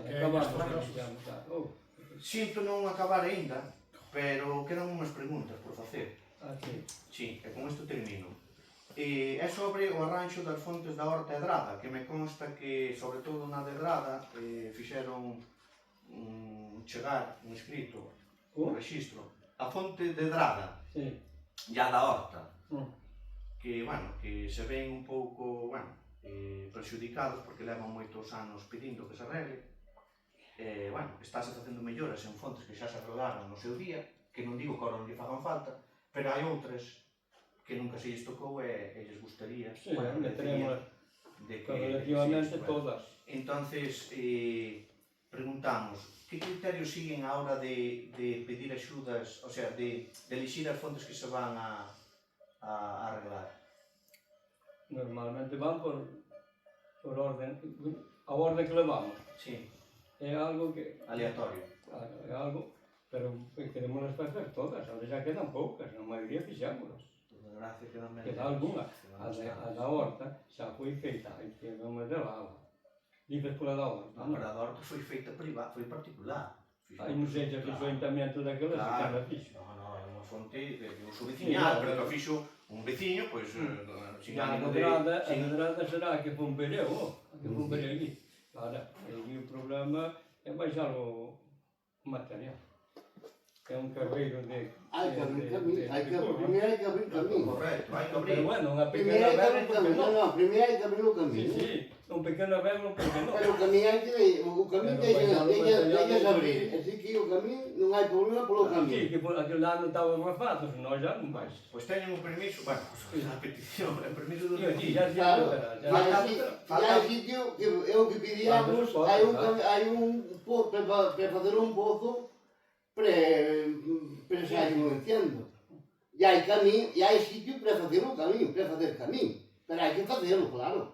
Sinto non acabar aínda, pero quedan unhas preguntas por facer. Sí, e con isto termino. É sobre o arranxo das fontes da Horta Edrada, que me consta que, sobre todo na de Edrada, fixeron chegar un escrito, un registro, a fonte de Edrada, ya da Horta, que, bueno, que se ven un pouco, bueno, perxudicados porque levan moitos anos pedindo que se arregle. Bueno, estáse facendo melloras en fontes que xa se arreglaron no seu día, que non digo que ahora non lle fagan falta, pero hai outras que nunca se lles tocou e lles gustaría, Sí, meteremos de que relativamente sí, todas. Entonces, preguntamos, que criterios siguen a hora de pedir axudas, o sea, de elixir as fontes que se van a arreglar? Normalmente van por orden, a orden que levamos. Sí, É algo que... aleatorio. Claro, é algo, pero queremos facer todas, ahora já quedan poucas, a maioría fixámolas. Por desgracia quedan menos. Queda alguna, a da horta xa foi feita, hai que non de lava. Dices pola da horta, Non, pero a da horta foi feita privada, foi particular. Hai non sei se fixo o ayuntamiento daquela, se Claro. cada fixo. Non, é unha fonte de uso veciñal, pero que fixo un veciño, pois, sin A ánimo de... nedrada será que bombereou, que bombereou ali. Ahora, o problema é baixar o material. É un carreiro de... Hai que abrir camino, primeiro hai que abrir camino. Correcto, hai que abrir. Pero bueno, unha Primeiro pequena hai que vela, abrir porque camino, non? non, primeiro hai que abrir o Sí, camino. sí, un pequeno velo, porque non? Pero o camino hai que, o camino Pero deixas vai abrir, así que o camino non hai problema polo Sí, camino. que aquele ano estaba rafado, senón já non vais. Pois teñen un permiso, bueno, a petición, o permiso do Sí, veciño. já Claro, já e hai sitio que é o que pedíamos, hai un pozo para facer un pozo pre-influenciando. E hai camino, e hai sitio para facer o camino, para facer camino. Pero hai que facelo, claro.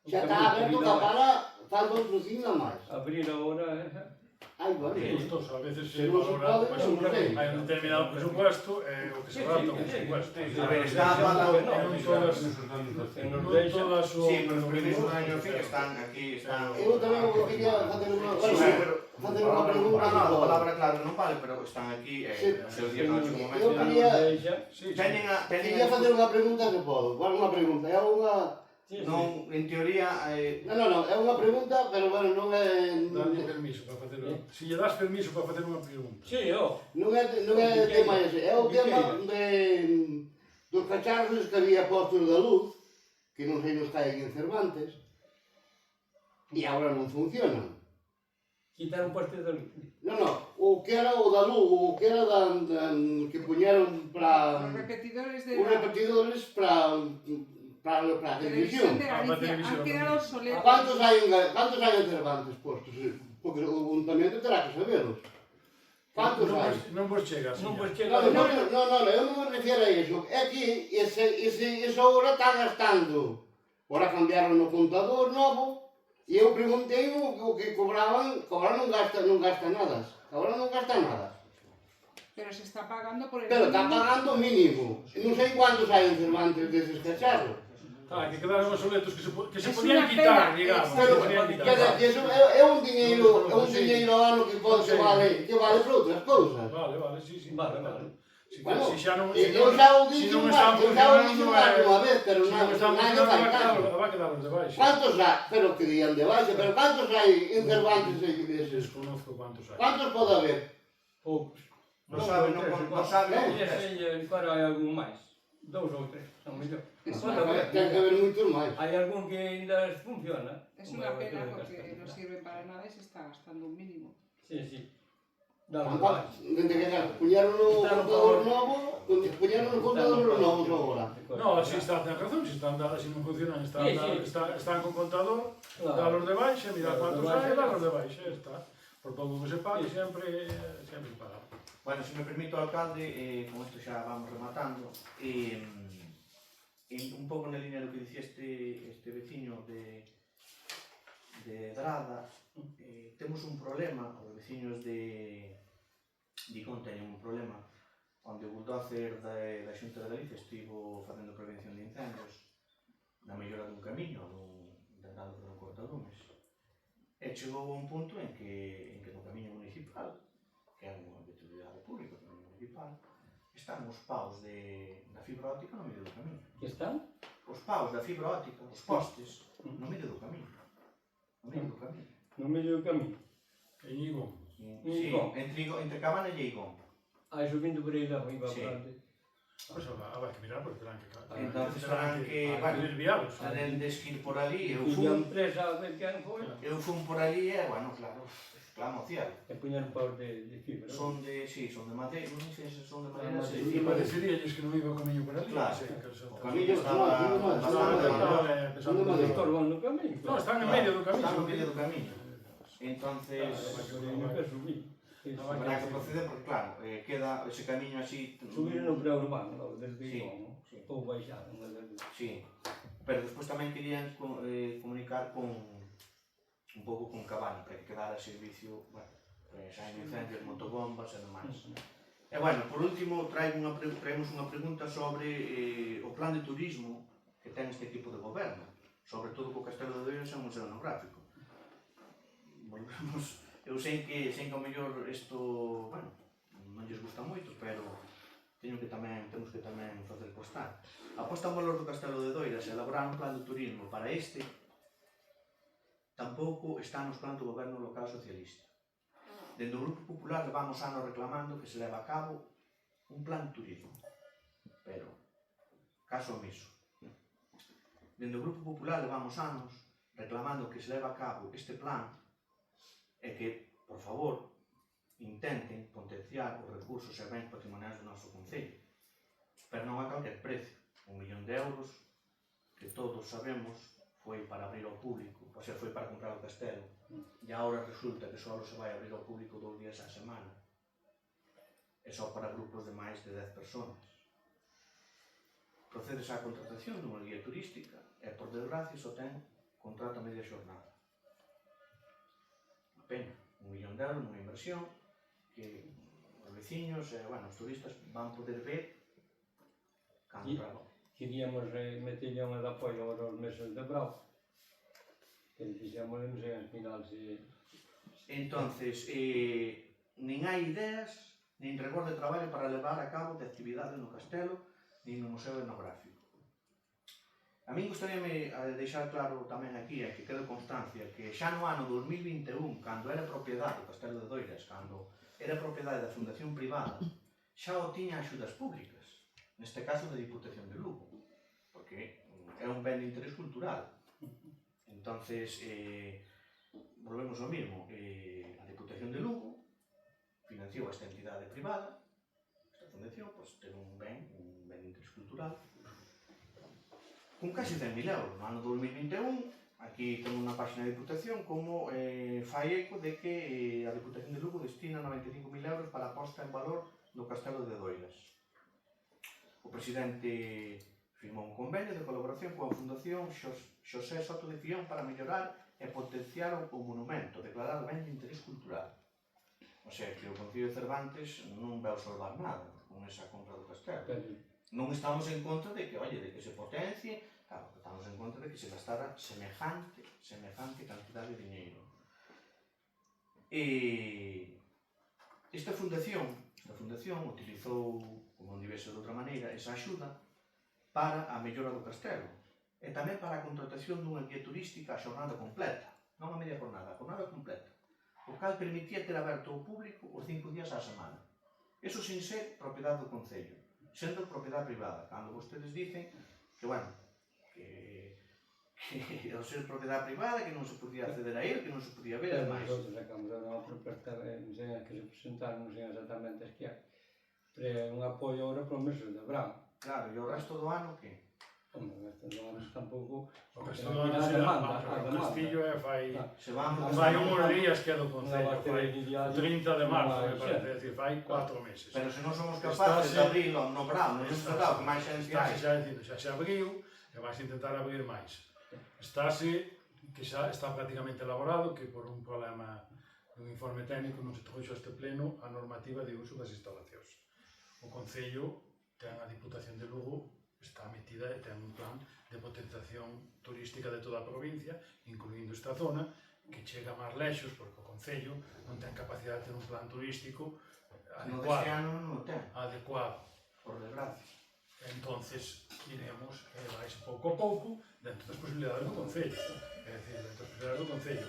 Xa está aberto que para falta outro signo máis. abrir agora, Ai, bueno, É custoso, a veces se Se non se valora, pode, pois, non sei. hai un determinado presupuesto e o que se adapta ao presupuesto. A ver, está falando E non todas, en non nos deixa, todas son... Sí, pero os permisos do año fin están aquí, están... Eu tamén quería facer unha, Sí, sí, pero... facer unha pregunta. No, a palabra claro non vale, pero están aquí, Sí, se o día non chegou máis eu claro. quería- deixa, Sí, sí. Quería facer unha pregunta se podo, vale unha pregunta, é unha... sí, sí. Non, en teoría, Non, é unha pregunta, pero bueno, non é... Dalle permiso para facer... Si lle das permiso para facer unha pregunta. Sí, ó, Non é tema ese, é o tema dos cacharros que había postos da luz, que non sei nos caen en Cervantes, e agora non funcionan. quitar un poste de luz. Non, o que era o da luz, o que era que puñeron para... Os repetidores de Os repetidores para televisión. televisión de para Galicia televisión. han quedado obsoletos. Cantos hai en Cervantes postos? Porque o ayuntamiento terá que saberos. Cantos hai? Non vos chega, Non señor. vos No, chega eu non me refiero a iso. É que esa hora está gastando. Ora cambiaron o contador novo e eu preguntei o que cobraban, que agora non gasta nada. Agora non gasta nada. Pero se está pagando por el Pero está mínimo. pagando mínimo. E non sei cuántos hai en Cervantes deses cacharros. Que quedaron obsoletos que se Es podían una quitar, pena, digamos. Pero, se podían quer quitar. dizer, eso é un diñeiro ao ano que vale para outras cousas. Vale, sí, sí. Vale, vale. Si, Bueno, si xa non, eu xa o si dixo non máis, están eu xa o funcionando, dixo máis unha vez, pero si non están nadie funcionando, fai caso. va a quedar os de baixo. Cantos hai? Pero que dían de baixa, pero cantos hai en Cervantes e deses? Desconozco cuántos hai. Cantos pode haber? Poucos. non sabe, non sabe. E sei, claro, hai algún máis. 2 ou 3, son mellor. Eso Pode haber. Ten que haber moitos máis. Hai algún que ainda funciona. Es una pena porque no sirve para nada y se está gastando un mínimo. Sí, sí. Dale, vale. Dende que puñeron o contador novo, puñeron os contadores novos agora. No, si ten razón, si non funcionan, están con contador, dalos de baixa, mirar cuántos hai, dalos de baixa, está. Por pouco que se pague, sempre pagar. Bueno, se me permite o alcalde, con isto xa vamos rematando, un pouco na línea do que dicía este veciño de Drada, temos un problema, os veciños de Dicón teñen un problema, onde o bulldozer da Xunta de Galicia estivo facendo prevención de incendios na mellora dun camiño, dun dragado de un cortalumes. E chegou a un punto en que no camiño municipal, que é unha utilidade pública, camiño municipal, están os paus da fibra óptica no medio do camiño. Que están? Os paus da fibra óptica, os postes, no medio do camiño. No medio do camiño. No medio do camiño. En Igón. Sí, entre Cabana e Igón. Subindo por aí arriba, Sí. por onde. Pois habrá que mirar, porque terán que... Entonces terán que, bueno, desviados. Tenen de ir por ali, E a empresa a ver quen foi. eu fun por ali e, bueno, claro, clama ao cielo. E puñeron paus de fibra. Son de, sí, son de madeira, non sei se son de madeira, madeira. se E pareceríalles que non iba o camiño por ali. Claro. Sí, que o son- camiño estaba Non estorban no camiño. No, están en medio do camiño. Está no medio do camiño. Entonces, Non que subir. habrá que proceder porque, claro, queda ese camiño así... Subir no preurbano, logo, desde Sí, Igón, sí. ou baixar, desde... Sí, pero despois tamén querían comunicar con un pouco con Cabana para que quedara servicio, bueno, pues hai incendios, motobombas e demais. E bueno, por último traemos unha pregunta sobre o plan de turismo que ten este tipo de goberno, sobre todo co Castelo de Doiras e o Museo Etnográfico. Volvemos, eu sei que ao mellor isto, bueno, non lles gusta moito, pero temos que tamén facer constar. A posta en valor do Castelo de Doiras e elaborar un plan de turismo para este tampouco está nos planos do goberno local socialista. Dende o Grupo Popular levamos anos reclamando que se leva a cabo un plan de turismo, pero caso omiso. Dende o Grupo Popular levamos anos reclamando que se leva a cabo este plan e que, por favor, intenten potenciar os recursos e bens patrimoniais do noso concello, pero non a calquer precio. 1 millón de euros que todos sabemos foi para abrir ao público, ou sea, foi para comprar o castelo, e agora resulta que só se vai abrir ao público 2 días á semana, e só para grupos de máis de 10 personas. Procedes á contratación dunha guía turística e, por desgracia, só ten contrato a media xornada. A pena, 1 millón de euros nunha inversión que os veciños e, bueno, os turistas van poder ver cando trago. Queríamos meterlle unha de apoio agora aos meses de bravo. Que fixemos, non sei, al final se... Entonces, nin hai ideas, nin rigor de traballo para levar a cabo de actividade no castelo, nin no Museo Etnográfico. A min gustaríame deixar claro tamén aquí, que quede constancia, que xa no ano 2021, cando era propiedade do Castelo de Doiras, cando era propiedade da Fundación Privada, xa o tiña axudas públicas, neste caso da Diputación de Lugo, porque é un ben de interés cultural. Entonces, volvemos ao mismo, a Diputación de Lugo financiou esta entidade privada, esta fundación, pois ten un ben de interés cultural, con casi 100.000 euros. No ano 2021, aquí temos unha página de Diputación como fai eco de que a Diputación de Lugo destina 95.000 euros para a posta en valor do Castelo de Doiras. O presidente firmou un convenio de colaboración coa Fundación Xosé Soto de Fión para mellorar e potenciar o monumento, declarado ben de interés cultural. O sea, que o Concello de Cervantes non vai salvar nada con esa compra do castelo. Non estamos en contra de que, oye, de que se potencie, claro, estamos en contra de que se gastara semejante cantidad de diñeiro. Esta fundación utilizou, como non debe ser de outra maneira, esa axuda para a mellora do castelo e tamén para a contratación dunha guía turística a xornada completa, non a media jornada, a jornada completa, o cal permitía ter aberto ao público os 5 días á semana. Eso sin ser propiedade do Concello, sendo propiedade privada, cando vostedes dicen que, bueno, que ao ser propiedade privada, que non se podía acceder a ele, que non se podía ver, e máis. Nosotros sacamos unha propuesta, non sei as que se presentaron, non sei exactamente as que hai, pero un apoio agora para os meses de verano. Claro, e o resto do ano, que? Hombre, estes anos tampouco... O Castelo de Doiras o Castillo fai Se van uns días que é do Concello, Non fai 30 de marzo, me parece, decir, fai 4 meses. Pero se non somos capaces de abrilo no verano, non se dá, que máis xente hai. Xa se abriu, e vais intentar abrir máis. Estáse, que xa está prácticamente elaborado, que por un problema dun informe técnico non se trouxo a este pleno a normativa de uso das instalacións. O Concello ten a Diputación de Lugo, está metida e ten un plan de potenciación turística de toda a provincia, incluindo esta zona, que chega máis lexos, porque o Concello non ten capacidade de ter un plan turístico No deste ano non o ten, adecuado. por desgracia. Entonces, iremos, vais pouco a pouco, dentro das posibilidades do Concello. É dicir, dentro das posibilidades do Concello.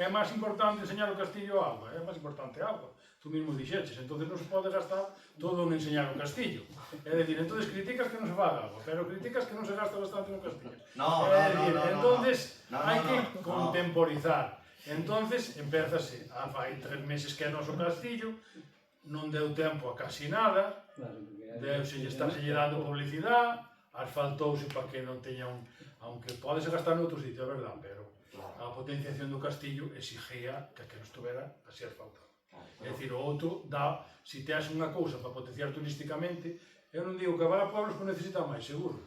É máis importante enseñar o castillo a auga, é máis importante a auga. Tú mismo dixeches, entonces non se pode gastar todo en enseñar o castillo. É dicir, entonces criticas que non se faga agua, pero criticas que non se gasta bastante no castillo. No. Entonces, hai que contemporizar. Entonces, empezase, fai 3 meses que é noso castillo, non deu tempo a casi nada, deuselle, estárselle dando publicidade, asfaltouse para que non teña un... Aunque podese gastar noutro sitio, é verdad, pero a potenciación do castillo exigía que aquilo estuvera así asfaltado. É dicir, o outro dá, se teas unha cousa para potenciar turísticamente, eu non digo que habrá pueblos que necesitan máis, seguro,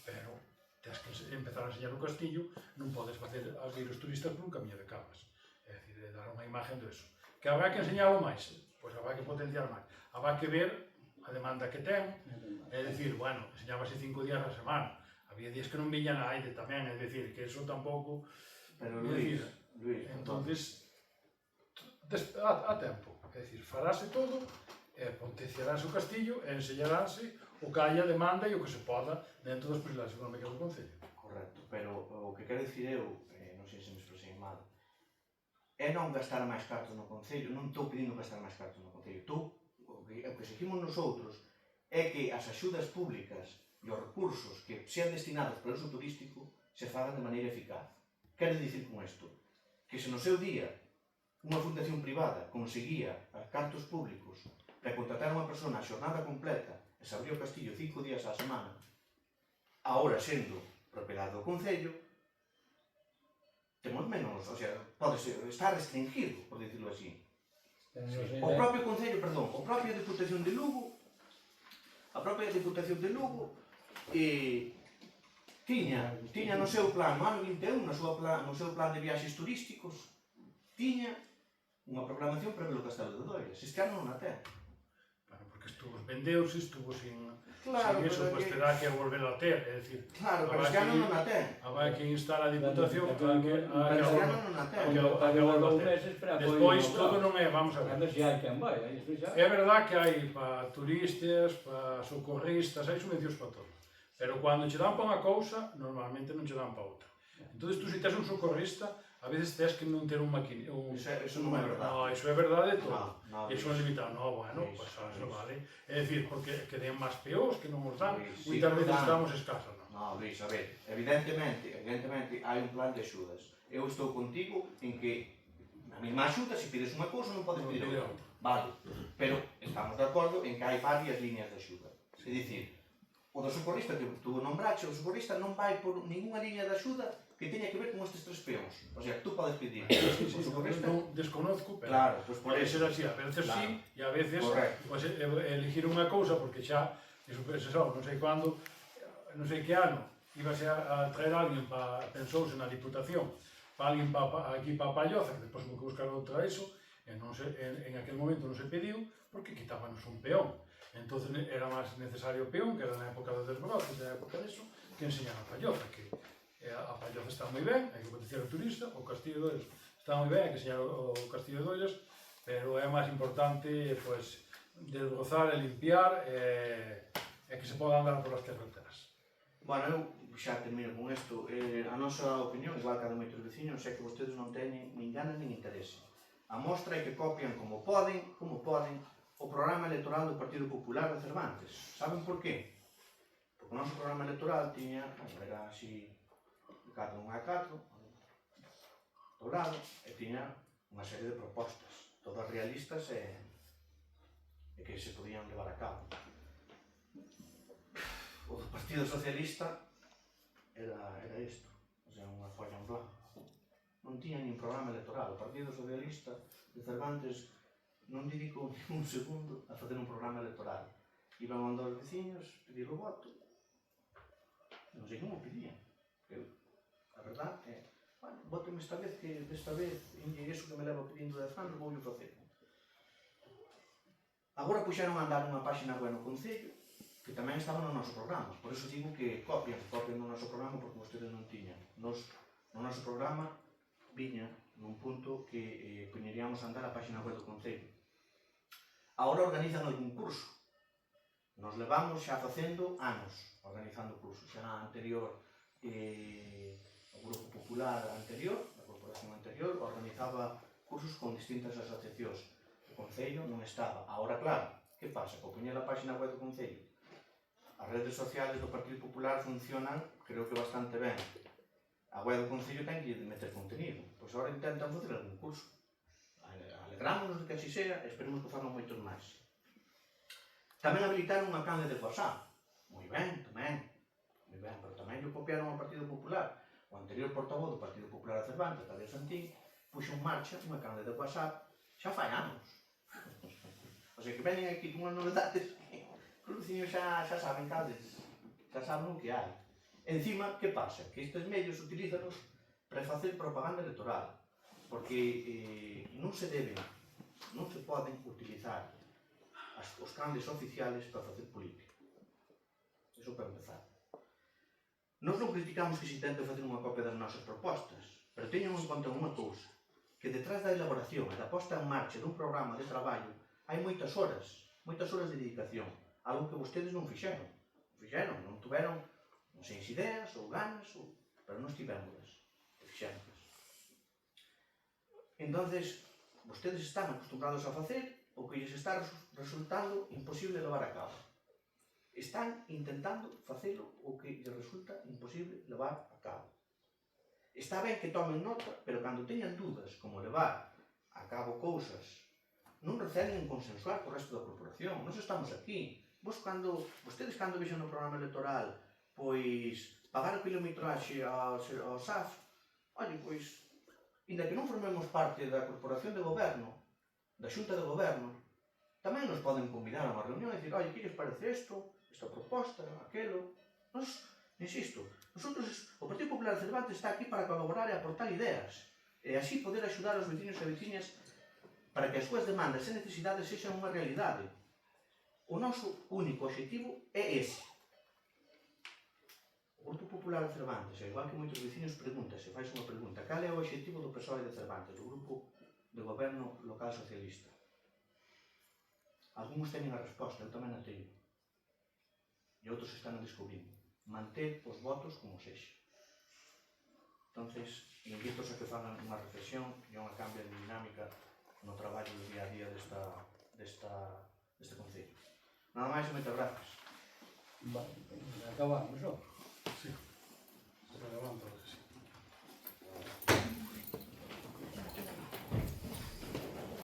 pero tens que empezar a enseñar o castillo, non podes facer as ir os turistas por un camiño de cabras. É dicir, dar unha imagen deso. Que habrá que enseñalo máis, pois habrá que potenciar máis. Habrá que ver a demanda que ten, é dicir, bueno, enseñábase 5 días a semana, había días que non viña na aire tamén, é dicir, que eso tampouco... Pero Luís, entonces, a tempo, é dicir, farase todo, potenciarase o castillo e enseñarase o que haya demanda e o que se poda dentro das posibilidades económicas do Concello. Correcto, pero o que quero dicir eu, non sei se me expresei mal, é non gastar máis cartos no Concello, non estou pedindo gastar máis cartos no Concello, o que exigimos nosotros é que as axudas públicas e os recursos que sean destinados para o uso turístico se fagan de maneira eficaz. Quero dicir con isto, que se no seu día unha fundación privada conseguía cartos públicos para contratar unha persona a xornada completa e se abría o castillo 5 días á semana, agora sendo propiedade do Concello, temos menos, o sea, pode ser, está restringido, por dicirlo así. O propio Concello, perdón, a propia Diputación de Lugo, tiña no seu plan, no ano 21, no seu plan de viaxes turísticos, tiña unha programación para ver o Castelo de Doiras. Este ano non a ten. Bueno, porque vendeuse, estuvo sin pero eso, pues terá que volver a ter, é dicir... Claro, pero este ano non a ten. Habrá que instar a Diputación Pero este ano non a ten. Despois todo non é, vamos a ver. É verdad que hai para turistas, para socorristas, hai subvencións para todo. Pero cando che dan para unha cousa, normalmente non che dan para outra. Entón, tú se tes un socorrista, a veces tes que non ter un maquinero. Eso non é verdade. No, eso é verdade todo. No, Eso é limitado. No, bueno, pues eso vale. É dicir, porque que den máis peós, que non os dan, Sí, moitas veces estamos escasos, non? No, Luís, a ver, evidentemente hai un plan de axudas. Eu estou contigo en que a mesma axuda, se pides unha cousa, non podes pedir outra. Vale, pero estamos de acordo en que hai varias líneas de axuda. É dicir, o do socorrista que tú nombraste, o socorrista non vai por ninguna liña de axuda que teña que ver con estes 3 peóns. O sea, tú podes pedir o socorrista... Non desconozco, pero Claro, pois por pode eso. ser así, a veces sí, e a veces pues, elegir unha cousa, porque xa, eso non sei cando, non sei que ano, ibase a traer alguén, pensouse na Diputación, para alguén aquí para Palloza, que depois hubo que buscar outra eso, e en aquel momento non se pediu, porque quitábanos un peón. Entón era máis necesario o peón, que era na época do desbrote, na época deso, que enseñar a Palloza, que a Palloza está moi ben, hai que potenciar o turista, o Castillo de Doiras está moi ben, hai que enseñar o Castillo de Doiras, pero é máis importante, pues, desbrozar e limpiar e que se poda andar polas carreteras. Bueno, eu xa termino con isto. A nosa opinión, igual que a de moitos veciños, é que vostedes non teñen nin ganas nin interese. A mostra é que copian como poden, o programa electoral do Partido Popular de Cervantes. Saben por qué? Porque o noso programa electoral tiña, era así, de 4 a 4, dourado, e tiña unha serie de propostas, todas realistas e que se podían levar a cabo. O do Partido Socialista era isto, o sea, unha folla en blanco. Non tiña nin programa electoral. O Partido Socialista de Cervantes non dedicou un segundo a facer un programa electoral. Iban a mandar aos veciños, pedir o voto. Non sei como o pedían. A verdade é, bueno, voteme esta vez, que desta vez, iso que me leva pedindo 10 anos, vou yo facer. Agora puxeron a andar unha páxina web no Concello, que tamén estaba no noso programa. Por iso digo que copian no noso programa, porque vostedes non tiñan. No noso programa viña nun punto que poñeríamos a andar a páxina web do Concello. Agora organizan algún curso. Nos levamos xa facendo anos organizando cursos. Xa na anterior, o Grupo Popular anterior, a corporación anterior, organizaba cursos con distintas asociacións. O Concello non estaba. Agora, claro, que pasa? Co poñer a páxina web do Concello, as redes sociales do Partido Popular funcionan, creo que bastante ben. A web do Concello ten que meter contenido. Pois agora intentan facer algún curso. Alegrámonos de que así sea, e esperemos que fagan moitos máis. Tamén habilitaron unha canle de WhatsApp. Moi ben, tamén. Moi ben, pero tamén lle copiaron ao Partido Popular. O anterior portavoz do Partido Popular a Cervantes, Javier Santín, puxo en marcha unha canle de WhatsApp xa fai anos. O sea que venen aquí con unhas novedades que os veciños xa saben cales, xa saben o que hai. Encima, que pasa? Que estes medios utilízanos para facer propaganda electoral, porque non se poden utilizar os canles oficiales para facer política. Eso para empezar. Nós non criticamos que se intente facer unha copia das nosas propostas, pero teñan en conta unha cousa, que detrás da elaboración e da posta en marcha dun programa de traballo hai moitas horas de dedicación, algo que vostedes non fixeron. Non tuveron, non sei se ideas ou ganas, pero non estivémolas, fixémolas. Entonces, vostedes están acostumbrados a facer o que lles está resultando imposible levar a cabo. Están intentando facelo o que lles resulta imposible levar a cabo. Está ben que tomen nota, pero cando teñan dúdas como levar a cabo cousas, non recelen en consensuar co resto da corporación. Nós estamos aquí. Vostedes cando vexen no programa electoral, pois, pagar o kilometraxe ao SAF, olhe, pois, inda que non formemos parte da corporación de goberno, da xunta de goberno, tamén nos poden convidar a unha reunión e dicir, olhe, que lles parece isto, esta proposta, aquelo. Nos, insisto, o Partido Popular de Cervantes está aquí para colaborar e aportar ideas, e así poder axudar os veciños e veciñas para que as súas demandas e necesidades sexan unha realidade. O noso único objetivo é ese. O Grupo Popular de Cervantes, igual que moitos veciños se fais unha pregunta, cal é o objetivo do PSOE de Cervantes, do Grupo de Goberno Local Socialista? Algúns teñen a resposta, eu tamén a teño. E outros están a descubrindo. Manter os votos como sexa. Entonces, invitos a que fagan unha reflexión e unha cambio de dinámica no traballo do día a día deste Concello. Nada máis e moitas grazas. Vale, acabamos, non?